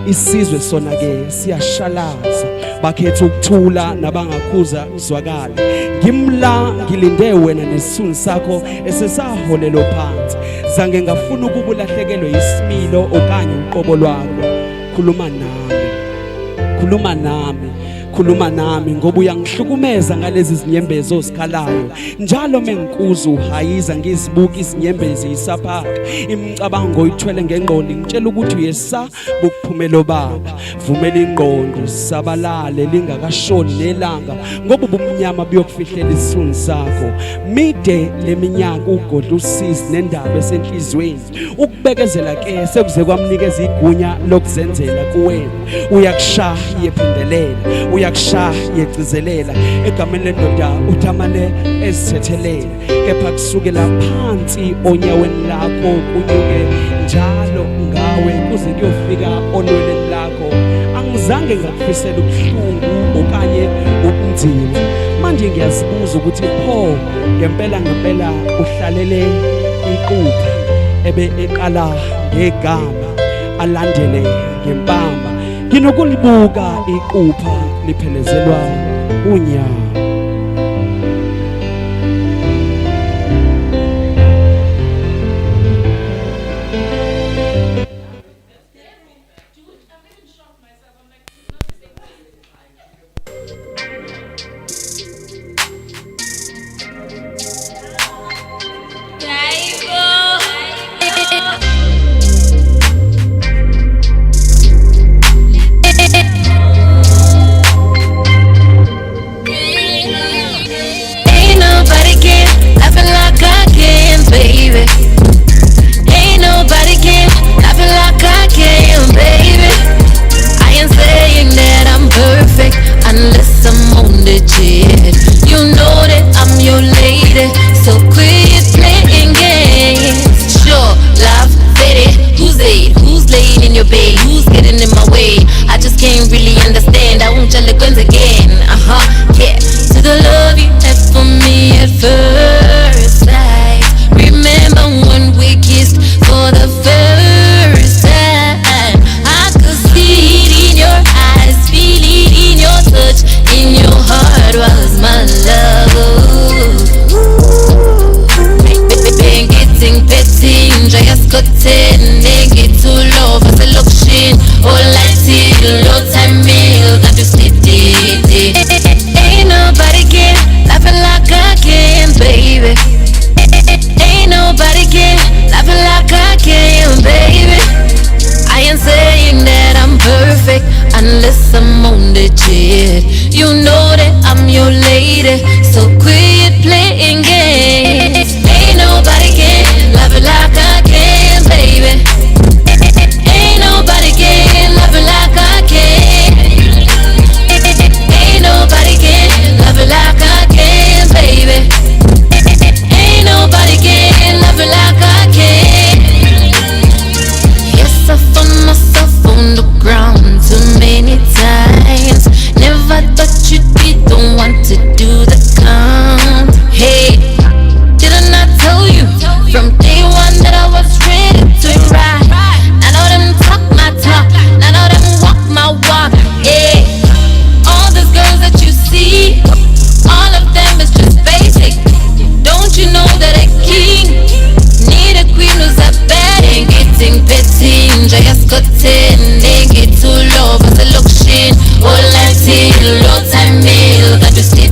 isizwe sona ke siyashalaza bakhetha ukuthula nabangakhuza uzwakala ngimla ngilinde wena nesithunzi sakho esesaholelo phansi zange ngafuna ukubulahlekelwe isimilo okanye uqobo lwakho khuluma nami ngoba uyangihlukumeza ngalezi zinyembezo zikhalayo njalo mengikuza uhayiza ngizibuka izinyembezi isaphaka imicabango ithwele ngengqondo ngitshela ukuthi uyesa bukuphumelo baba vumela ingqondo sabalale lingakashoni nelanga ngoba ubumnyama buyokufihlela isithunzi sakho mide leminyaka ugodla usizi nendaba esenhlizweni ukubekezela ke sekuze kwamnikeza igunya lokuzenzela kuwena uyakushaya yephindelela uyakushaya yegcizelela egameni lendoda uthamane ezithethelela kepha kusukela phansi onyaweni lakho kunyuke njalo ngawe kuze kuyofika onweleni lakho angizange ngakufisela ubuhlungu okanye ubunzima manje ngiyazibuza ukuthi pho ngempela uhlalele iqupha ebe eqala ngegama alandele ngempama nginokulibuka iqupha liphelezelwa unyawo elegance again. Yeah. To the love you had for me at first sight. Remember when we kissed for the first time? I could see it in your eyes, feel it in your touch, in your heart was my love. Been getting petty, enjoy your scotting, get to love as a location. All I see, low time meal, got to stay. Ain't nobody can laugh like I can, baby. Ain't nobody can laugh like I can, baby. I ain't saying that I'm perfect unless I'm on the jet. You know that I'm your lady, so quit playing games. Ain't nobody can laugh like I can, baby. Ain't nobody can laugh like I can. Ain't nobody can love it like I can, baby. Ain't nobody can love it like I can. Yes, I found myself on the ground too many times. Never thought you'd be the one to do the count. Hey, didn't I tell you from day one that I was ready to ride? None of them talk my talk, none of them walk my walk. Yeah. All these girls that you see, all of them is just basic. Don't you know that a king need a queen who's a bad? Ain't getting petty, enjoy your scotting, ain't get too low, but the look shit. All I see, low time meal, got to stay.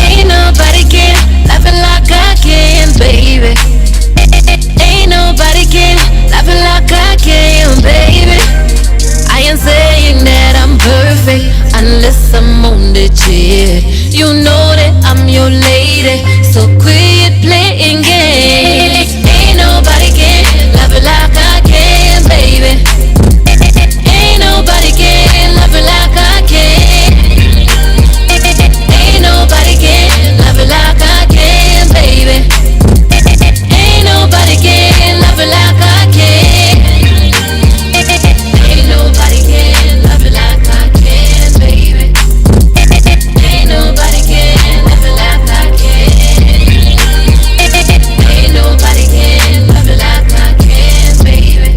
Ain't nobody can laugh like I can, baby. Ain't nobody can laugh like I can, baby. I ain't saying that I'm perfect unless I'm on the jet. You know that I'm your lady, so quit playing games. Ain't nobody can love it like I can, baby. Ain't nobody can love it like I can. Ain't nobody can love it like I can, baby. Ain't nobody can love it like I can. Ain't nobody can love it like I can, baby. Ain't nobody can love it like I can. Ain't nobody can love it like I can, baby.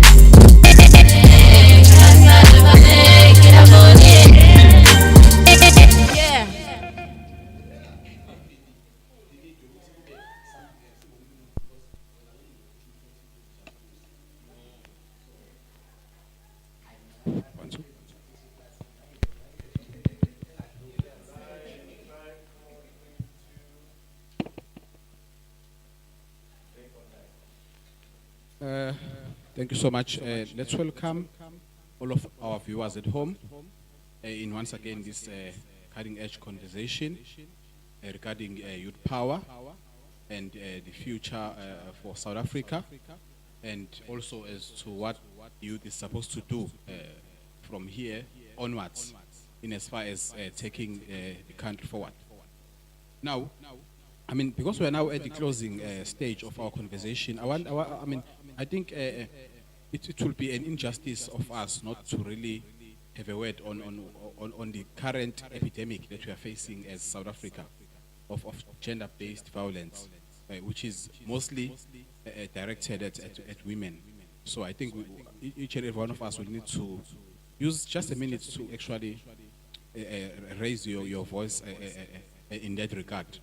Get up on it. Yeah. One, two. Thank you so much. Let's welcome all of our viewers at home in once again this cutting edge conversation regarding youth power and the future for South Africa, and also as to what youth is supposed to do from here onwards in as far as taking the country forward. Now, I mean, because we are now at the closing stage of our conversation, I think it will be an injustice of us not to really have a word on the current epidemic that we are facing as South Africa of gender-based violence, which is mostly directed at women. So I think each and every one of us will need to use just a minute to actually raise your voice in that regard.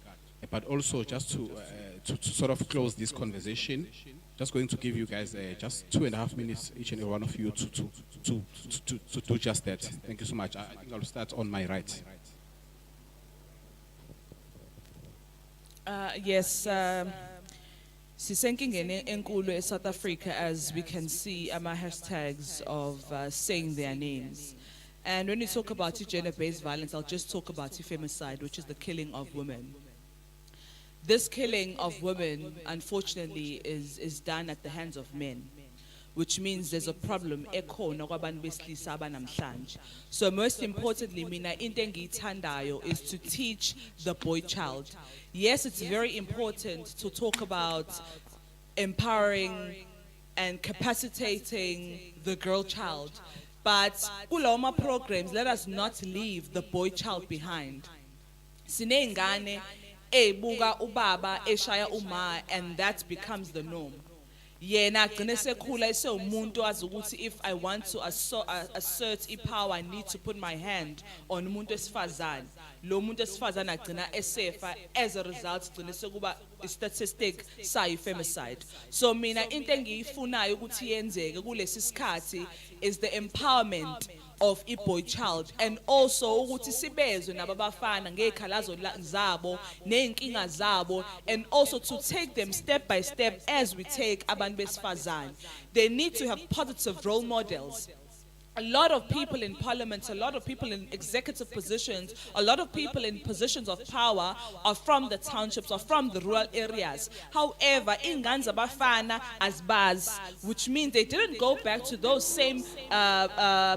But also just to sort of close this conversation, just going to give you guys just 2.5 minutes, each and every one of you, to do just that. Thank you so much. I'll start on my right. Yes, sisenkingeni enkulu eSouth Africa, as we can see my hashtags of saying their names. And when you talk about gender-based violence, I'll just talk about femicide, which is the killing of women. This killing of women, unfortunately, is done at the hands of men, which means there's a problem. So most importantly, mina into engiyithandayo is to teach the boy child. Yes, it's very important to talk about empowering and capacitating the girl child, But kuloma programs, let us not leave the boy child behind. Sinengane ebuka ubaba eshaya uma, and that becomes the norm. Yena agcine sekhula esewumuntu azi ukuthi if I want to assert ipower, I need to put my hand on umuntu wesifazane. Lo muntu wesifazane agcina esefa, as a result gcine sekuba statistic sayi femicide. So mina into engiyifunayo ukuthi yenzeke kulesi sikhathi is the empowerment of a boy child, and also ukuthi sibezwe nababafana ngezikhalazo zabo neyinkinga zabo, and also to take them step by step as we take abantu besifazane. They need to have positive role models. A lot of people in parliament, a lot of people in executive positions, a lot of people in positions of power are from the townships, are from the rural areas. However, ingane zabafana as baz, which means they didn't go back to those same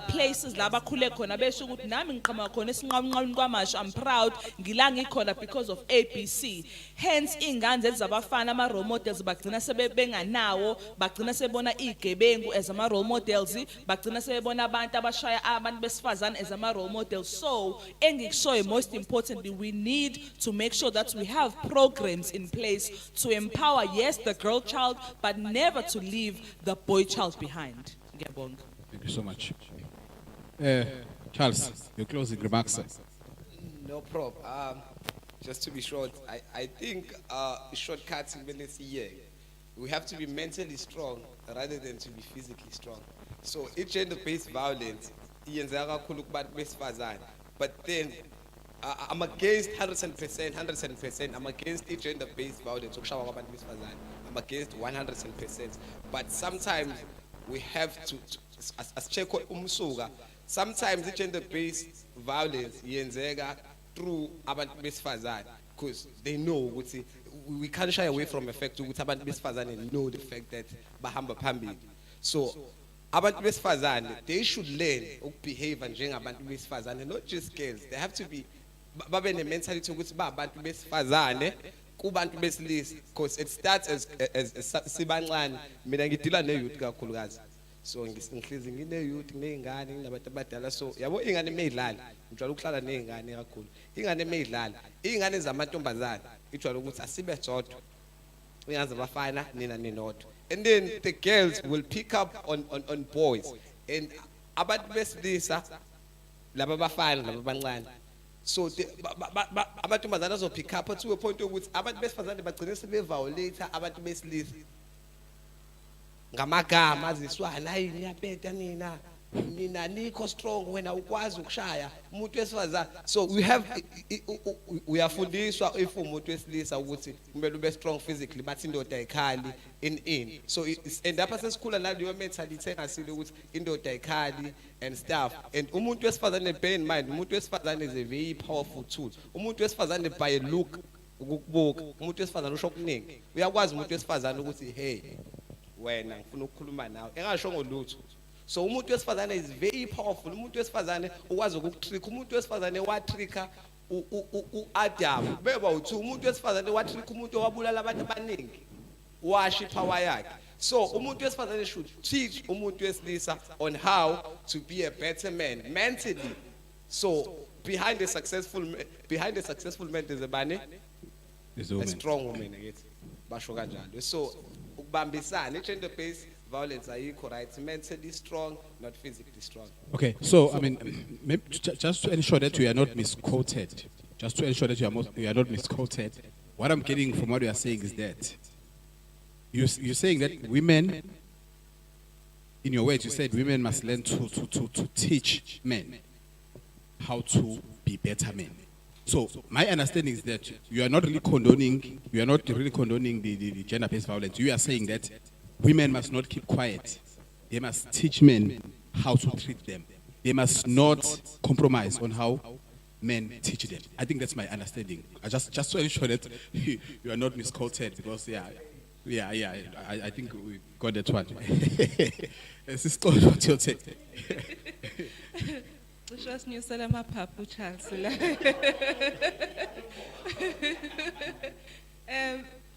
places la bakhule khona besho ukuthi nami ngiqhamuka khona esinqamnqamni kwamasha, I'm proud ngila ngikhona because of ABC. Hence ingane zabafana ama role models bagcina sebenganawo, bagcina sebona igebengu as ama role models, bagcina sebona abantu abashaya abantu besifazane as ama role models. So engikushoyo, most importantly, we need to make sure that we have programs in place to empower, yes, the girl child, but never to leave the boy child behind. Ngiyabonga. Thank you so much. Charles, your closing remarks, sir. No problem. Just to be short, I think shortcuts in minutes a year. We have to be mentally strong rather than to be physically strong. So each gender-based violence, but then I'm against 100%, I'm against each gender-based violence. I'm against 100%. But sometimes we have to as check umsuka. Sometimes the gender-based violence yenzeka through abantu besifazane, because they know ukuthi we can't shy away from the fact ukuthi abantu besifazane know the fact that bahamba phambili. So abantu besifazane, they should learn ukubehave njengabantu besifazane, not just girls. They have to be babe ne mentality ukuthi ba abantu besifazane kubantu besilisa, because it starts as sibancane. Mina ngidila ne youth kakhulukazi. So ngihlezi ngine youth nezingane nabantu abadala. So yabo ingane emidlala ngijwayela ukuhlala nezingane kakhulu. Ingane emidlala, ingane zamantombazana ijwayela ukuthi asibe sodwa. Ingane zabafana nina ninodwa. And then the girls will pick up on boys, and abantu besilisa laba bafana laba bancane. So amantombazana azo pick up to a point ukuthi abantu besifazane bagcina sebeviolate abantu besilisa ngamagama aziswana, hayi niyapeta nina nikho strong wena ukwazi ukushaya umuntu wesifazane. So we are fundiswa if umuntu wesilisa ukuthi kumele ube strong physically, but indoda ayikhali in. So it's end up sesikhula naleyo mentality engasile ukuthi indoda ayikhali and stuff. And umuntu wesifazane, bear in mind, umuntu wesifazane is a very powerful tool. Umuntu wesifazane by a look ukukubuka, umuntu wesifazane usho okuningi. Uyakwazi umuntu wesifazane ukuthi hey wena ngifuna ukukhuluma nawe engasho ngolutho. So umuntu wesifazane is very powerful. Umuntu wesifazane ukwazi ukutrick. Umuntu wesifazane watricka uAdam beba uthi umuntu wesifazane watricka umuntu owabulala abantu abaningi washi power yakhe. So umuntu wesifazane should teach umuntu wesilisa on how to be a better man mentally. So behind a successful man there's a bani, a strong woman again. Basho kanjalo. So ukubambisana, gender-based violence ayikho right, mentally strong, not physically strong. Okay, so I mean, maybe just to ensure that you are not misquoted, what I'm getting from what you are saying is that you're saying that women, in your words, you said women must learn to teach men how to be better men. So my understanding is that you are not really condoning the gender-based violence. You are saying that women must not keep quiet. They must teach men how to treat them. They must not compromise on how men teach them. I think that's my understanding. Just to ensure that you are not misquoted, because I think we got that one. This is what you're saying. Just new Salama Papu Charles.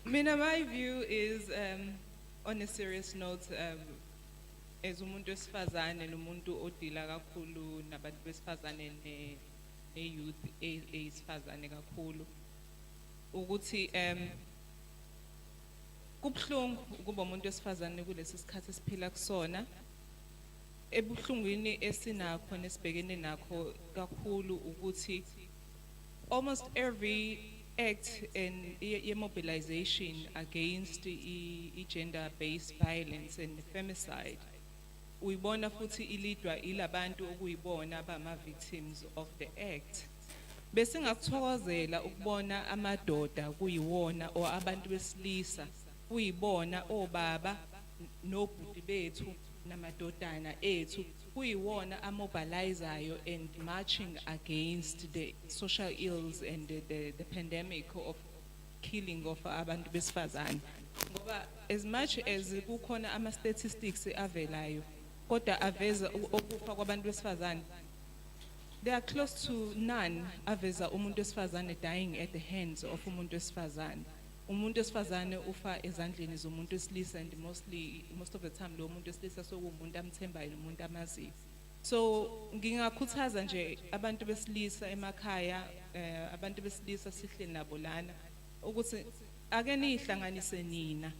My view is, on a serious note, as umuntu wesifazane nomuntu odila kakhulu nabantu besifazane ne-youth eyisifazane kakhulu ukuthi kubhlungu ukuba umuntu wesifazane kulesi sikhathi esiphila kusona ebuhlungwini esinakho nesibhekene nakho kakhulu ukuthi almost every act and mobilization against gender-based violence and femicide uyibona futhi ilidwa ilabantu okuyibona abama-victims of the act bese ngakuthokozela ukubona amadoda kuyiwona or abantu besilisa kuyibona obaba nobhuti bethu namadodana ethu kuyiwona amobilizayo and marching against the social ills and the pandemic of killing of abantu besifazane ngoba as much as kukhona ama-statistics avelayo kodwa aveza ukufa kwabantu besifazane they are close to none aveza umuntu wesifazane dying at the hands of umuntu wesifazane umuntu wesifazane ufa ezandleni zomuntu wesilisa and most of the time lo muntu wesilisa sokumuntu amthembayo nomuntu amaziyo so ngingakhuthaza nje abantu besilisa emakhaya abantu besilisa sihle nabo lana ukuthi ake nihlanganise nina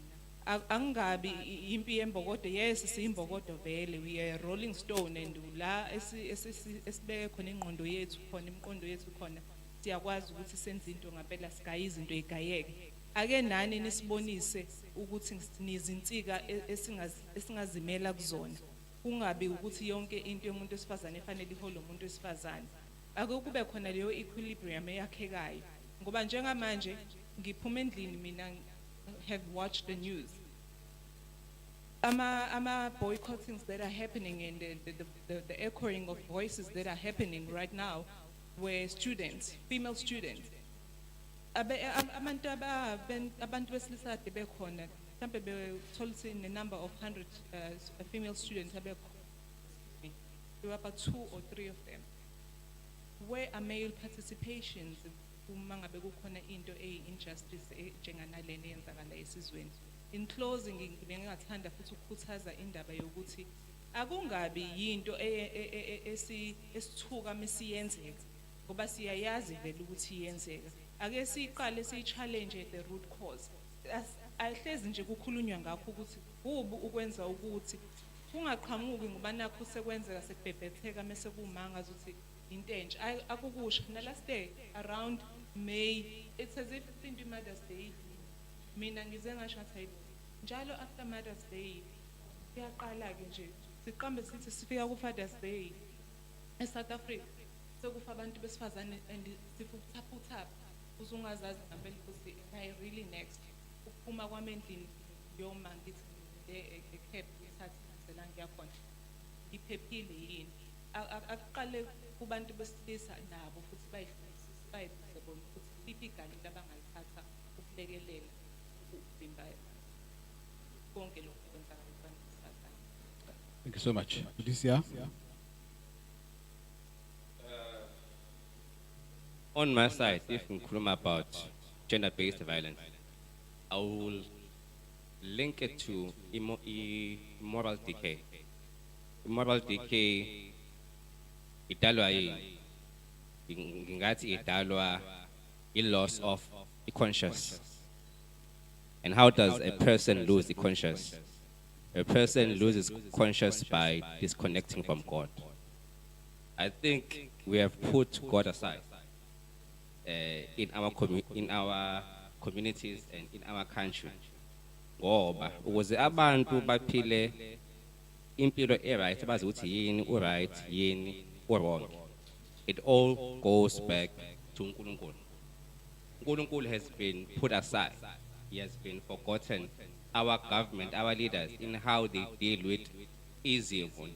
angabi impi yembokodo yes siyimbokodo vele we are rolling stone and la esibeke khona ingqondo yethu khona imqondo yethu khona siyakwazi ukuthi senze into ngempela sigaye izinto igayeke ake nani nisibonise ukuthi nizinsika esingazimela kuzona kungabi ukuthi yonke into yomuntu wesifazane efanele iholo umuntu wesifazane ake kube khona leyo equilibrium eyakhekayo ngoba njengamanje ngiphuma endlini mina have watched the news ama boycottings that are happening and the echoing of voices that are happening right now were students female students abantu besilisa ade bekhona mhlambe bethola ukuthi the number of 100 female students there were about 2 or 3 of them where are male participations uma ngabe kukhona into injustice njenganalena eyenzakala esizweni in closing ngingathanda futhi ukukhuthaza indaba yokuthi akungabi yinto esithuka mesiyenzeka ngoba siyayazi vele ukuthi iyenzeka ake siqale siyi-challenge at the root cause ahlezi nje kukhulunywa ngakho ukuthi kubi ukwenza ukuthi kungaqhamuki ngoba nakho sekwenzeka sekubhebhetheka mase kumangaza ukuthi into entsha akukusho nalast day around May it's as if it's Mother's Day mina ngize ngasho ngathi njalo after Mother's Day kuyaqala ke nje siqambe sithi sifika ku Father's Day eSouth Africa sekufa abantu besifazane and sifuthaphuthapha uzungazazi ngempela ukuthi I really next ukuphuma kwami endlini yoma ngithi eCape ngisathi ngizela ngiyakhona iphephile yini akuqale kubantu besilisa nabo futhi bayifundise bona ukuthi liphi igalelo abangalithatha ukulekelela ukuvimba konke lokhu kwenzakala kubantu besifazane. Thank you so much. Lucia? On my side, if we talk about gender-based violence, I will link it to moral decay. Moral decay, idalwa ngingati idalwa loss of the conscious. And how does a person lose the conscious? A person loses conscious by disconnecting from God. I think we have put God aside in our communities and in our country. Ngoba ukuze abantu baphile impilo right abazi ukuthi yini right yini wrong. It all goes back to uNkulunkulu. uNkulunkulu has been put aside. He has been forgotten. Our government, our leaders, in how they deal with evil,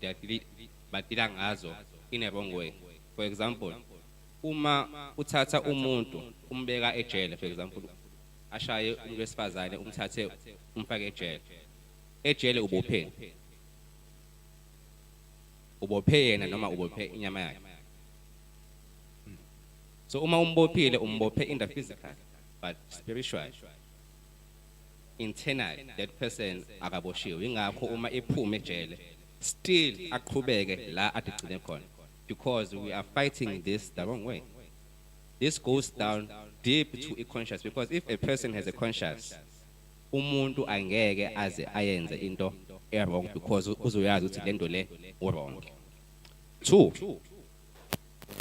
but ngazo in a wrong way. For example, uma uthatha umuntu umbeka ejele, for example, ashaye umuntu wesifazane umthathe umfake ejele. Ejele ubophe yena noma ubophe inyama yakhe. So uma umbophile umbophe in the physical, but spiritual. Internal, that person akaboshiwe. Ingakho uma ephuma ejele still aqhubeke la adigcine khona, because we are fighting this the wrong way. This goes down deep to a conscience, because if a person has a conscience, umuntu angeke aze ayenze into wrong because uzoyazi ukuthi lento le wrong. Two,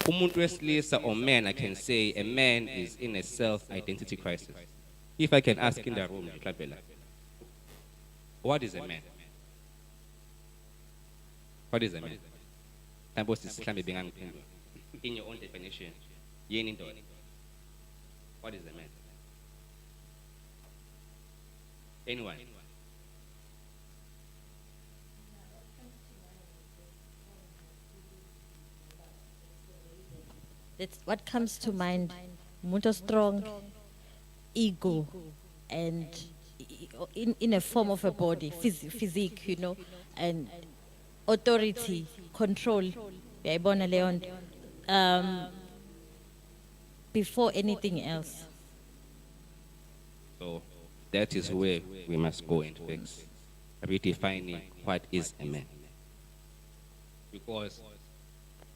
umuntu wesilisa or man, I can say a man is in a self-identity crisis. If I can ask in the room, what is a man? What is a man? In your own definition, what is a man? Anyone? That's what comes to mind. Umuntu strong, ego, and in a form of a body, physique, you know, and authority, control. Uyayibona leyo nto. Before anything else. So that is where we must go and fix, redefining what is a man. Because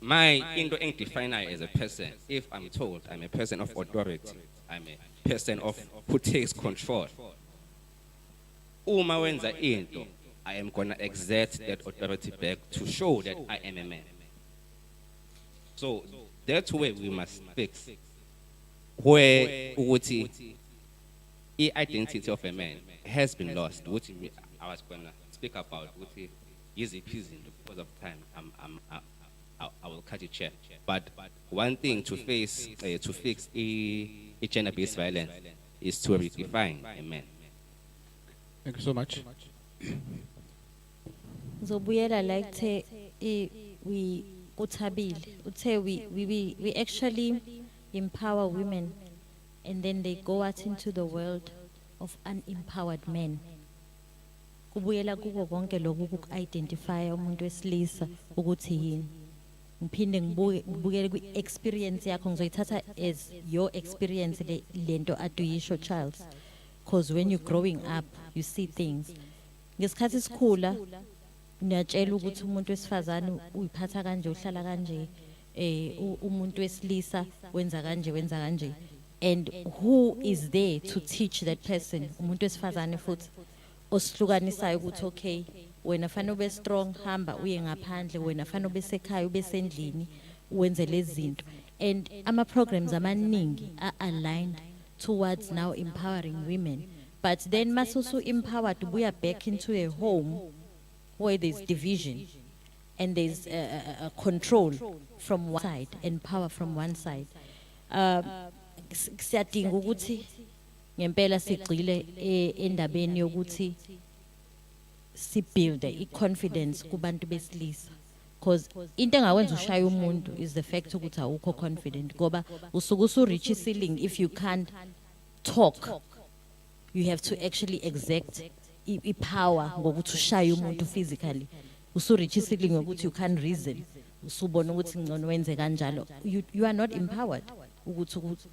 my into define as a person, if I'm told I'm a person of authority, I'm a person of who takes control. Uma wenza into, I am gonna exert that authority back to show that I am a man. So that's where we must fix. Where the identity of a man has been lost, which I was gonna speak about, which is easy because of time. I will cut it short. But one thing to fix gender-based violence is to redefine a man. Thank you so much. Zobuyela like we actually empower women, and then they go out into the world of unempowered men. Kubuyela kuko konke lokhu identify umuntu wesilisa ukuthi yini. Ngiphinde ngibukele kwi-experience yakho, ngizoyithatha as your experience lento aduyisho Charles, because when you're growing up you see things. Ngesikhathi sikhula niyatshela ukuthi umuntu wesifazane uyiphatha kanje, uhlala kanje, umuntu wesilisa wenza kanje, and who is there to teach that person? Umuntu wesifazane futhi osihlukanisayo ukuthi okay, wena fanele ube strong, hamba uye ngaphandle, wena fanele ube sekhaya, ube sendlini, wenze lezi zinto. And ama programs amaningi are aligned towards now empowering women. But then masusu empowered, we are back into a home where there's division and there's control from one side and power from one side. Siyadinga ukuthi ngempela sigcile endabeni yokuthi si build i-confidence kubantu besilisa, because into engawenza ushaya umuntu is the fact ukuthi awukho confident, ngoba usuke usu-reach ceiling. If you can't talk, you have to actually exert i-power ngokuthi ushaye umuntu physically. Usu-reach ceiling ngokuthi you can't reason, usubona ukuthi ngcono wenze kanjalo. You are not empowered.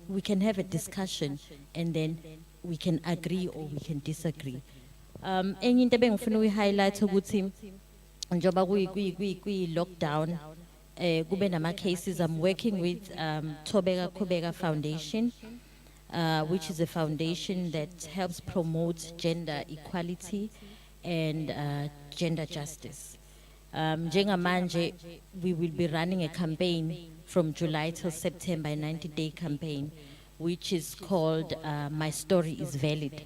We can have a discussion and then we can agree or we can disagree. Enye into ebengifuna uyi-highlight ukuthi njoba kwi-lockdown kube nama cases. I'm working with Tobeka Kubeka Foundation, which is a foundation that helps promote gender equality and gender justice. Njengamanje, we will be running a campaign from July till September, a 90-day campaign, which is called My Story is Valid.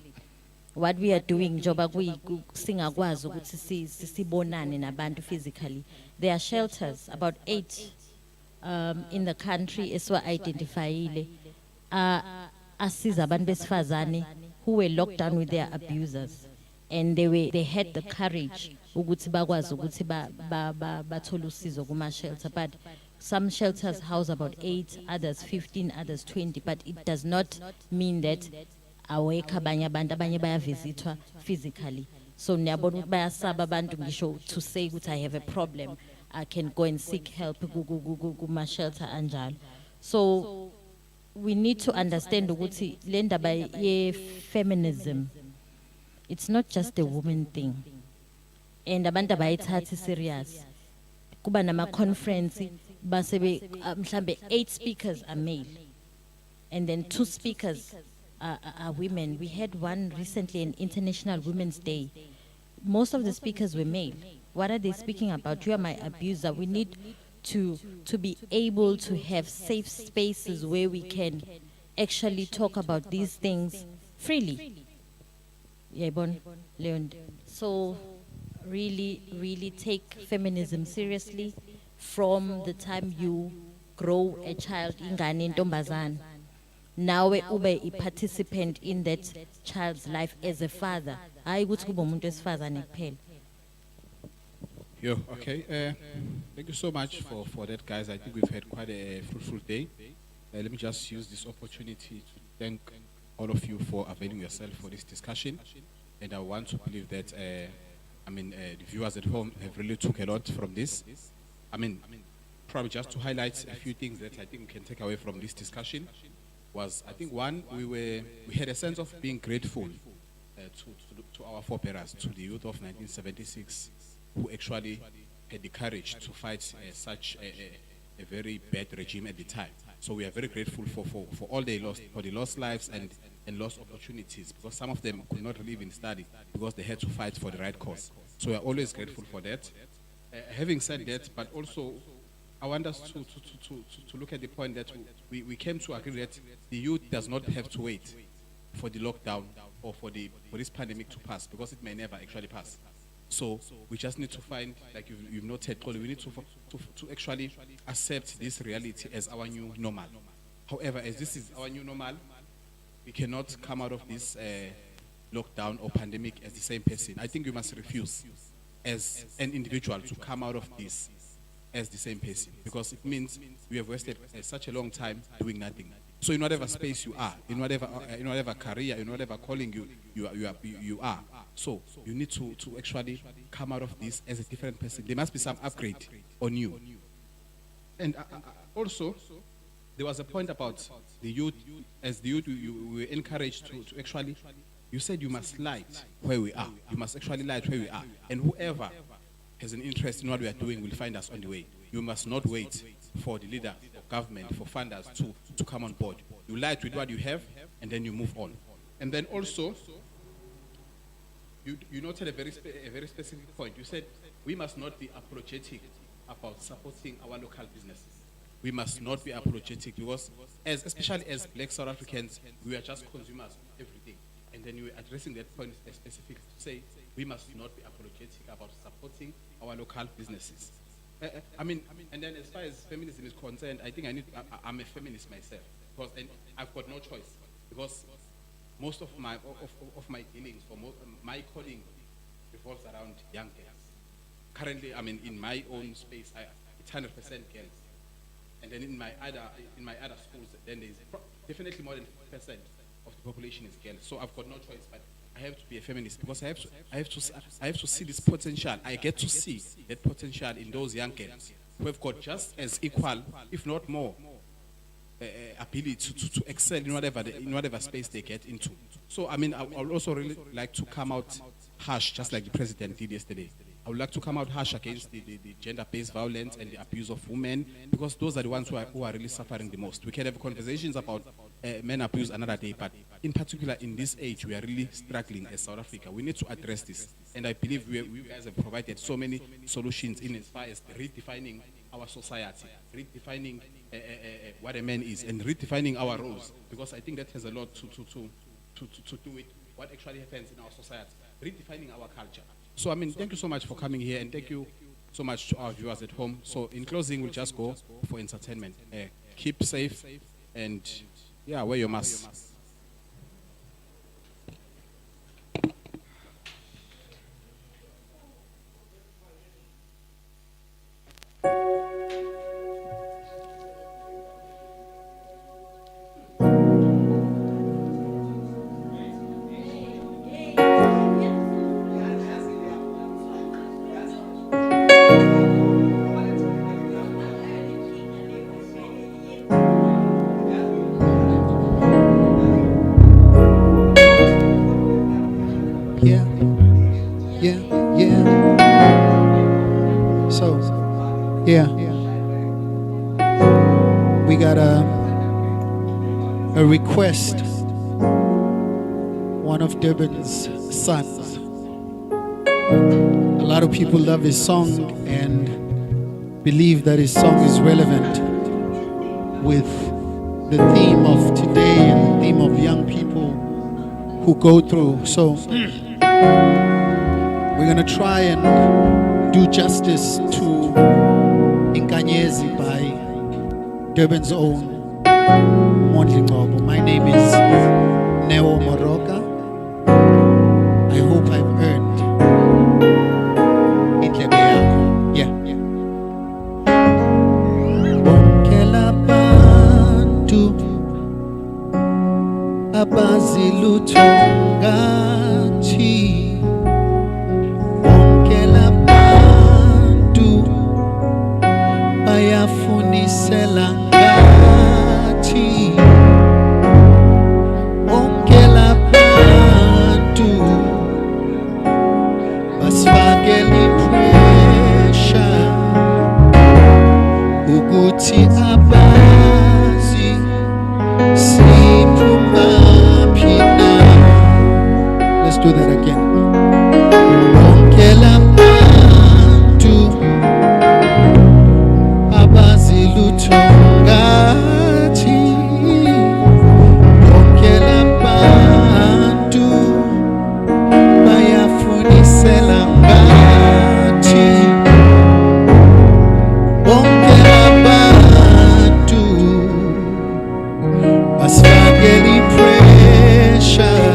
What we are doing, njoba singakwazi ukuthi sibonane nabantu physically. There are shelters, about 8 in the country esiwa-identifyile, asiza abantu besifazane who were locked down with their abusers, and they had the courage ukuthi bakwazi ukuthi bathole usizo kuma-shelter. But some shelters house about 8, others 15, others 20, but it does not mean that awekho abanye abantu, abanye bayavisithwa physically. So niyabona ukuthi bayasaba abantu ngisho to say ukuthi I have a problem, I can go and seek help kuma-shelter anjalo. So we need to understand ukuthi le ndaba ye-feminism, it's not just a woman thing. and abantu abayithathi serious. Kuba nama conference basebe mhlambe 8 speakers are male and then 2 speakers are women. We had one recently, an International Women's Day. Most of the speakers were male. What are they speaking about? You are my abuser. We need to be able to have safe spaces where we can actually talk about these things freely. Yebon, Leon. So really take feminism seriously from the time you grow a child ingane ntombazana. Nawe ube a participant in that child's life as a father. Hayi ukuthi kube umuntu wesifazane kuphela. Yo, okay. Thank you so much for that, guys. I think we've had quite a fruitful day. Let me just use this opportunity to thank all of you for availing yourself for this discussion. And I want to believe that, the viewers at home have really took a lot from this. Probably just to highlight a few things that I think we can take away from this discussion was, I think, one, we had a sense of being grateful to our forebears, to the youth of 1976, who actually had the courage to fight such a very bad regime at the time. So we are very grateful for all they lost, for the lost lives and lost opportunities, because some of them could not live in study because they had to fight for the right cause. So we are always grateful for that. Having said that, but also I want us to look at the point that we came to agree that the youth does not have to wait for the lockdown or for this pandemic to pass, because it may never actually pass. So we just need to find, like you've noted, we need to actually accept this reality as our new normal. However, as this is our new normal, we cannot come out of this lockdown or pandemic as the same person. I think we must refuse as an individual to come out of this as the same person, because it means we have wasted such a long time doing nothing. So in whatever space you are, in whatever career, in whatever calling you are, so you need to actually come out of this as a different person. There must be some upgrade on you. And also, there was a point about the youth. As the youth, we were encouraged to actually, you said you must light where we are. You must actually light where we are. And whoever has an interest in what we are doing will find us on the way. You must not wait for the leader of government, for funders to come on board. You light with what you have, and then you move on. And then also, you noted a very specific point. You said we must not be apologetic about supporting our local businesses. We must not be apologetic, because especially as Black South Africans, we are just consumers of everything. And then you were addressing that point specifically to say we must not be apologetic about supporting our local businesses. And then as far as feminism is concerned, I think I'm a feminist myself, because I've got no choice, because most of my dealings, my calling revolves around young girls. Currently, in my own space, it's 100% girls, and then in my other schools, then there's definitely more than 50% of the population is girls. So I've got no choice, but I have to be a feminist, because I have to see this potential. I get to see that potential in those young girls who have got just as equal, if not more, ability to excel in whatever space they get into. So I would also really like to come out harsh, just like the president did yesterday. I would like to come out harsh against the gender-based violence and the abuse of women, because those are the ones who are really suffering the most. We can have conversations about men abuse another day, but in particular in this age, we are really struggling as South Africa. We need to address this, and I believe we guys have provided so many solutions in as far as redefining our society, redefining what a man is, and redefining our roles, because I think that has a lot to do with what actually happens in our society, redefining our culture. So thank you so much for coming here, and thank you so much to our viewers at home. So in closing, we'll just go for entertainment. Keep safe, and wear your mask. we got a request. One of Durban's sons. A lot of people love his song and believe that his song is relevant with the theme of today and the theme of young people who go through. So we're going to try and do justice to Inkanyezi by Durban's own Mondli Ngobo. My name is Neo Moroka. I hope I've earned indlebe yakho. Yeah. Bonke labantu abazi lutho ngathi, bonke labantu bayafunisela ngathi, bonke labantu basifakela i-pressure ukuthi abazi siphumaphi na. Let's do that again. Bonke labantu abazi lutho ngathi, bonke labantu bayafunisela ngathi, bonke labantu basifakela i-pressure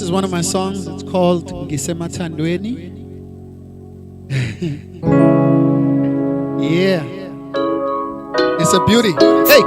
is one of my songs. It's called Ngisemathandweni. Yeah. It's a beauty. Hey.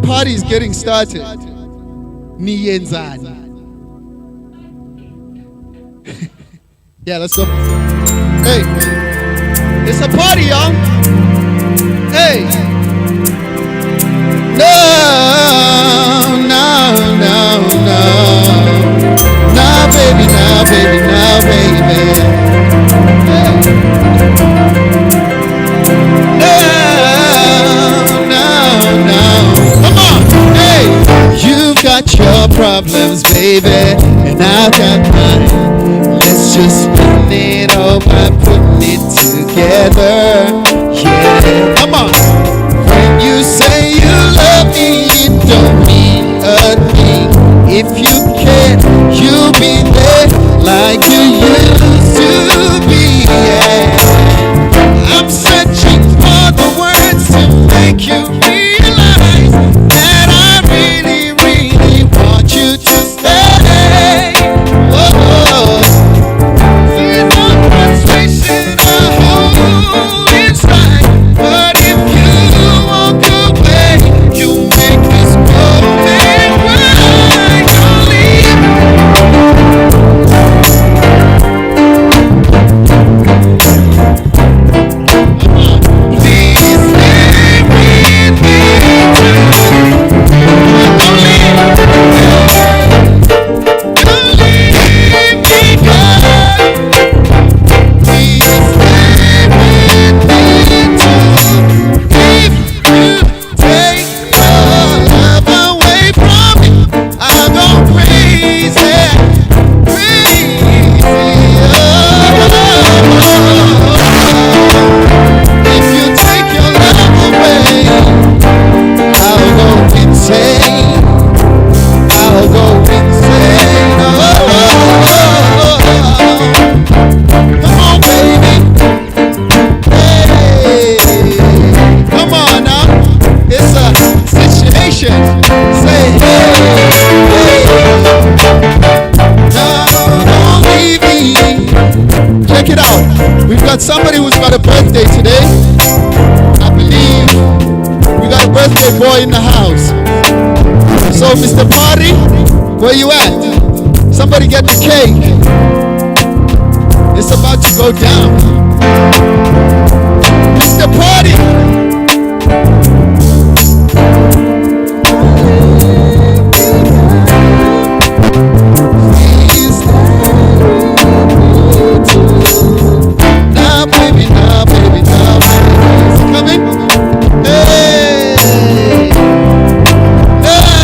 Party's getting started. Niyenzani. Yeah, let's go. Hey, it's a party, y'all. Hey. No, no, no, no. Now, baby, now, baby, now, baby. Hey. You've got your problems, baby, and I've got mine. Let's just spin it all by putting it together. Yeah, come on. When you say you love me, it don't mean a thing. If you can, you'll be there like you used to be. Yeah. I'm searching for the words to make you realize that I really, really want you to stay. Whoa. There's no frustration I hold inside, but if you walk away, you make this moment right. Don't leave. Please stay with me. Don't leave. Don't leave me, God. Please stay with me too. If you take your love away from me, I'll go crazy, crazy. If you take your love away, I'll go insane. I'll go insane. Come on, baby. Hey, come on now. It's a situation. Say hey, hey. No, don't leave me. Check it out. We've got somebody who's got a birthday today. I believe we got a birthday boy in the house. So, Mr. Party, where you at? Somebody get the cake. It's about to go down.